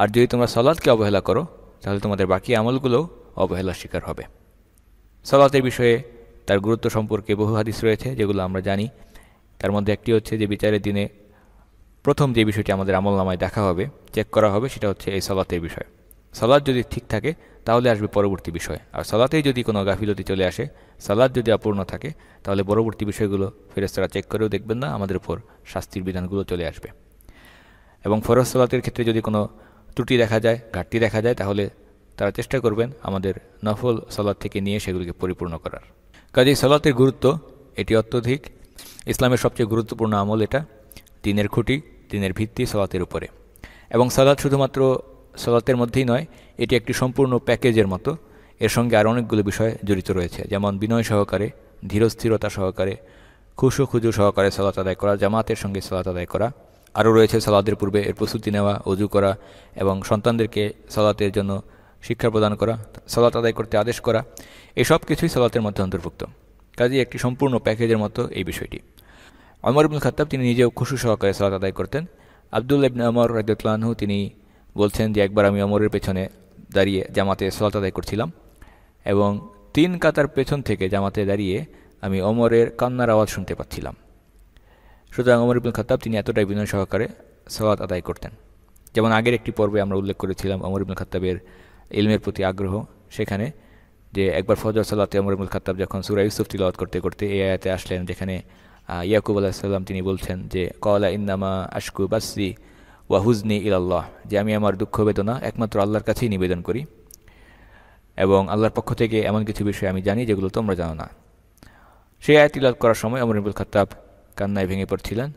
আর যদি তোমরা সালাতকে অবহেলা করো তাহলে তোমাদের বাকি আমলগুলো অবহেলার শিকার হবে। সালাতের বিষয়ে তার গুরুত্ব সম্পর্কে বহু হাদিস রয়েছে যেগুলো আমরা জানি। তার মধ্যে একটি হচ্ছে যে বিচারের দিনে প্রথম যে বিষয়টি আমাদের আমলনামায় দেখা হবে, চেক করা হবে, সেটা হচ্ছে এই সালাতের বিষয়। সালাত যদি ঠিক থাকে তাহলে আসবে পরবর্তী বিষয়, আর সালাতেই যদি কোনো গাফিলতি চলে আসে, সালাত যদি অপূর্ণ থাকে, তাহলে পরবর্তী বিষয়গুলো ফেরেশতারা চেক করেও দেখবেন না, আমাদের উপর শাস্তির বিধানগুলো চলে আসবে। এবং ফরজ সালাতের ক্ষেত্রে যদি কোনো ত্রুটি দেখা যায়, ঘাটতি দেখা যায়, তাহলে তারা চেষ্টা করবেন আমাদের নফল সালাত থেকে নিয়ে সেগুলিকে পরিপূর্ণ করার। কাজেই সালাতের গুরুত্ব এটি অত্যধিক। ইসলামের সবচেয়ে গুরুত্বপূর্ণ আমল এটা, দিনের খুঁটি, দিনের ভিত্তি সালাতের উপরে। এবং সালাত শুধুমাত্র সালাতের মধ্যেই নয়, এটি একটি সম্পূর্ণ প্যাকেজের মতো। এর সঙ্গে আরও অনেকগুলো বিষয় জড়িত রয়েছে, যেমন বিনয় সহকারে, ধীরস্থিরতা সহকারে, খুশু খুজু সহকারে সালাত আদায় করা, জামাতের সঙ্গে সালাত আদায় করা। আরও রয়েছে সালাতের পূর্বে এর প্রস্তুতি নেওয়া, ওযু করা এবং সন্তানদেরকে সালাতের জন্য শিক্ষা প্রদান করা, সালাত আদায় করতে আদেশ করা, এই সব কিছুই সালাতের মধ্যে অন্তর্ভুক্ত। কাজেই একটি সম্পূর্ণ প্যাকেজের মতো এই বিষয়টি। ওমর ইবনুল খাত্তাব তিনি নিজেও খুশু সহকারে সালাত আদায় করতেন। আব্দুল্লাহ ইবনে ওমর রাদিয়াল্লাহু আনহু তিনি বলছেন যে একবার আমি ওমরের পেছনে দাঁড়িয়ে জামাতে সালাত আদায় করছিলাম এবং 3 কাতার পেছন থেকে জামাতে দাঁড়িয়ে আমি ওমরের কান্নার আওয়াজ শুনতে পাচ্ছিলাম। সুতরাং ওমর ইবনুল খাত্তাব তিনি এতটাই বিনয় সহকারে সালাত আদায় করতেন। যেমন আগের একটি পর্বে আমরা উল্লেখ করেছিলাম ওমর ইবনুল খাত্তাবের ইলমের প্রতি আগ্রহ, সেখানে যে একবার ফজর সালাতে ওমর ইবনুল খাত্তাব যখন সূরা ইউসুফ তিলাওয়াত করতে করতে এই আয়াতে আসলেন যেখানে ইয়াকুব আলাইহিস সালাম তিনি বলছেন যে ক্বালা ইন্নামা আশকু বাসরি ওয়াহুজনি ইলাল্লাহ, যে আমি আমার দুঃখ বেদনা একমাত্র আল্লাহর কাছেই নিবেদন করি এবং আল্লাহর পক্ষ থেকে এমন কিছু বিষয় আমি জানি যেগুলো তোমরা জানো না। সেই আয়াত তিলাওয়াত করার সময় ওমর ইবনুল খাত্তাব কান্নায় ভেঙে পড়ছিলেন,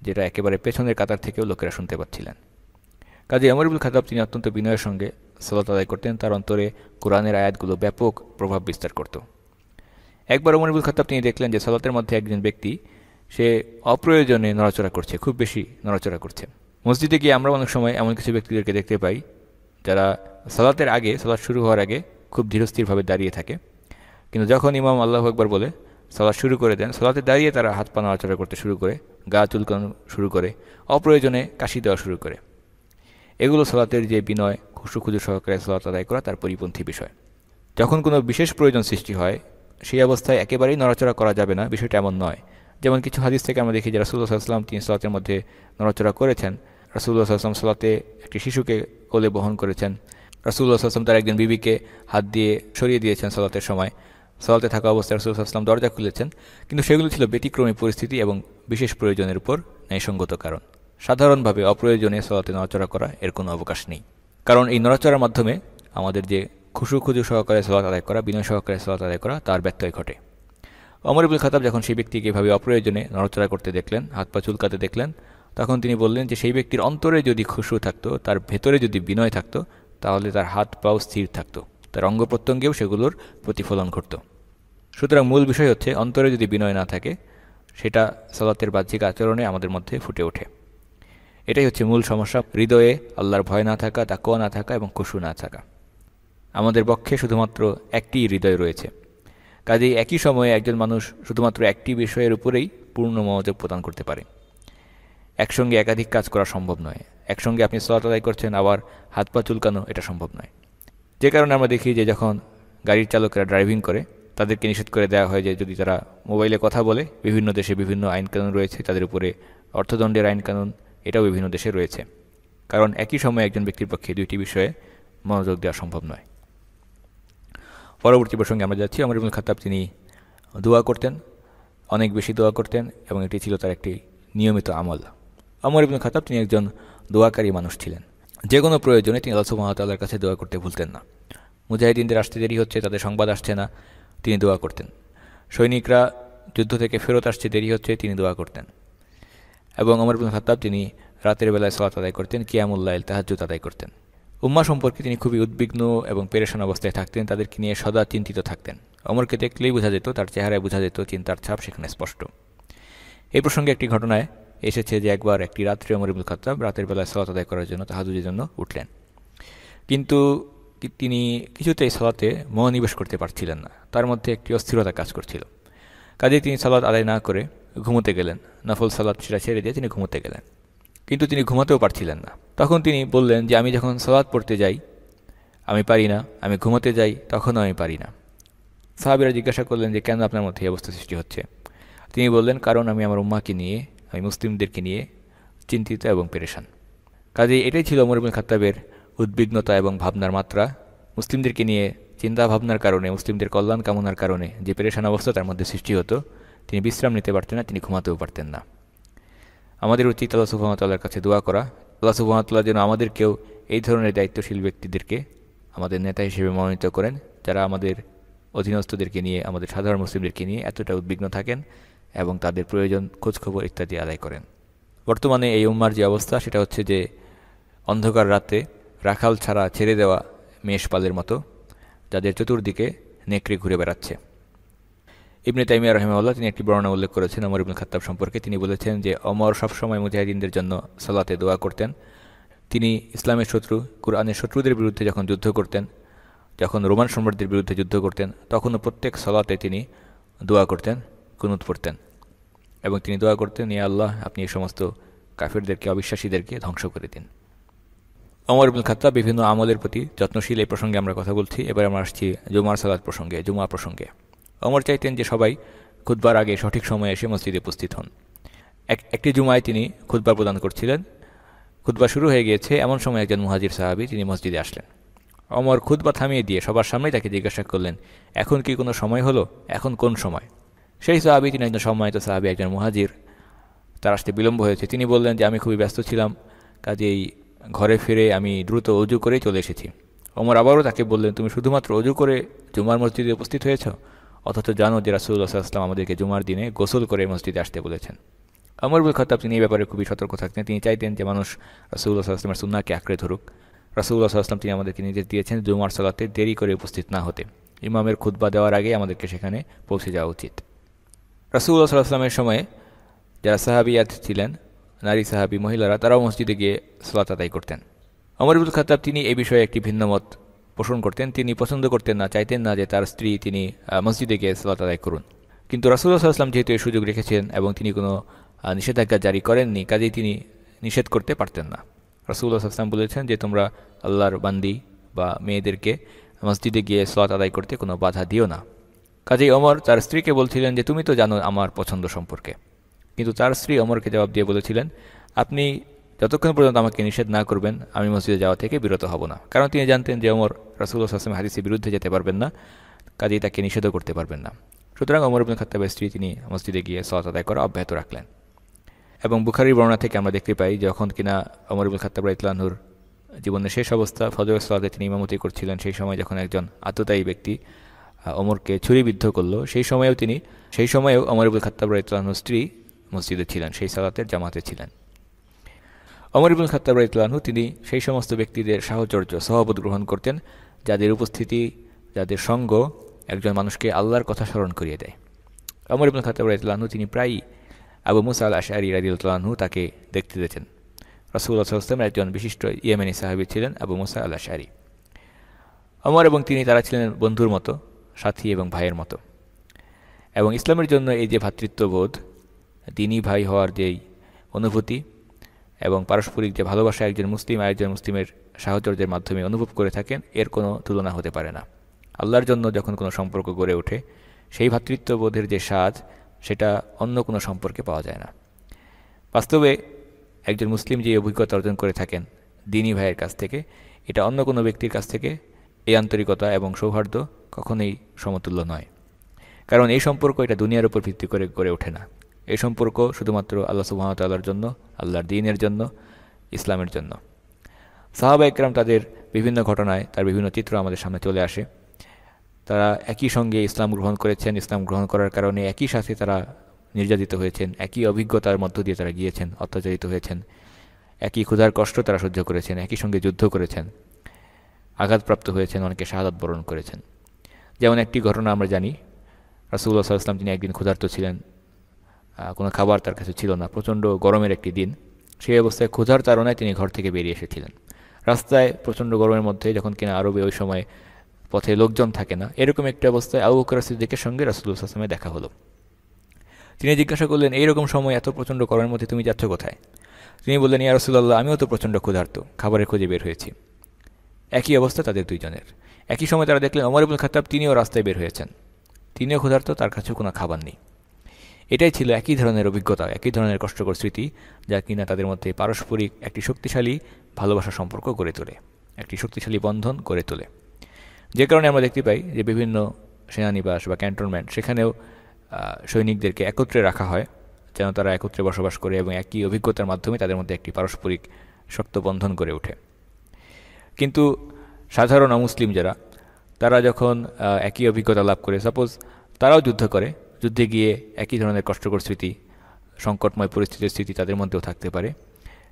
যেটা একেবারে পেছনের কাতার থেকেও লোকেরা শুনতে পাচ্ছিলেন। কাজে ওমর ইবনুল খাত্তাব তিনি অত্যন্ত বিনয়ের সঙ্গে সালাত আদায় করতেন, তার অন্তরে কোরআনের আয়াতগুলো ব্যাপক প্রভাব বিস্তার করত। একবার ওমর ইবনুল খাত্তাব তিনি দেখলেন যে সালাতের মধ্যে একজন ব্যক্তি সে অপ্রয়োজনে নড়াচড়া করছে, খুব বেশি নড়াচড়া করছে। মসজিদে গিয়ে আমরা অনেক সময় এমন কিছু ব্যক্তিদেরকে দেখতে পাই যারা সালাতের আগে, সালাত শুরু হওয়ার আগে খুব ধীরস্থিরভাবে দাঁড়িয়ে থাকে, কিন্তু যখন ইমাম আল্লাহু আকবার বলে সালাত শুরু করে দেন, সালাতে দাঁড়িয়ে তারা হাত পা নড়াচড়া করতে শুরু করে, গা চুলকানো শুরু করে, অপ্রয়োজনে কাশি দেওয়া শুরু করে। এগুলো সালাতের যে বিনয়, খুশু সহকারে সালাত আদায় করা তার পরিপন্থী বিষয়। যখন কোনো বিশেষ প্রয়োজন সৃষ্টি হয় সেই অবস্থায় একেবারেই নড়াচড়া করা যাবে না, বিষয়টা এমন নয়। যেমন কিছু হাদিস থেকে আমরা দেখি যে রাসূলুল্লাহ সাল্লাল্লাহু আলাইহি ওয়াসাল্লাম তিনি সালাতের মধ্যে নড়াচড়া করেছেন। রাসূলুল্লাহ সাল্লাল্লাহু আলাইহি ওয়াসাল্লাম সালাতে একটি শিশুকে কোলে বহন করেছেন। রাসূলুল্লাহ সাল্লাল্লাহু আলাইহি ওয়াসাল্লাম তার একজন বিবিকে হাত দিয়ে সরিয়ে দিয়েছেন সালাতের সময়। সালাতে থাকা অবস্থায় রাসূলুল্লাহ সাল্লাল্লাহু আলাইহি ওয়াসাল্লাম দরজা খুলেছেন, কিন্তু সেগুলো ছিল ব্যতিক্রমী পরিস্থিতি এবং বিশেষ প্রয়োজনের উপর ন্যায়সঙ্গত কারণ। সাধারণভাবে অপ্রয়োজনে সালাতে নড়াচড়া করা এর কোনো অবকাশ নেই, কারণ এই নড়াচড়ার মাধ্যমে আমাদের যে খুশু সহকারে সালাত আদায় করা, বিনয় সহকারে সালাত আদায় করা তার ব্যত্যয় ঘটে। ওমর ইবনুল খাত্তাব যখন সেই ব্যক্তিকে এভাবে অপ্রয়োজনে নড়াচড়া করতে দেখলেন, হাত পা চুলকাতে দেখলেন, তখন তিনি বললেন যে সেই ব্যক্তির অন্তরে যদি খুশু থাকতো, তার ভেতরে যদি বিনয় থাকতো, তাহলে তার হাত পাও স্থির থাকতো, তার অঙ্গ প্রত্যঙ্গেও সেগুলোর প্রতিফলন ঘটত। সুতরাং মূল বিষয় হচ্ছে অন্তরে যদি বিনয় না থাকে সেটা সালাতের বাহ্যিক আচরণে আমাদের মধ্যে ফুটে ওঠে। এটাই হচ্ছে মূল সমস্যা, হৃদয়ে আল্লাহর ভয় না থাকা, তাকওয়া না থাকা এবং খুশু না থাকা। আমাদের পক্ষে শুধুমাত্র একটি হৃদয় রয়েছে, কাজেই একই সময়ে একজন মানুষ শুধুমাত্র একটি বিষয়ের উপরেই পূর্ণ মনোযোগ প্রদান করতে পারে। একসঙ্গে একাধিক কাজ করা সম্ভব নয়। একসঙ্গে আপনি সালাত আদায় করছেন আবার হাত পা চুলকানো, এটা সম্ভব নয়। যে কারণে আমরা দেখি যে যখন গাড়ির চালকেরা ড্রাইভিং করে তাদেরকে নিষেধ করে দেওয়া হয় যে যদি তারা মোবাইলে কথা বলে, বিভিন্ন দেশে বিভিন্ন আইনকানুন রয়েছে তাদের উপরে অর্থদণ্ডের আইনকানুন, এটাও বিভিন্ন দেশে রয়েছে, কারণ একই সময়ে একজন ব্যক্তির পক্ষে দুইটি বিষয়ে মনোযোগ দেওয়া সম্ভব নয়। পরবর্তী প্রসঙ্গে আমরা যাচ্ছি। ওমর ইবনুল খাত্তাব তিনি দোয়া করতেন, অনেক বেশি দোয়া করতেন এবং এটি ছিল তার একটি নিয়মিত আমল। ওমর ইবনুল খাত্তাব তিনি একজন দোয়াকারী মানুষ ছিলেন। যে কোনো প্রয়োজনে তিনি আল্লাহ সুবহানাহু ওয়া তাআলার কাছে দোয়া করতে ভুলতেন না। মুজাহিদিনদের আসতে দেরি হচ্ছে, তাদের সংবাদ আসছে না, তিনি দোয়া করতেন। সৈনিকরা যুদ্ধ থেকে ফেরত আসছে, দেরি হচ্ছে, তিনি দোয়া করতেন। এবং ওমর ইবনুল খাত্তাব তিনি রাতের বেলায় সালাত আদায় করতেন, কিয়ামুল লাইল, তাহাজ্জুদ আদায় করতেন। উম্মাহ সম্পর্কে তিনি খুবই উদ্বিগ্ন এবং পেরেশান অবস্থায় থাকতেন, তাদেরকে নিয়ে সদা চিন্তিত থাকতেন। ওমরকে দেখলেই বোঝা যেত, তার চেহারায় বোঝা যেত চিন্তার ছাপ সেখানে স্পষ্ট। এই প্রসঙ্গে একটি ঘটনায় এসেছে যে একবার একটি রাত্রে ওমর ইবনুল খাত্তাব রাতের বেলায় সালাত আদায় করার জন্য, তাহাজ্জুদের জন্য উঠলেন, কিন্তু তিনি কিছুতেই সালাতে মনোনিবেশ করতে পারছিলেন না। তার মধ্যে একটি অস্থিরতা কাজ করছিল। কাজেই তিনি সালাত আদায় না করে ঘুমোতে গেলেন, নফল সালাত সেটা ছেড়ে দিয়ে তিনি ঘুমোতে গেলেন, কিন্তু তিনি ঘুমাতেও পারছিলেন না। তখন তিনি বললেন যে আমি যখন সালাত পড়তে যাই আমি পারি না, আমি ঘুমোতে যাই তখনও আমি পারি না। সাহাবীরা জিজ্ঞাসা করলেন যে কেন আপনার মধ্যে এই অবস্থা সৃষ্টি হচ্ছে? তিনি বললেন, কারণ আমি আমার উম্মাহকে নিয়ে, আমি মুসলিমদেরকে নিয়ে চিন্তিত এবং পেরেশান। কাজেই এটাই ছিল ওমর ইবনুল খাত্তাবের উদ্বিগ্নতা এবং ভাবনার মাত্রা। মুসলিমদেরকে নিয়ে চিন্তা ভাবনার কারণে, মুসলিমদের কল্যাণ কামনার কারণে যে পেরেশান অবস্থা তার মধ্যে সৃষ্টি হতো, তিনি বিশ্রাম নিতে পারতেন না, তিনি ঘুমাতেও পারতেন না। আমাদের উচিত আল্লাহ সুবহানাহু ওয়া তাআলার কাছে দোয়া করা, আল্লাহ সুবহানাহু ওয়া তাআলা যেন আমাদেরকেও এই ধরনের দায়িত্বশীল ব্যক্তিদেরকে আমাদের নেতা হিসেবে মনোনীত করেন, যারা আমাদের অধীনস্থদেরকে নিয়ে, আমাদের সাধারণ মুসলিমদেরকে নিয়ে এতটা উদ্বিগ্ন থাকেন এবং তাদের প্রয়োজন খোঁজখবর ইত্যাদি আদায় করেন। বর্তমানে এই উম্মার যে অবস্থা সেটা হচ্ছে যে অন্ধকার রাতে রাখাল ছাড়া ছেড়ে দেওয়া মেষপালের মতো, যাদের চতুর্দিকে নেকড়ে ঘুরে বেড়াচ্ছে। ইবনে তাইমিয়া রাহিমাহুল্লাহ তিনি একটি বর্ণনা উল্লেখ করেছেন ওমর ইবনুল খাত্তাব সম্পর্কে। তিনি বলেছেন যে ওমর সবসময় মুজাহিদিনদের জন্য সালাতে দোয়া করতেন। তিনি ইসলামের শত্রু, কুরআনের শত্রুদের বিরুদ্ধে যখন যুদ্ধ করতেন, যখন রোমান সম্রাটদের বিরুদ্ধে যুদ্ধ করতেন, তখনও প্রত্যেক সালাতে তিনি দোয়া করতেন, কুনুত পড়তেন এবং তিনি দোয়া করতেন, ইয়া আল্লাহ, আপনি এই সমস্ত কাফিরদেরকে, অবিশ্বাসীদেরকে ধ্বংস করে দিন। ওমর ইবনুল খাত্তাব বিভিন্ন আমলের প্রতি যত্নশীল। এই প্রসঙ্গে আমরা কথা বলছি। এবার আমরা আসছি জুমার সালাত প্রসঙ্গে, জুমা প্রসঙ্গে। ওমর চাইতেন যে সবাই খুতবার আগে সঠিক সময়ে এসে মসজিদে উপস্থিত হন। একটি জুমায় তিনি খুতবা প্রদান করছিলেন, খুতবা শুরু হয়ে গিয়েছে, এমন সময় একজন মুহাজির সাহাবী তিনি মসজিদে আসলেন। ওমর খুতবা থামিয়ে দিয়ে সবার সামনেই তাকে জিজ্ঞাসা করলেন, এখন কি কোনো সময় হলো? এখন কোন সময়? সেই সাহাবী, তিনি একজন সম্মানিত সাহাবী, একজন মুহাজির, তার আসতে বিলম্ব হয়েছে। তিনি বললেন যে আমি খুবই ব্যস্ত ছিলাম, কাজেই ঘরে ফিরে আমি দ্রুত অজু করেই চলে এসেছি। ওমর আবারও তাকে বললেন, তুমি শুধুমাত্র অজু করে জুমার মসজিদে উপস্থিত হয়েছ, অথচ জানো যে রাসূলুল্লাহ সাল্লাল্লাহু আলাইহি ওয়াসাল্লাম আমাদেরকে জুমার দিনে গোসল করে মসজিদে আসতে বলেছেন। ওমর ইবনুল খাত্তাব তিনি এই ব্যাপারে খুবই সতর্ক থাকতেন। তিনি চাইতেন যে মানুষ রাসূলুল্লাহ সাল্লাল্লাহু আলাইহি ওয়াসাল্লামের সুন্নাহকে আঁকড়ে ধরুক। রাসূলুল্লাহ সাল্লাল্লাহু আলাইহি ওয়াসাল্লাম তিনি আমাদেরকে নির্দেশ দিয়েছেন জুমার সালাতে দেরি করে উপস্থিত না হতে, ইমামের খুতবা দেওয়ার আগে আমাদেরকে সেখানে পৌঁছে যাওয়া উচিত। রাসূলুল্লাহ সাল্লাল্লাহু আলাইহি ওয়াসাল্লামের সময়ে যারা সাহাবিয়াত ছিলেন, নারী সাহাবী মহিলারা, তারাও মসজিদে গিয়ে সালাত আদায় করতেন। ওমর ইবনুল খাত্তাব তিনি এই বিষয়ে একটি ভিন্ন মত পোষণ করতেন। তিনি পছন্দ করতেন না, চাইতেন না যে তার স্ত্রী তিনি মসজিদে গিয়ে সালাত আদায় করুন। কিন্তু রাসূলুল্লাহ সাল্লাল্লাহু আলাইহি ওয়াসাল্লাম যেহেতু এই সুযোগ রেখেছেন এবং তিনি কোনো নিষেধাজ্ঞা জারি করেননি, কাজেই তিনি নিষেধ করতে পারতেন না। রাসূলুল্লাহ সাল্লাল্লাহু আলাইহি ওয়াসাল্লাম বলেছেন যে তোমরা আল্লাহর বান্দি বা মেয়েদেরকে মসজিদে গিয়ে সালাত আদায় করতে কোনো বাধা দিও না। কাজেই ওমর তার স্ত্রীকে বলছিলেন যে তুমি তো জানো আমার পছন্দ সম্পর্কে, কিন্তু তার স্ত্রী ওমরকে জবাব দিয়ে বলেছিলেন, আপনি যতক্ষণ পর্যন্ত আমাকে নিষেধ না করবেন আমি মসজিদে যাওয়া থেকে বিরত হব না। কারণ তিনি জানতেন যে ওমর রাসূলুল্লাহ সাল্লাল্লাহু আলাইহি ওয়াসাল্লামের হাদিসের বিরুদ্ধে যেতে পারবেন না, কাজেই তাকে নিষেধও করতে পারবেন না। সুতরাং ওমর ইবনে খাত্তাবের স্ত্রী তিনি মসজিদে গিয়ে সালাত আদায় করা অব্যাহত রাখলেন। এবং বুখারীর বর্ণনা থেকে আমরা দেখতে পাই যখন কিনা ওমর ইবনে খাত্তাব রাদিয়াল্লাহু আনহুর জীবনের শেষ অবস্থা, ফজরের সালাতে তিনি ইমামতি করছিলেন, সেই সময় যখন একজন আততায়ী ব্যক্তি ওমরকে ছুরিবিদ্ধ করলো, সেই সময়েও ওমর ইবনে খাত্তাব রাদিয়াল্লাহু আনহুর স্ত্রী মসজিদে ছিলেন, সেই সালাতের জামাতে ছিলেন। ওমর ইবনে খাত্তাব রাদিয়াল্লাহু আনহু তিনি সেই সমস্ত ব্যক্তিদের সাহচর্য, সহবত গ্রহণ করতেন যাদের উপস্থিতি, যাদের সঙ্গ একজন মানুষকে আল্লাহর কথা স্মরণ করিয়ে দেয়। ওমর ইবনে খাত্তাব রাদিয়াল্লাহু আনহু তিনি প্রায়ই আবু মুসা আল আশআরী রাদিয়াল্লাহু আনহু তাকে দেখতে যেতেন। রাসূলুল্লাহ সাল্লাল্লাহু আলাইহি ওয়াসাল্লামের একজন বিশিষ্ট ইয়েমেনি সাহাবী ছিলেন আবু মুসা আল আশআরী। ওমর এবং তারা ছিলেন বন্ধুর মতো, সাথী এবং ভাইয়ের মতো। এবং ইসলামের জন্য এই যে ভ্রাতৃত্ববোধ, দ্বীনী ভাই হওয়ার যেই অনুভূতি এবং পারস্পরিক যে ভালোবাসা একজন মুসলিম আরেকজন মুসলিমের সাহচর্যের মাধ্যমে অনুভব করে থাকেন, এর কোনো তুলনা হতে পারে না। আল্লাহর জন্য যখন কোনো সম্পর্ক গড়ে ওঠে, সেই ভ্রাতৃত্ববোধের যে স্বাদ সেটা অন্য কোনো সম্পর্কে পাওয়া যায় না। বাস্তবে একজন মুসলিম যে অভিজ্ঞতা অর্জন করে থাকেন দ্বীনী ভাইয়ের কাছ থেকে, এটা অন্য কোনো ব্যক্তির কাছ থেকে এই আন্তরিকতা এবং সৌহার্দ্য কখনোই সমতুল্য নয়। কারণ এই সম্পর্ক এটা দুনিয়ার উপর ভিত্তি করে গড়ে ওঠে না। এই সম্পর্ক শুধুমাত্র আল্লাহ সুবহানাহু ওয়া তাআলার জন্য, আল্লাহর দ্বীনের জন্য, ইসলামের জন্য। সাহাবা একরাম তাদের বিভিন্ন ঘটনায় তার বিভিন্ন চিত্র আমাদের সামনে চলে আসে। তারা একই সঙ্গে ইসলাম গ্রহণ করেছেন, ইসলাম গ্রহণ করার কারণে একই সাথে তারা নির্যাতিত হয়েছেন, একই অভিজ্ঞতার মধ্য দিয়ে তারা গিয়েছেন, অত্যাচারিত হয়েছেন, একই ক্ষুধার কষ্ট তারা সহ্য করেছেন, একই সঙ্গে যুদ্ধ করেছেন, আঘাতপ্রাপ্ত হয়েছেন, অনেকে শাহাদাত বরণ করেছেন। যেমন একটি ঘটনা আমরা জানি, রাসূলুল্লাহ সাল্লাল্লাহু আলাইহি ওয়াসাল্লাম তিনি একদিন ক্ষুধার্ত ছিলেন, কোনো খাবার তার কাছে ছিল না, প্রচণ্ড গরমের একটি দিন। সেই অবস্থায় ক্ষুধার তাড়নায় তিনি ঘর থেকে বেরিয়ে এসেছিলেন। রাস্তায় প্রচণ্ড গরমের মধ্যে, যখন কিনা আরবে ওই সময় পথে লোকজন থাকে না, এরকম একটি অবস্থায় আবু বকর সিদ্দিকের সঙ্গে রাসূলুল্লাহ সাল্লাল্লাহু আলাইহি ওয়াসাল্লামের দেখা হলো। তিনি জিজ্ঞাসা করলেন, এইরকম সময় এত প্রচণ্ড গরমের মধ্যে তুমি যাচ্ছ কোথায়? তিনি বললেন, ইয়া রাসূলুল্লাহ, আমিও তো প্রচণ্ড ক্ষুধার্ত, খাবারের খোঁজে বের হয়েছি। একই অবস্থা তাদের দুইজনের। একই সময় তারা দেখলেন ওমর ইবনে খাত্তাব তিনিও রাস্তায় বের হয়েছেন, তিনিও ক্ষুধার্ত, তার কাছেও কোনো খাবার নেই। এটাই ছিল একই ধরনের অভিজ্ঞতা, একই ধরনের কষ্টকর স্মৃতি, যা কিনা তাদের মধ্যে পারস্পরিক একটি শক্তিশালী ভালোবাসার সম্পর্ক গড়ে তোলে, একটি শক্তিশালী বন্ধন গড়ে তোলে। যে কারণে আমরা দেখতে পাই যে বিভিন্ন সেনানিবাস বা ক্যান্টনমেন্ট, সেখানেও সৈনিকদেরকে একত্রে রাখা হয় যেন তারা একত্রে বসবাস করে এবং একই অভিজ্ঞতার মাধ্যমে তাদের মধ্যে একটি পারস্পরিক শক্ত বন্ধন গড়ে ওঠে। কিন্তু সাধারণ অমুসলিম যারা, তারা যখন একই অভিজ্ঞতা লাভ করে, সাপোজ তারাও যুদ্ধ করে, যুদ্ধে গিয়ে একই ধরনের কষ্টকর স্মৃতি, সংকটময় পরিস্থিতির স্মৃতি তাদের মধ্যেও থাকতে পারে,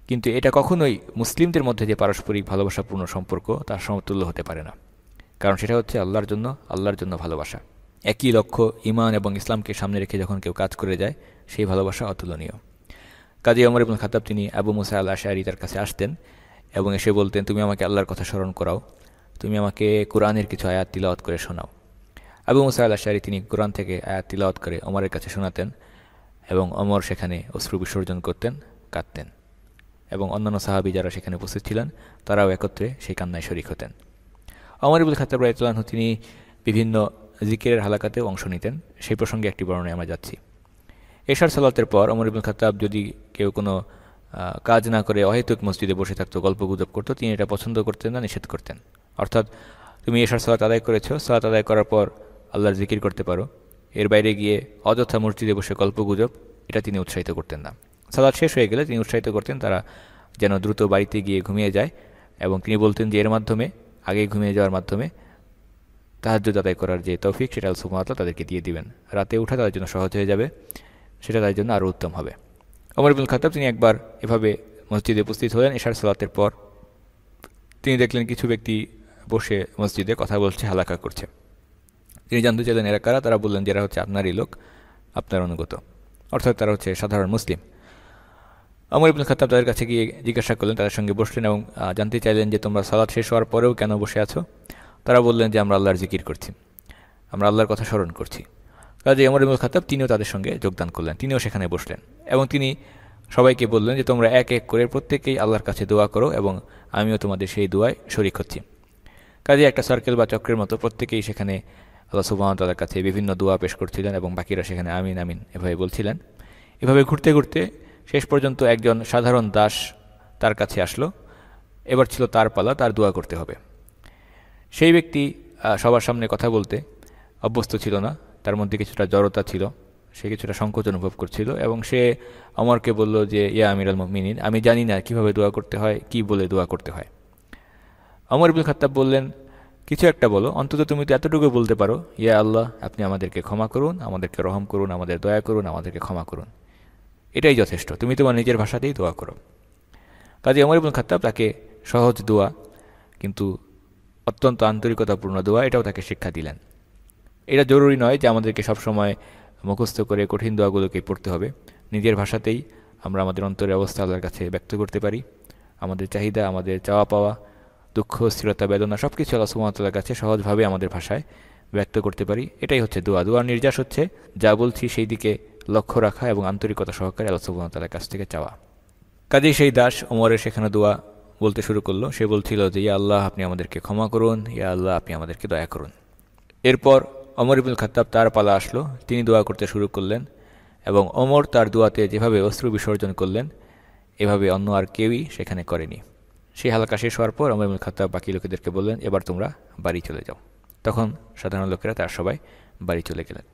কিন্তু এটা কখনোই মুসলিমদের মধ্যে যে পারস্পরিক ভালোবাসাপূর্ণ সম্পর্ক তার সমতুল্য হতে পারে না। কারণ সেটা হচ্ছে আল্লাহর জন্য ভালোবাসা। একই লক্ষ্য, ঈমান এবং ইসলামকে সামনে রেখে যখন কেউ কাজ করে যায়, সেই ভালোবাসা অতুলনীয়। কাজী ওমর ইবনে খাত্তাব তিনি আবু মুসা আল আশআরী তার কাছে আসতেন এবং এসে বলতেন, তুমি আমাকে আল্লাহর কথা স্মরণ করাও, তুমি আমাকে কোরআনের কিছু আয়াত তিলাওয়াত করে শোনাও। আবু মুসা আল আশআরী তিনি কোরআন থেকে আয়াত তিলাওয়াত করে ওমরের কাছে শোনাতেন এবং ওমর সেখানে অশ্রু বিসর্জন করতেন, কাঁদতেন, এবং অন্যান্য সাহাবী যারা সেখানে উপস্থিত ছিলেন তারাও একত্রে সেই কান্নায় শরীক হতেন। ওমর ইবনে খাত্তাব রাদিয়াল্লাহু আনহু তিনি বিভিন্ন জিকিরের হালাকাতেও অংশ নিতেন। সেই প্রসঙ্গে একটি বর্ণনায় আমরা যাচ্ছি। এশার সালাতের পর ওমর ইবনে খাত্তাব যদি কেউ কোনো কাজ না করে অহেতুক মসজিদে বসে থাকতো, গল্পগুজব করতো, তিনি এটা পছন্দ করতেন না, নিষেধ করতেন। অর্থাৎ তুমি এশার সালাত আদায় করেছো, সালাত আদায় করার পর আল্লাহর জিকির করতে পারো, এর বাইরে গিয়ে অযথা মসজিদে বসে গল্পগুজব, এটা তিনি উৎসাহিত করতেন না। সালাত শেষ হয়ে গেলে তিনি উৎসাহিত করতেন তারা যেন দ্রুত বাড়িতে গিয়ে ঘুমিয়ে যায়, এবং তিনি বলতেন যে এর মাধ্যমে, আগেই ঘুমিয়ে যাওয়ার মাধ্যমে তাহাজ্জুদ আদায় করার যে তৌফিক সেটা আল্লাহ সুবহানাহু ওয়া তাআলা তাদেরকে দিয়ে দিবেন। রাতে ওঠা তাদের জন্য সহজ হয়ে যাবে, সেটা তাদের জন্য আরও উত্তম হবে। ওমর ইবনুল খাত্তাব তিনি একবার এভাবে মসজিদে উপস্থিত হলেন এশার সালাতের পর। তিনি দেখলেন কিছু ব্যক্তি বসে মসজিদে কথা বলছে, হালাকা করছে। তিনি জানতে চাইলেন এরা কারা। তারা বললেন যে এরা হচ্ছে আপনারই লোক, আপনার অনুগত, অর্থাৎ তারা হচ্ছে সাধারণ মুসলিম। ওমর ইবনুল খাত্তাব তাদের কাছে গিয়ে জিজ্ঞাসা করলেন, তাদের সঙ্গে বসলেন এবং জানতে চাইলেন যে তোমরা সালাত শেষ হওয়ার পরেও কেন বসে আছো? তারা বললেন যে আমরা আল্লাহর জিকির করছি, আমরা আল্লাহর কথা স্মরণ করছি। কাজে ওমর ইবনুল খাত্তাব তিনিও তাদের সঙ্গে যোগদান করলেন, তিনিও সেখানে বসলেন এবং তিনি সবাইকে বললেন যে তোমরা এক এক করে প্রত্যেকেই আল্লাহর কাছে দোয়া করো এবং আমিও তোমাদের সেই দোয়ায় শরীক হচ্ছি। কাজে একটা সার্কেল বা চক্রের মতো প্রত্যেকেই সেখানে আল্লাহ সুবহানাহু ওয়া তাআলার কাছে বিভিন্ন দোয়া পেশ করছিলেন এবং বাকিরা সেখানে আমিন আমিন এভাবে বলছিলেন। এভাবে ঘুরতে ঘুরতে শেষ পর্যন্ত একজন সাধারণ দাস তার কাছে আসলো। এবার ছিল তার পালা, তার দোয়া করতে হবে। সেই ব্যক্তি সবার সামনে কথা বলতে অভ্যস্ত ছিল না, তার মধ্যে কিছুটা জড়তা ছিল, সে কিছুটা সংকোচ অনুভব করছিল এবং সে ওমরকে বলল যে ইয়া আমিরুল মুমিনিন, আমি জানি না কিভাবে দোয়া করতে হয়, কি বলে দোয়া করতে হয়। ওমর ইবনুল খাত্তাব বললেন, কিছু একটা বলো, অন্তত তুমি তো এতটুকু বলতে পারো, ইয়া আল্লাহ আপনি আমাদেরকে ক্ষমা করুন, আমাদেরকে রহম করুন, আমাদের দয়া করুন, আমাদেরকে ক্ষমা করুন, এটাই যথেষ্ট, তুমি তোমার নিজের ভাষাতেই দোয়া করো। কাজে ওমর ইবনুল খাত্তাব তাকে সহজ দোয়া কিন্তু অত্যন্ত আন্তরিকতাপূর্ণ দোয়া এটাও তাকে শিক্ষা দিলেন। এটা জরুরি নয় যে আমাদেরকে সবসময় মুখস্থ করে কঠিন দোয়াগুলোকে পড়তে হবে, নিজের ভাষাতেই আমরা আমাদের অন্তরের অবস্থা আল্লাহর কাছে ব্যক্ত করতে পারি। আমাদের চাহিদা, আমাদের চাওয়া পাওয়া, দুঃখ, স্থিরতা, বেদনা সব কিছু আল্লাহ সুবহানাহু ওয়া তাআলার কাছে সহজভাবে আমাদের ভাষায় ব্যক্ত করতে পারি। এটাই হচ্ছে দোয়া। দোয়ার নির্যাস হচ্ছে যা বলছি সেই দিকে লক্ষ্য রাখা এবং আন্তরিকতা সহকারে আল্লাহ সুবহানাহু ওয়া তাআলার কাছ থেকে চাওয়া। কাজেই সেই দাস ওমরের সেখানে দোয়া বলতে শুরু করলো। সে বলছিল যে ইয়া আল্লাহ আপনি আমাদেরকে ক্ষমা করুন, ইয়া আল্লাহ আপনি আমাদেরকে দয়া করুন। এরপর ওমর ইবনুল খাত্তাব তার পালা আসলো, তিনি দোয়া করতে শুরু করলেন এবং ওমর তার দোয়াতে যেভাবে অশ্রু বিসর্জন করলেন এভাবে অন্য আর কেউই সেখানে করেনি। সেই হালকা শেষ হওয়ার পর ওমর ইবনুল খাত্তাব বাকি লোকেদেরকে বললেন, এবার তোমরা বাড়ি চলে যাও। তখন সাধারণ লোকেরা তার সবাই বাড়ি চলে গেলেন।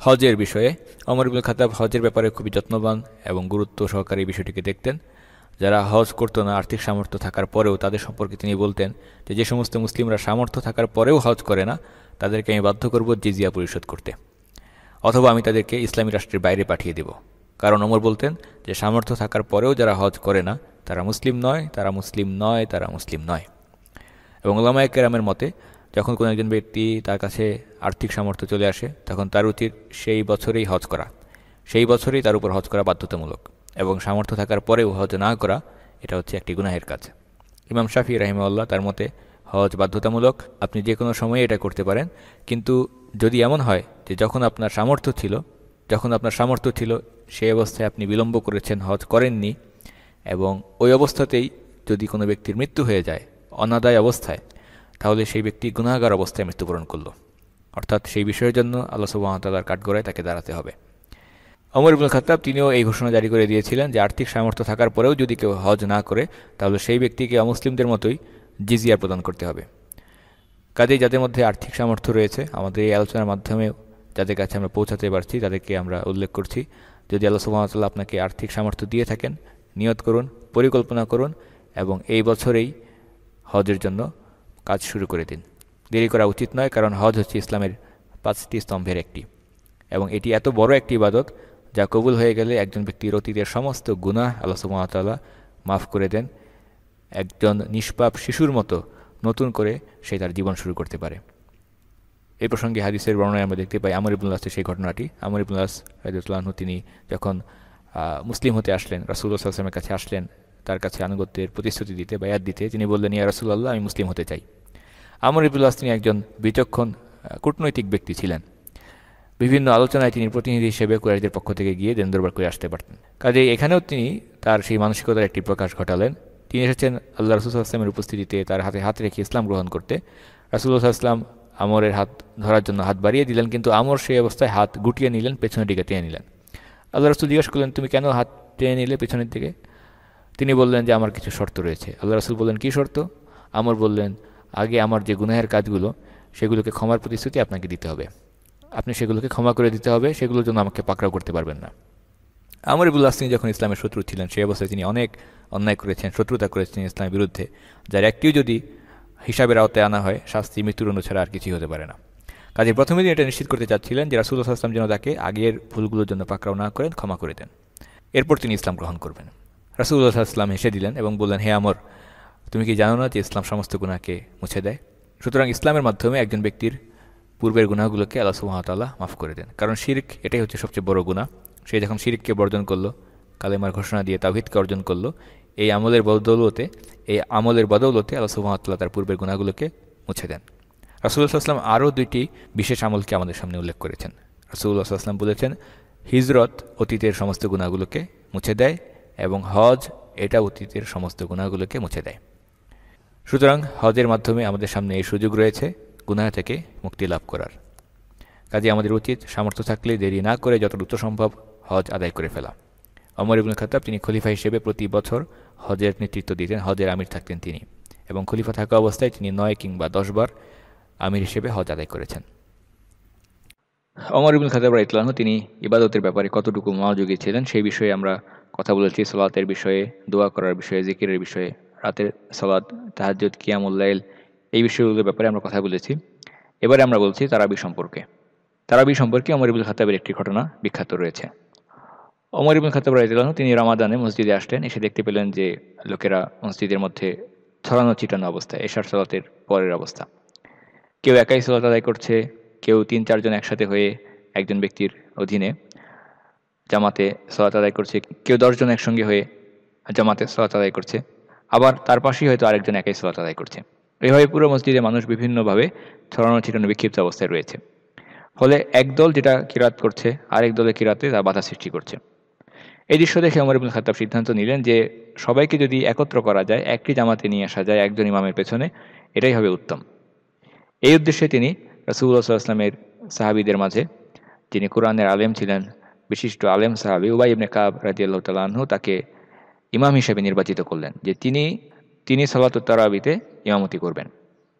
হজের বিষয়ে ওমর ইবনুল খাত্তাব হজের ব্যাপারে খুবই যত্নবান এবং গুরুত্ব সহকারে এই বিষয়টিকে দেখতেন। যারা হজ করতো না আর্থিক সামর্থ্য থাকার পরেও তাদের সম্পর্কে তিনি বলতেন যে সমস্ত মুসলিমরা সামর্থ্য থাকার পরেও হজ করে না তাদেরকে আমি বাধ্য করব জিজিয়া পরিশোধ করতে, অথবা আমি তাদেরকে ইসলামী রাষ্ট্রের বাইরে পাঠিয়ে দেব। কারণ ওমর বলতেন যে সামর্থ্য থাকার পরেও যারা হজ করে না তারা মুসলিম নয়, তারা মুসলিম নয়, তারা মুসলিম নয়। এবং উলামায়ে কেরামের মতে যখন কোনো একজন ব্যক্তি তার কাছে আর্থিক সামর্থ্য চলে আসে তখন তার উচিত সেই বছরেই হজ করা, সেই বছরেই তার উপর হজ করা বাধ্যতামূলক, এবং সামর্থ্য থাকার পরেও হজ না করা এটা হচ্ছে একটি গুনাহের কাজ। ইমাম শাফি রাহিমাহুল্লাহ তার মতে হজ বাধ্যতামূলক, আপনি যে কোনো সময়ে এটা করতে পারেন, কিন্তু যদি এমন হয় যে যখন আপনার সামর্থ্য ছিল সেই অবস্থায় আপনি বিলম্ব করেছেন, হজ করেননি, এবং ওই অবস্থাতেই যদি কোনো ব্যক্তির মৃত্যু হয়ে যায় অনাদায় অবস্থায়, তাহলে সেই ব্যক্তি গুনাহগার অবস্থায় মৃত্যুবরণ করল, অর্থাৎ সেই বিষয়ের জন্য আল্লাহ সুবহানাহু ওয়া তাআলার কাঠগড়ায় তাকে দাঁড়াতে হবে। ওমর ইবনুল খাত্তাব তিনিও এই ঘোষণা জারি করে দিয়েছিলেন যে আর্থিক সামর্থ্য থাকার পরেও যদি কেউ হজ না করে তাহলে সেই ব্যক্তিকে অমুসলিমদের মতোই জিজিয়া প্রদান করতে হবে। কাজেই যাদের মধ্যে আর্থিক সামর্থ্য রয়েছে, আমাদের এই আলোচনার মাধ্যমে যাদের কাছে আমরা পৌঁছাতে পারছি তাদেরকে আমরা উল্লেখ করছি, যদি আল্লাহ সুবহানাহু ওয়া তাআলা আপনাকে আর্থিক সামর্থ্য দিয়ে থাকেন, নিয়ত করুন, পরিকল্পনা করুন এবং এই বছরেই হজের জন্য কাজ শুরু করে দিন। দেরি করা উচিত নয়, কারণ হজ হচ্ছে ইসলামের 5টি স্তম্ভের একটি, এবং এটি এত বড় একটি ইবাদত যা কবুল হয়ে গেলে একজন ব্যক্তির অতীতের সমস্ত গুনাহ আল্লাহ সুবহানাহু ওয়া তাআলা মাফ করে দেন। একজন নিষ্পাপ শিশুর মতো নতুন করে সে তার জীবন শুরু করতে পারে। এই প্রসঙ্গে হাদিসের বর্ণনায় আমরা দেখতে পাই আমর ইবনুল আস-এর সেই ঘটনাটি। আমর ইবনুল আস রাদিয়াল্লাহু আনহু তিনি যখন মুসলিম হতে আসলেন, রাসূলুল্লাহ সাল্লাল্লাহু আলাইহি ওয়াসাল্লামের কাছে আসলেন তার কাছে আনুগত্যের প্রতিশ্রুতি দিতে, বায়াত দিতে, তিনি বললেন, ইয়া রাসূলুল্লাহ আমি মুসলিম হতে চাই। আমর ইবনুল আস তিনি একজন বিচক্ষণ কূটনৈতিক ব্যক্তি ছিলেন। বিভিন্ন আলোচনায় তিনি প্রতিনিধি হিসেবে কুরাইশদের পক্ষ থেকে গিয়ে দেন দরবার করে আসতে পারতেন। কাজেই এখানেও তিনি তার সেই মানসিকতার একটি প্রকাশ ঘটালেন। তিনি এসেছেন আল্লাহ রাসূল সাল্লাল্লাহু আলাইহি ওয়াসাল্লামের উপস্থিতিতে তার হাতে হাত রেখে ইসলাম গ্রহণ করতে। রাসূলুল্লাহ সাল্লাল্লাহু আলাইহি ওয়াসাল্লাম আমরের হাত ধরার জন্য হাত বাড়িয়ে দিলেন, কিন্তু আমর সেই অবস্থায় হাত গুটিয়ে নিলেন, পেছনের দিকে টেনে নিলেন। আল্লাহ রাসূল জিজ্ঞাসা করলেন, তুমি কেন হাত টেনে নিলে পেছনের দিকে? তিনি বললেন যে আমার কিছু শর্ত রয়েছে। আল্লাহ রাসূল বললেন, কী শর্ত? আমর বললেন, আগে আমার যে গুনাহের কাজগুলো সেগুলোকে ক্ষমার প্রতিশ্রুতি আপনাকে দিতে হবে, আপনি সেগুলোকে ক্ষমা করে দিতে হবে, সেগুলোর জন্য আমাকে পাকড়াও করতে পারবেন না। আমর ইবনুল আস তিনি যখন ইসলামের শত্রু ছিলেন সেই অবস্থায় তিনি অনেক অন্যায় করেছেন, শত্রুতা করেছেন ইসলামের বিরুদ্ধে, যার একটিও যদি হিসাবের আওতায় আনা হয় শাস্তি মৃত্যুদণ্ড ছাড়া আর কিছুই হতে পারে না। কাজে প্রথমে তিনি এটা নিশ্চিত করতে চাচ্ছিলেন যে রাসূলুল্লাহ সাল্লাল্লাহু আলাইহি ওয়াসাল্লাম যেন তাকে আগের ভুলগুলোর জন্য পাকড়াও না করেন, ক্ষমা করে দেন, এরপর তিনি ইসলাম গ্রহণ করবেন। রাসূলুল্লাহ সাল্লাল্লাহু আলাইহি ওয়াসাল্লাম হেসে দিলেন এবং বললেন, হে আমর, তুমি কি জানো না যে ইসলাম সমস্ত গুনাহকে মুছে দেয়? সুতরাং ইসলামের মাধ্যমে একজন ব্যক্তির পূর্বের গুনাহগুলোকে আল্লাহ সুবহানাহু ওয়া তাআলা মাফ করে দেন। কারণ শিরক এটাই হচ্ছে সবচেয়ে বড় গুনাহ। সে যখন শিরককে বর্জন করলো, কালেমার ঘোষণা দিয়ে তাওহীদকে অর্জন করলো, এই আমলের বদৌলতে আল্লাহ সুবহানাহু ওয়া তাআলা তার পূর্বের গুনাহগুলোকে মুছে দেন। রাসূলুল্লাহ সাল্লাল্লাহু আলাইহি ওয়াসাল্লাম আরও দুইটি বিশেষ আমলকে আমাদের সামনে উল্লেখ করেছেন। রাসূলুল্লাহ সাল্লাল্লাহু আলাইহি ওয়াসাল্লাম বলেছেন, হিজরত অতীতের সমস্ত গুনাহগুলোকে মুছে দেয় এবং হজ এটা অতীতের সমস্ত গুনাহগুলোকে মুছে দেয়। সুতরাং হজের মাধ্যমে আমাদের সামনে এই সুযোগ রয়েছে গুনাহ থেকে মুক্তি লাভ করার। কাজে আমাদের উচিত সামর্থ্য থাকলে দেরি না করে যত দ্রুত সম্ভব হজ আদায় করে ফেলা। ওমর ইবনুল খাত্তাব তিনি খলিফা হিসেবে প্রতি বছর হজের নেতৃত্ব দিতেন, হজের আমির থাকতেন তিনি, এবং খলিফা থাকা অবস্থায় তিনি 9 কিংবা 10 বার আমির হিসেবে হজ আদায় করেছেন। ওমর ইবনুল খাত্তাব রাদিয়াল্লাহু আনহু তিনি ইবাদতের ব্যাপারে কতটুকু মনোযোগী ছিলেন সেই বিষয়ে আমরা কথা বলেছি। সালাতের বিষয়ে, দোয়া করার বিষয়ে, জিকিরের বিষয়ে, রাতের সালাত, তাহাজ্জুদ, কিয়ামুল লাইল, এই বিষয়গুলোর ব্যাপারে আমরা কথা বলেছি। এবারে আমরা বলছি তারাবি সম্পর্কে। তারাবি সম্পর্কে ওমর ইবনুল খাত্তাবের একটি ঘটনা বিখ্যাত রয়েছে। ওমর ইবনুল খাত্তাব রাদিয়াল্লাহু আনহু তিনি রমাদানে মসজিদে আসলেন, এসে দেখতে পেলেন যে লোকেরা মসজিদের মধ্যে ছড়ানো ছিটানো অবস্থায়, এশার সালাতের পরের অবস্থা। কেউ একাই সালাত আদায় করছে, কেউ 3-4 জন একসাথে হয়ে একজন ব্যক্তির অধীনে জামাতে সালাত আদায় করছে, কেউ 10 জন একসঙ্গে হয়ে জামাতে সালাত আদায় করছে, আবার তার পাশেই হয়তো আরেকজন একাই সালাত আদায় করছে। এভাবে পুরো মসজিদে মানুষ বিভিন্নভাবে ছড়ানো ছিটানো বিক্ষিপ্ত অবস্থায় রয়েছে। ফলে একদল যেটা কিরাত করছে আরেক দলের কিরাতে তা বাধা সৃষ্টি করছে। এই দৃশ্য দেখে ওমর ইবনুল খাত্তাব সিদ্ধান্ত নিলেন যে সবাইকে যদি একত্র করা যায়, একটি জামাতে নিয়ে আসা যায় একজন ইমামের পেছনে, এটাই হবে উত্তম। এই উদ্দেশ্যে তিনি রাসূলুল্লাহ সাল্লাল্লাহু আলাইহি ওয়াসাল্লামের সাহাবীদের মাঝে, যিনি কোরআনের আলেম ছিলেন, বিশিষ্ট আলেম সাহাবী উবাই ইবনে কাব রাদিয়াল্লাহু তাআলা আনহু, তাকে ইমাম হিসেবে নির্বাচিত করলেন যে তিনি সালাতুত তারাবিতে ইমামতি করবেন।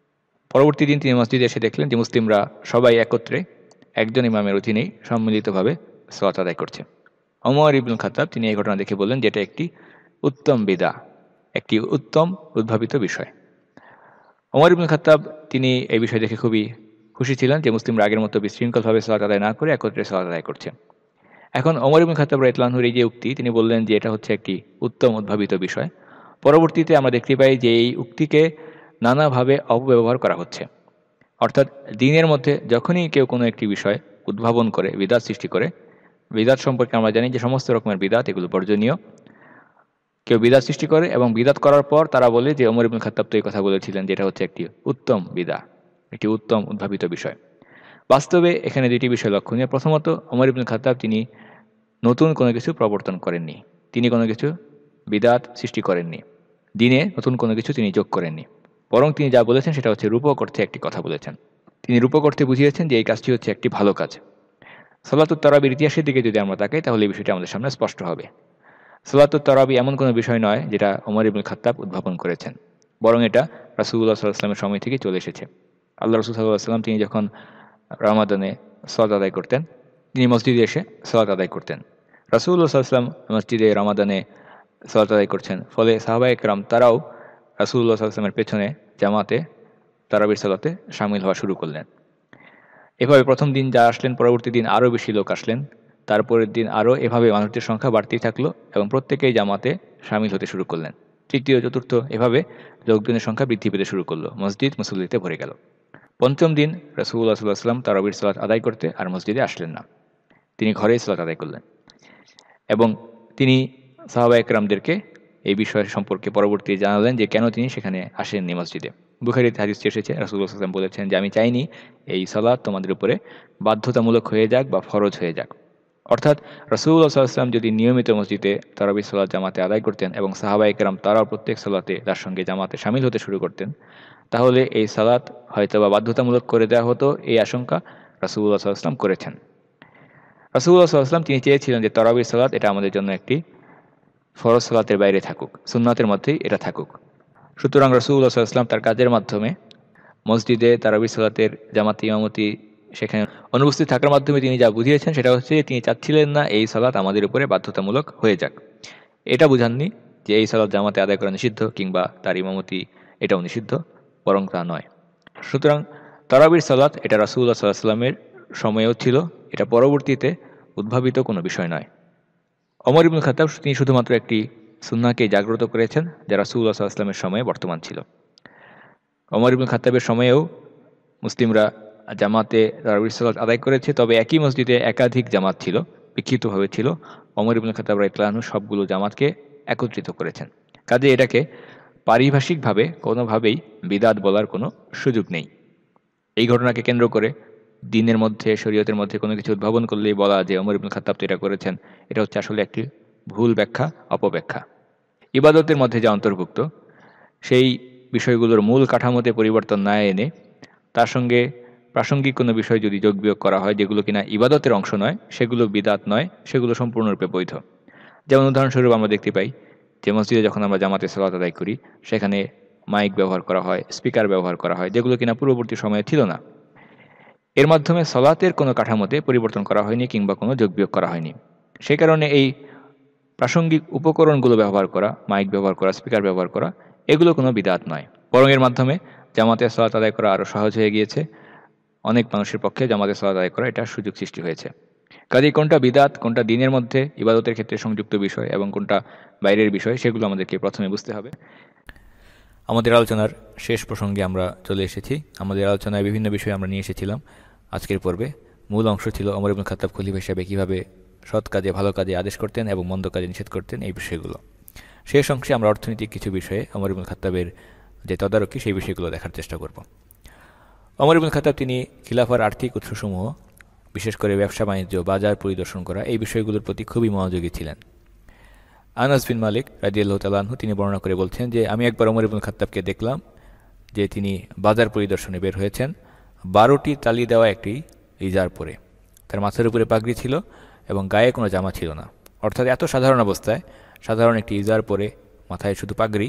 পরবর্তী দিন তিনি মসজিদে এসে দেখলেন যে মুসলিমরা সবাই একত্রে একজন ইমামের অধীনেই সম্মিলিতভাবে সালাত আদায় করছে। ওমর ইবনুল খাত্তাব তিনি এই ঘটনা দেখে বললেন যে এটা একটি উত্তম বিদআ, একটি উত্তম উদ্ভাবিত বিষয়। ওমর ইবনুল খাত্তাব তিনি এই বিষয় দেখে খুবই খুশি ছিলেন যে মুসলিমরা আগের মতো বিশৃঙ্খলভাবে সালাত আদায় না করে একত্রে সালাত আদায় করছে। এখন ওমর ইবনুল খাত্তাব রাদিয়াল্লাহু আনহুর এই যে উক্তি, তিনি বললেন যে এটা হচ্ছে একটি উত্তম উদ্ভাবিত বিষয়। পরবর্তীতে আমরা দেখতে পাই যে এই উক্তিকে নানাভাবে অপব্যবহার করা হচ্ছে। অর্থাৎ দিনের মধ্যে যখনই কেউ কোনো একটি বিষয় উদ্ভাবন করে, বিদআত সৃষ্টি করে, বিদআত সম্পর্কে আমরা জানি যে সমস্ত রকমের বিদআত এগুলো বর্জনীয়। কেউ বিদআত সৃষ্টি করে এবং বিদআত করার পর তারা বলে যে ওমর ইবনুল খাত্তাব তো এই কথা বলেছিলেন যে এটা হচ্ছে একটি উত্তম বিদআ, একটি উত্তম উদ্ভাবিত বিষয়। বাস্তবে এখানে দুটি বিষয় লক্ষণীয়। প্রথমত, ওমর ইবনুল খাত্তাব তিনি নতুন কোনো কিছু প্রবর্তন করেননি, তিনি কোনো কিছু বিদআত সৃষ্টি করেননি, দিনে নতুন কোনো কিছু তিনি যোগ করেননি। বরং তিনি যা বলেছেন সেটা হচ্ছে রূপক অর্থে একটি কথা বলেছেন। তিনি রূপক অর্থে বুঝিয়েছেন যে এই কাজটি হচ্ছে একটি ভালো কাজ। সালাতুত তারাবির ইতিহাসের দিকে যদি আমরা তাকাই তাহলে এই বিষয়টি আমাদের সামনে স্পষ্ট হবে। সালাতুত তারাবি এমন কোনো বিষয় নয় যেটা ওমর ইবনুল খাত্তাব উদ্ভাবন করেছেন, বরং এটা রাসূলুল্লাহ সাল্লাল্লাহু আলাইহি ওয়াসাল্লামের সময় থেকে চলে এসেছে। আল্লাহ রাসূল সাল্লাল্লাহু আলাইহি ওয়াসাল্লাম তিনি যখন রমাদানে সালাত আদায় করতেন, তিনি মসজিদে এসে সালাত আদায় করতেন। রাসূলুল্লাহ সাল্লাল্লাহু আলাইহি ওয়াসাল্লাম মসজিদে রমাদানে সালাত আদায় করছেন, ফলে সাহাবায়ে কেরাম তারাও রাসূলুল্লাহ সাল্লাল্লাহু আলাইহি ওয়াসাল্লামের পেছনে জামাতে তারাবির সালাতে শামিল হওয়া শুরু করলেন। এভাবে প্রথম দিন যা আসলেন, পরবর্তী দিন আরও বেশি লোক আসলেন, তারপরের দিন আরও এভাবে মানুষদের সংখ্যা বাড়তেই থাকলো এবং প্রত্যেকেই জামাতে শামিল হতে শুরু করলেন। তৃতীয়, চতুর্থ, এভাবে লোকজনের সংখ্যা বৃদ্ধি পেতে শুরু করলো, মসজিদ মুসল্লিতে ভরে গেল। পঞ্চম দিন রাসূলুল্লাহ সাল্লাল্লাহু আলাইহি ওয়াসাল্লাম তারাবির সালাত আদায় করতে আর মসজিদে আসলেন না, তিনি ঘরেই সালাত আদায় করলেন এবং তিনি সাহাবায়ে কেরামদেরকে এই বিষয় সম্পর্কে পরবর্তী জানালেন যে কেন তিনি সেখানে আসেননি মসজিদে। বুখারীতে হাদিসটি এসেছে, রাসূলুল্লাহ সাল্লাল্লাহু আলাইহি ওয়াসাল্লাম বলেছেন যে আমি চাইনি এই সালাত তোমাদের উপরে বাধ্যতামূলক হয়ে যাক বা ফরজ হয়ে যাক। অর্থাৎ রাসূলুল্লাহ সাল্লাল্লাহু আলাইহি ওয়াসাল্লাম যদি নিয়মিত মসজিদে তারাবির সালাত জামাতে আদায় করতেন এবং সাহাবায়ে কেরাম তারাও প্রত্যেক সালাতে তার সঙ্গে জামাতে শামিল হতে শুরু করতেন, তাহলে এই সালাত হয়তোবা বাধ্যতামূলক করে দেওয়া হতো, এই আশঙ্কা রাসূলুল্লাহ সাল্লাল্লাহু আলাইহি ওয়াসাল্লাম করেছেন। রাসূলুল্লাহ সাল্লাল্লাহু আলাইহি ওয়াসাল্লাম তিনি চেয়েছিলেন যে তারাবির সালাত এটা আমাদের জন্য একটি ফরজ সালাতের বাইরে থাকুক, সুন্নাতের মধ্যেই এটা থাকুক। সুতরাং রাসূলুল্লাহ সাল্লাল্লাহু আলাইহি ওয়াসাল্লাম তার কাজের মাধ্যমে মসজিদে তারাবির সালাতের জামাতে ইমামতি সেখানে অনুপস্থিত থাকার মাধ্যমে তিনি যা বুঝিয়েছেন সেটা হচ্ছে তিনি চাচ্ছিলেন না এই সালাত আমাদের উপরে বাধ্যতামূলক হয়ে যাক। এটা বুঝাননি যে এই সালাত জামাতে আদায় করা নিষিদ্ধ কিংবা তার ইমামতি এটাও নিষিদ্ধ, বরং তা নয়। সুতরাং তারাবির সালাত এটা রাসূলুল্লাহ সাল্লাল্লাহু আলাইহি ওয়াসাল্লামের সময়েও ছিল, এটা পরবর্তীতে উদ্ভাবিত কোনো বিষয় নয়। ওমর ইবনুল খাত্তাব তিনি শুধুমাত্র একটি সুন্নাহকে জাগ্রত করেছেন যা রাসূলুল্লাহ সাল্লাল্লাহু আলাইহি ওয়াসাল্লামের সময়ে বর্তমান ছিল। ওমর ইবনুল খাত্তাবের সময়েও মুসলিমরা জামাতে তারাবির সালাত আদায় করেছে, তবে একই মসজিদে একাধিক জামাত ছিল, বিক্ষিপ্তভাবে ছিল। ওমর ইবনুল খাত্তাব রাদিয়াল্লাহু আনহু সবগুলো জামাতকে একত্রিত করেছেন। কাজে এটাকে পারিভাষিকভাবে কোনোভাবেই বিদআত বলার কোনো সুযোগ নেই। এই ঘটনাকে কেন্দ্র করে দ্বীনের মধ্যে, শরীয়তের মধ্যে কোনো কিছু উদ্ভাবন করলেই বলা যে ওমর ইবনুল খাত্তাব তো এটা করেছেন, এটা হচ্ছে আসলে একটি ভুল ব্যাখ্যা, অপব্যাখ্যা। ইবাদতের মধ্যে যা অন্তর্ভুক্ত সেই বিষয়গুলোর মূল কাঠামোতে পরিবর্তন না এনে তার সঙ্গে প্রাসঙ্গিক কোনো বিষয় যদি যোগ বিয়োগ করা হয় যেগুলো কিনা ইবাদতের অংশ নয়, সেগুলো বিদআত নয়, সেগুলো সম্পূর্ণরূপে বৈধ। যেমন উদাহরণস্বরূপ আমরা দেখতে পাই যে মসজিদে যখন আমরা জামাতে সালাত আদায় করি সেখানে মাইক ব্যবহার করা হয়, স্পিকার ব্যবহার করা হয়, যেগুলো কিনা পূর্ববর্তী সময়ে ছিল না। এর মাধ্যমে সালাতের কোনো কাঠামোতে পরিবর্তন করা হয়নি কিংবা কোনো যোগ বিয়োগ করা হয়নি। সেই কারণে এই প্রাসঙ্গিক উপকরণগুলো ব্যবহার করা, মাইক ব্যবহার করা, স্পিকার ব্যবহার করা, এগুলো কোনো বিদআত নয়, বরং এর মাধ্যমে জামাতে সালাত আদায় করা আরও সহজ হয়ে গিয়েছে। অনেক মানুষের পক্ষে জামাতে সালাত আদায় করা এটা সুযোগ সৃষ্টি হয়েছে। কাজেই কোনটা বিদআত, কোনটা দ্বীনের মধ্যে ইবাদতের ক্ষেত্রে সংযুক্ত বিষয় এবং কোনটা বাইরের বিষয়, সেগুলো আমাদেরকে প্রথমে বুঝতে হবে। আমাদের আলোচনার শেষ প্রসঙ্গে আমরা চলে এসেছি। আমাদের আলোচনায় বিভিন্ন বিষয় আমরা নিয়ে এসেছিলাম। আজকের পর্বে মূল অংশ ছিল ওমর ইবনুল খাত্তাব খলিফা হিসেবে কীভাবে সৎ কাজে, ভালো কাজে আদেশ করতেন এবং মন্দ কাজে নিষেধ করতেন, এই বিষয়গুলো। শেষ অংশে আমরা অর্থনৈতিক কিছু বিষয়ে ওমর ইবনুল খাত্তাবের যে তদারকি সেই বিষয়গুলো দেখার চেষ্টা করব। ওমর ইবনুল খাত্তাব তিনি খিলাফার আর্থিক উৎসসমূহ, বিশেষ করে ব্যবসা বাণিজ্য, বাজার পরিদর্শন করা, এই বিষয়গুলোর প্রতি খুবই মনোযোগী ছিলেন। আনাস বিন মালিক রাদিয়াল্লাহু তাআলা আনহু তিনি বর্ণনা করে বলছেন যে আমি একবার ওমর ইবনুল খাত্তাবকে দেখলাম যে তিনি বাজার পরিদর্শনে বের হয়েছেন 12টি তালি দেওয়া একটি ইজার পরে। তার মাথার উপরে পাগড়ি ছিল এবং গায়ে কোনো জামা ছিল না, অর্থাৎ এত সাধারণ অবস্থায় সাধারণ একটি ইজার পরে, মাথায় শুধু পাগড়ি,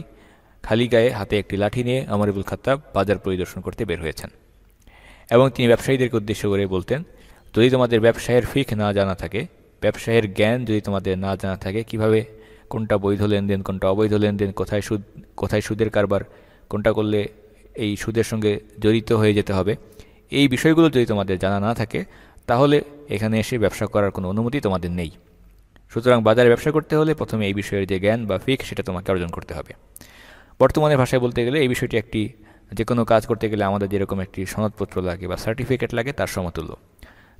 খালি গায়ে, হাতে একটি লাঠি নিয়ে ওমর ইবনুল খাত্তাব বাজার পরিদর্শন করতে বের হয়েছেন। এবং তিনি ব্যবসায়ীদেরকে উদ্দেশ্য করে বলতেন, যদি তোমাদের ব্যবসায়ের ফিকহ না জানা থাকে, ব্যবসায়ের জ্ঞান যদি তোমাদের না জানা থাকে, কিভাবে কোনটা বৈধ লেনদেন, কোনটা অবৈধ লেনদেন, কোথায় সুদের কারবার, কোনটা করলে এই সুদের সঙ্গে জড়িত হয়ে যেতে হবে, এই বিষয়গুলো যদি তোমাদের জানা না থাকে তাহলে এখানে এসে ব্যবসা করার কোনো অনুমতি তোমাদের নেই। সুতরাং বাজারে ব্যবসা করতে হলে প্রথমে এই বিষয়ের যে জ্ঞান বা ফিকহ সেটা তোমাকে অর্জন করতে হবে। বর্তমানে ভাষায় বলতে গেলে এই বিষয়টি একটি, যে কোনো কাজ করতে গেলে আমাদের যেরকম একটি সনদপত্র লাগে বা সার্টিফিকেট লাগে তার সমতুল্য।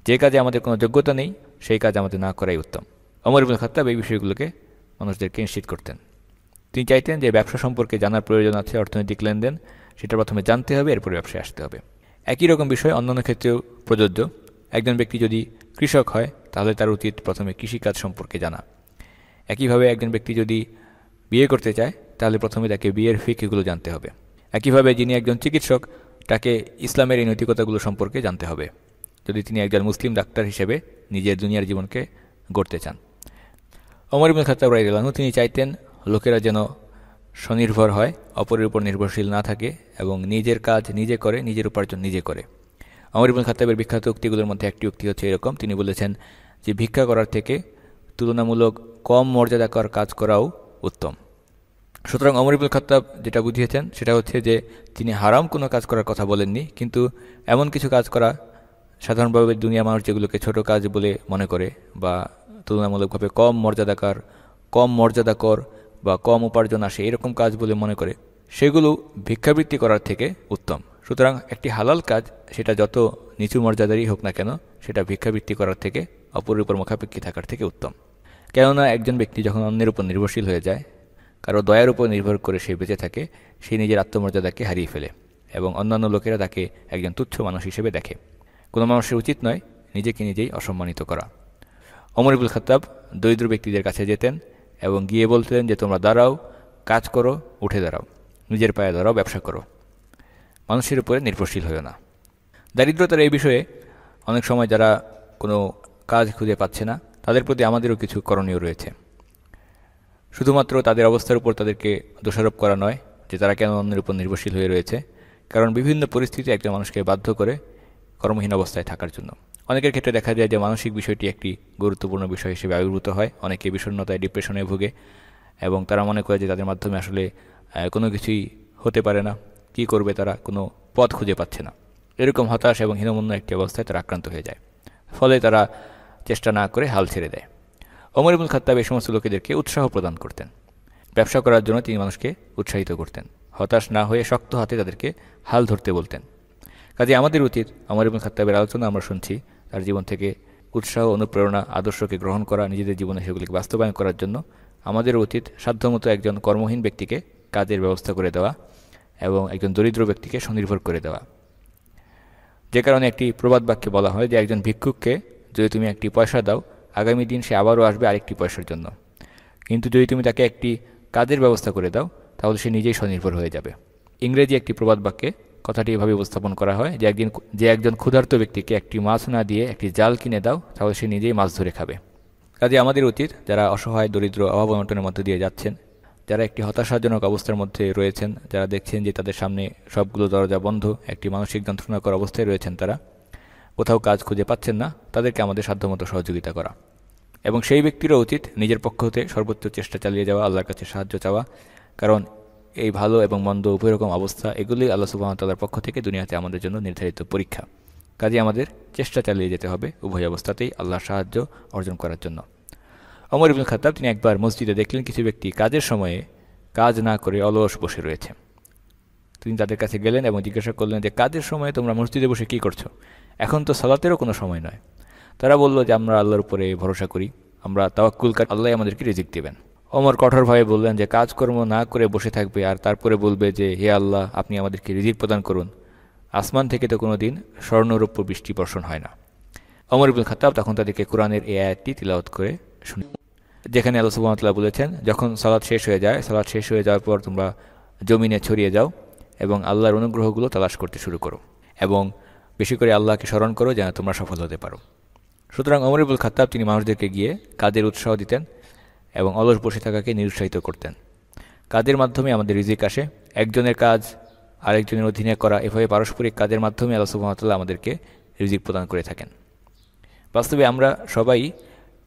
যে কাজে আমাদের কোনো যোগ্যতা নেই সেই কাজ আমাদের না করাই উত্তম। ওমর ইবনুল খাত্তাব এই বিষয়গুলোকে মানুষদেরকে নিশ্চিত করতেন। তিনি চাইতেন যে ব্যবসা সম্পর্কে জানার প্রয়োজন আছে, অর্থনৈতিক লেনদেন সেটা প্রথমে জানতে হবে, এরপরে ব্যবসায় আসতে হবে। একই রকম বিষয় অন্যান্য ক্ষেত্রেও প্রযোজ্য। একজন ব্যক্তি যদি কৃষক হয় তাহলে তার উচিত প্রথমে কৃষিকাজ সম্পর্কে জানা। একইভাবে একজন ব্যক্তি যদি বিয়ে করতে চায় তাহলে প্রথমে তাকে বিয়ের ফিকহগুলো জানতে হবে। একইভাবে যিনি একজন চিকিৎসক তাকে ইসলামের এই নৈতিকতাগুলো সম্পর্কে জানতে হবে, যদি তিনি একজন মুসলিম ডাক্তার হিসেবে নিজের দুনিয়ার জীবনকে গড়তে চান। ওমর ইবনুল খাত্তাব রাদিয়াল্লাহু আনহু তিনি চাইতেন লোকেরা যেন স্বনির্ভর হয়, অপরের উপর নির্ভরশীল না থাকে এবং নিজের কাজ নিজে করে, নিজের উপার্জন নিজে করে। ওমর ইবনুল খাত্তাবের বিখ্যাত উক্তিগুলোর মধ্যে একটি উক্তি হচ্ছে এরকম, তিনি বলেছেন যে ভিক্ষা করার থেকে তুলনামূলক কম মর্যাদাকর কাজ করাও উত্তম। সুতরাং ওমর ইবনুল খাত্তাব যেটা বুঝিয়েছেন সেটা হচ্ছে যে তিনি হারাম কোনো কাজ করার কথা বলেননি, কিন্তু এমন কিছু কাজ করা সাধারণভাবে দুনিয়া মানুষ যেগুলোকে ছোট কাজ বলে মনে করে বা তুলনামূলকভাবে কম মর্যাদাকর বা কম উপার্জন আসে এরকম কাজ বলে মনে করে, সেগুলো ভিক্ষাবৃত্তি করার থেকে উত্তম। সুতরাং একটি হালাল কাজ সেটা যত নিচু মর্যাদারই হোক না কেন, সেটা ভিক্ষাবৃত্তি করার থেকে, অপরের উপর মুখাপেক্ষী থাকার থেকে উত্তম। কেননা একজন ব্যক্তি যখন অন্যের উপর নির্ভরশীল হয়ে যায়, কারো দয়ার উপর নির্ভর করে সে বেঁচে থাকে, সে নিজের আত্মমর্যাদাকে হারিয়ে ফেলে এবং অন্যান্য লোকেরা তাকে একজন তুচ্ছ মানুষ হিসেবে দেখে। কোনো মানুষের উচিত নয় নিজেকে নিজেই অসম্মানিত করা। ওমর ইবনুল খাত্তাব দরিদ্র ব্যক্তিদের কাছে যেতেন এবং গিয়ে বলতেন যে তোমরা দাঁড়াও, কাজ করো, উঠে দাঁড়াও, নিজের পায়ে দাঁড়াও, ব্যবসা করো, মানুষের উপরে নির্ভরশীল হয়েও না। দারিদ্রতার এই বিষয়ে অনেক সময় যারা কোনো কাজ খুঁজে পাচ্ছে না তাদের প্রতি আমাদেরও কিছু করণীয় রয়েছে। শুধুমাত্র তাদের অবস্থার উপর তাদেরকে দোষারোপ করা নয় যে তারা কেন অন্যের উপর নির্ভরশীল হয়ে রয়েছে, কারণ বিভিন্ন পরিস্থিতি একজন মানুষকে বাধ্য করে কর্মহীন অবস্থায় থাকার জন্য। অনেকের ক্ষেত্রে দেখা যায় যে মানসিক বিষয়টি একটি গুরুত্বপূর্ণ বিষয় হিসেবে আবির্ভূত হয়, অনেকে বিষণ্ণতায়, ডিপ্রেশনে ভুগে এবং তারা মনে করে যে তাদের মাধ্যমে আসলে কোনো কিছুই হতে পারে না, কি করবে তারা, কোনো পথ খুঁজে পাচ্ছে না। এরকম হতাশ এবং হীনমন্য একটি অবস্থায় তারা আক্রান্ত হয়ে যায়, ফলে তারা চেষ্টা না করে হাল ছেড়ে দেয়। ওমর ইবনুল খাত্তাব এই সমস্ত লোকেদেরকে উৎসাহ প্রদান করতেন। ব্যবসা করার জন্য তিনি মানুষকে উৎসাহিত করতেন, হতাশ না হয়ে শক্ত হাতে তাদেরকে হাল ধরতে বলতেন। কাজে আমাদের উচিত ওমর ইবনুল খাত্তাবের আলোচনা আমরা শুনছি, তার জীবন থেকে উৎসাহ, অনুপ্রেরণা, আদর্শকে গ্রহণ করা, নিজেদের জীবনে সেগুলিকে বাস্তবায়ন করার জন্য আমাদের উচিত সাধ্যমতো একজন কর্মহীন ব্যক্তিকে কাজের ব্যবস্থা করে দেওয়া এবং একজন দরিদ্র ব্যক্তিকে স্বনির্ভর করে দেওয়া। যে কারণে একটি প্রবাদ বাক্যে বলা হয় যে একজন ভিক্ষুককে যদি তুমি একটি পয়সা দাও, আগামী দিন সে আবারও আসবে আরেকটি পয়সার জন্য, কিন্তু যদি তুমি তাকে একটি কাজের ব্যবস্থা করে দাও তাহলে সে নিজেই স্বনির্ভর হয়ে যাবে। ইংরেজি একটি প্রবাদ বাক্যে কথাটি এভাবে উপস্থাপন করা হয় যে একজন ক্ষুধার্ত ব্যক্তিকে একটি মাছ না দিয়ে একটি জাল কিনে দাও তাহলে সে নিজেই মাছ ধরে খাবে। কাজে আমাদের উচিত যারা অসহায়, দরিদ্র, অভাব অনটনের মধ্যে দিয়ে যাচ্ছেন, যারা একটি হতাশাজনক অবস্থার মধ্যে রয়েছেন, যারা দেখছেন যে তাদের সামনে সবগুলো দরজা বন্ধ, একটি মানসিক যন্ত্রণাকর অবস্থায় রয়েছেন, তারা কোথাও কাজ খুঁজে পাচ্ছেন না, তাদেরকে আমাদের সাধ্যমতো সহযোগিতা করা। এবং সেই ব্যক্তিরও উচিত নিজের পক্ষ হতে সর্বোচ্চ চেষ্টা চালিয়ে যাওয়া, আল্লাহর কাছে সাহায্য চাওয়া, কারণ এই ভালো এবং মন্দ উভয় রকম অবস্থা এগুলি আল্লাহ সুবহানাহু ওয়া তাআলার পক্ষ থেকে দুনিয়াতে আমাদের জন্য নির্ধারিত পরীক্ষা। কাজে আমাদের চেষ্টা চালিয়ে যেতে হবে উভয় অবস্থাতেই আল্লাহর সাহায্য অর্জন করার জন্য। ওমর ইবনুল খাত্তাব তিনি একবার মসজিদে দেখলেন কিছু ব্যক্তি কাজের সময়ে কাজ না করে অলস বসে রয়েছে। তিনি তাদের কাছে গেলেন এবং জিজ্ঞাসা করলেন যে কাজের সময়ে তোমরা মসজিদে বসে কী করছো? এখন তো সালাতেরও কোনো সময় নয়। তারা বলল যে আমরা আল্লাহর উপরে ভরসা করি, আমরা তাওয়াক্কুল করি, আল্লাহ আমাদেরকে রিজিক দেবেন। ওমর কঠোরভাবে বললেন যে কাজকর্ম না করে বসে থাকবে আর তারপরে বলবে যে হে আল্লাহ, আপনি আমাদেরকে রিজিক প্রদান করুন, আসমান থেকে তো কোনো দিন স্বর্ণরৌপ্য বৃষ্টি বর্ষণ হয় না। ওমর ইবনুল খাত্তাব তখন তাদেরকে কোরআনের এই আয়াতটি তিলাওয়াত করে শুনে, যেখানে আল্লাহ সুবহানাহু ওয়া তাআলা বলেছেন, যখন সালাত শেষ হয়ে যায়, সালাত শেষ হয়ে যাওয়ার পর তোমরা জমিনে ছড়িয়ে যাও এবং আল্লাহর অনুগ্রহগুলো তালাশ করতে শুরু করো এবং বেশি করে আল্লাহকে স্মরণ করো যেন তোমরা সফল হতে পারো। সুতরাং ওমর ইবনুল খাত্তাব তিনি মানুষদেরকে গিয়ে কাজের উৎসাহ দিতেন এবং অলস বসে থাকাকে নিরুৎসাহিত করতেন। কাজের মাধ্যমে আমাদের রিজিক আসে, একজনের কাজ আরেকজনের অধীনে করা, এভাবে পারস্পরিক কাজের মাধ্যমে আল্লাহ সুবহানাহু ওয়া তাআলা আমাদেরকে রিজিক প্রদান করে থাকেন। বাস্তবে আমরা সবাই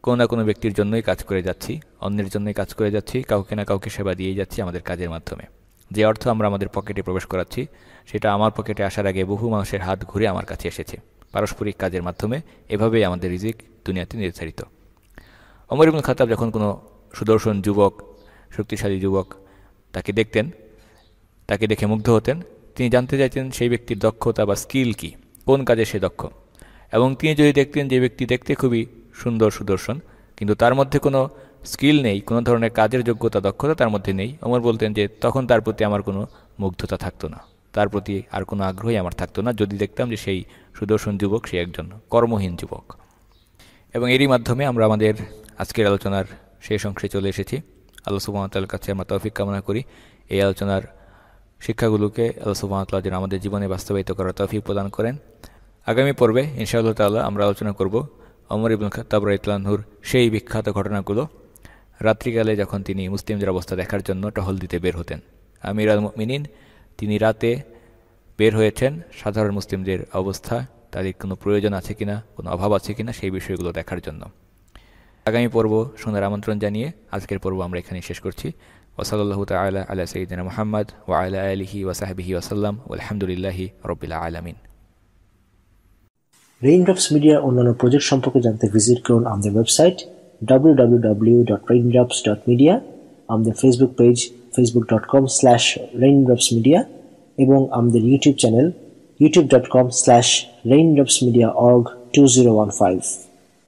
কোনো না কোনো ব্যক্তির জন্যই কাজ করে যাচ্ছি, অন্যের জন্যই কাজ করে যাচ্ছি, কাউকে না কাউকে সেবা দিয়েই যাচ্ছি আমাদের কাজের মাধ্যমে। যে অর্থ আমরা আমাদের পকেটে প্রবেশ করাচ্ছি সেটা আমার পকেটে আসার আগে বহু মানুষের হাত ঘুরে আমার কাছে এসেছে। পারস্পরিক কাজের মাধ্যমে এভাবেই আমাদের রিজিক দুনিয়াতে নির্ধারিত। ওমর ইবনুল খাত্তাব যখন কোনো সুদর্শন যুবক, শক্তিশালী যুবক তাকে দেখতেন, তাকে দেখে মুগ্ধ হতেন, তিনি জানতে চাইতেন সেই ব্যক্তির দক্ষতা বা স্কিল কি, কোন কাজে সে দক্ষ। এবং তিনি যদি দেখতেন যে ব্যক্তি দেখতে খুবই সুন্দর, সুদর্শন, কিন্তু তার মধ্যে কোনো স্কিল নেই, কোনো ধরনের কাজের যোগ্যতা, দক্ষতা তার মধ্যে নেই, ওমর বলতেন যে তখন তার প্রতি আমার কোনো মুগ্ধতা থাকতো না, তার প্রতি আর কোনো আগ্রহই আমার থাকতো না যদি দেখতাম যে সেই সুদর্শন যুবক সে একজন কর্মহীন যুবক। এবং এরই মাধ্যমে আমরা আমাদের আজকের আলোচনার শেষ অংশে চলে এসেছি। আল্লাহ সুবহানাহু ওয়া তাআলার কাছে আমরা তৌফিক কামনা করি এই আলোচনার শিক্ষাগুলোকে আল্লাহ সুবহানাহু ওয়া তাআলা যেন আমাদের জীবনে বাস্তবায়িত করার তৌফিক প্রদান করেন। আগামী পর্বে ইনশাআল্লাহ তাআলা আমরা আলোচনা করব ওমর ইবনুল খাত্তাব রাদিয়াল্লাহু আনহুর সেই বিখ্যাত ঘটনাগুলো, রাত্রিকালে যখন তিনি মুসলিমদের অবস্থা দেখার জন্য টহল দিতে বের হতেন। আমিরুল মুমিনিন তিনি রাতে বের হয়েছেন সাধারণ মুসলিমদের অবস্থা, তাদের কোনো প্রয়োজন আছে কিনা, কোনো অভাব আছে কিনা, সেই বিষয়গুলো দেখার জন্য। আগামী পর্ব শোনার আমন্ত্রণ জানিয়ে আজকের পর্ব আমরা এখানেই শেষ করছি। ওয়াসাল্লাল্লাহু তাআলা আলা সাইয়্যিদিনা মুহাম্মদ ওয়া আলা আলিহি ওয়া সাহবিহি ওয়া সাল্লাম ওয়ালহামদুলিল্লাহি রাব্বিল আলামিন। রেইনড্রপস মিডিয়ার অন্যান্য প্রজেক্ট সম্পর্কে জানতে ভিজিট করুন আমাদের ওয়েবসাইট www.raindrops.media, আমাদের ফেসবুক পেজ facebook.com/raindropsmedia এবং আমাদের ইউটিউব চ্যানেল youtube.com/raindropsmediaorg2015।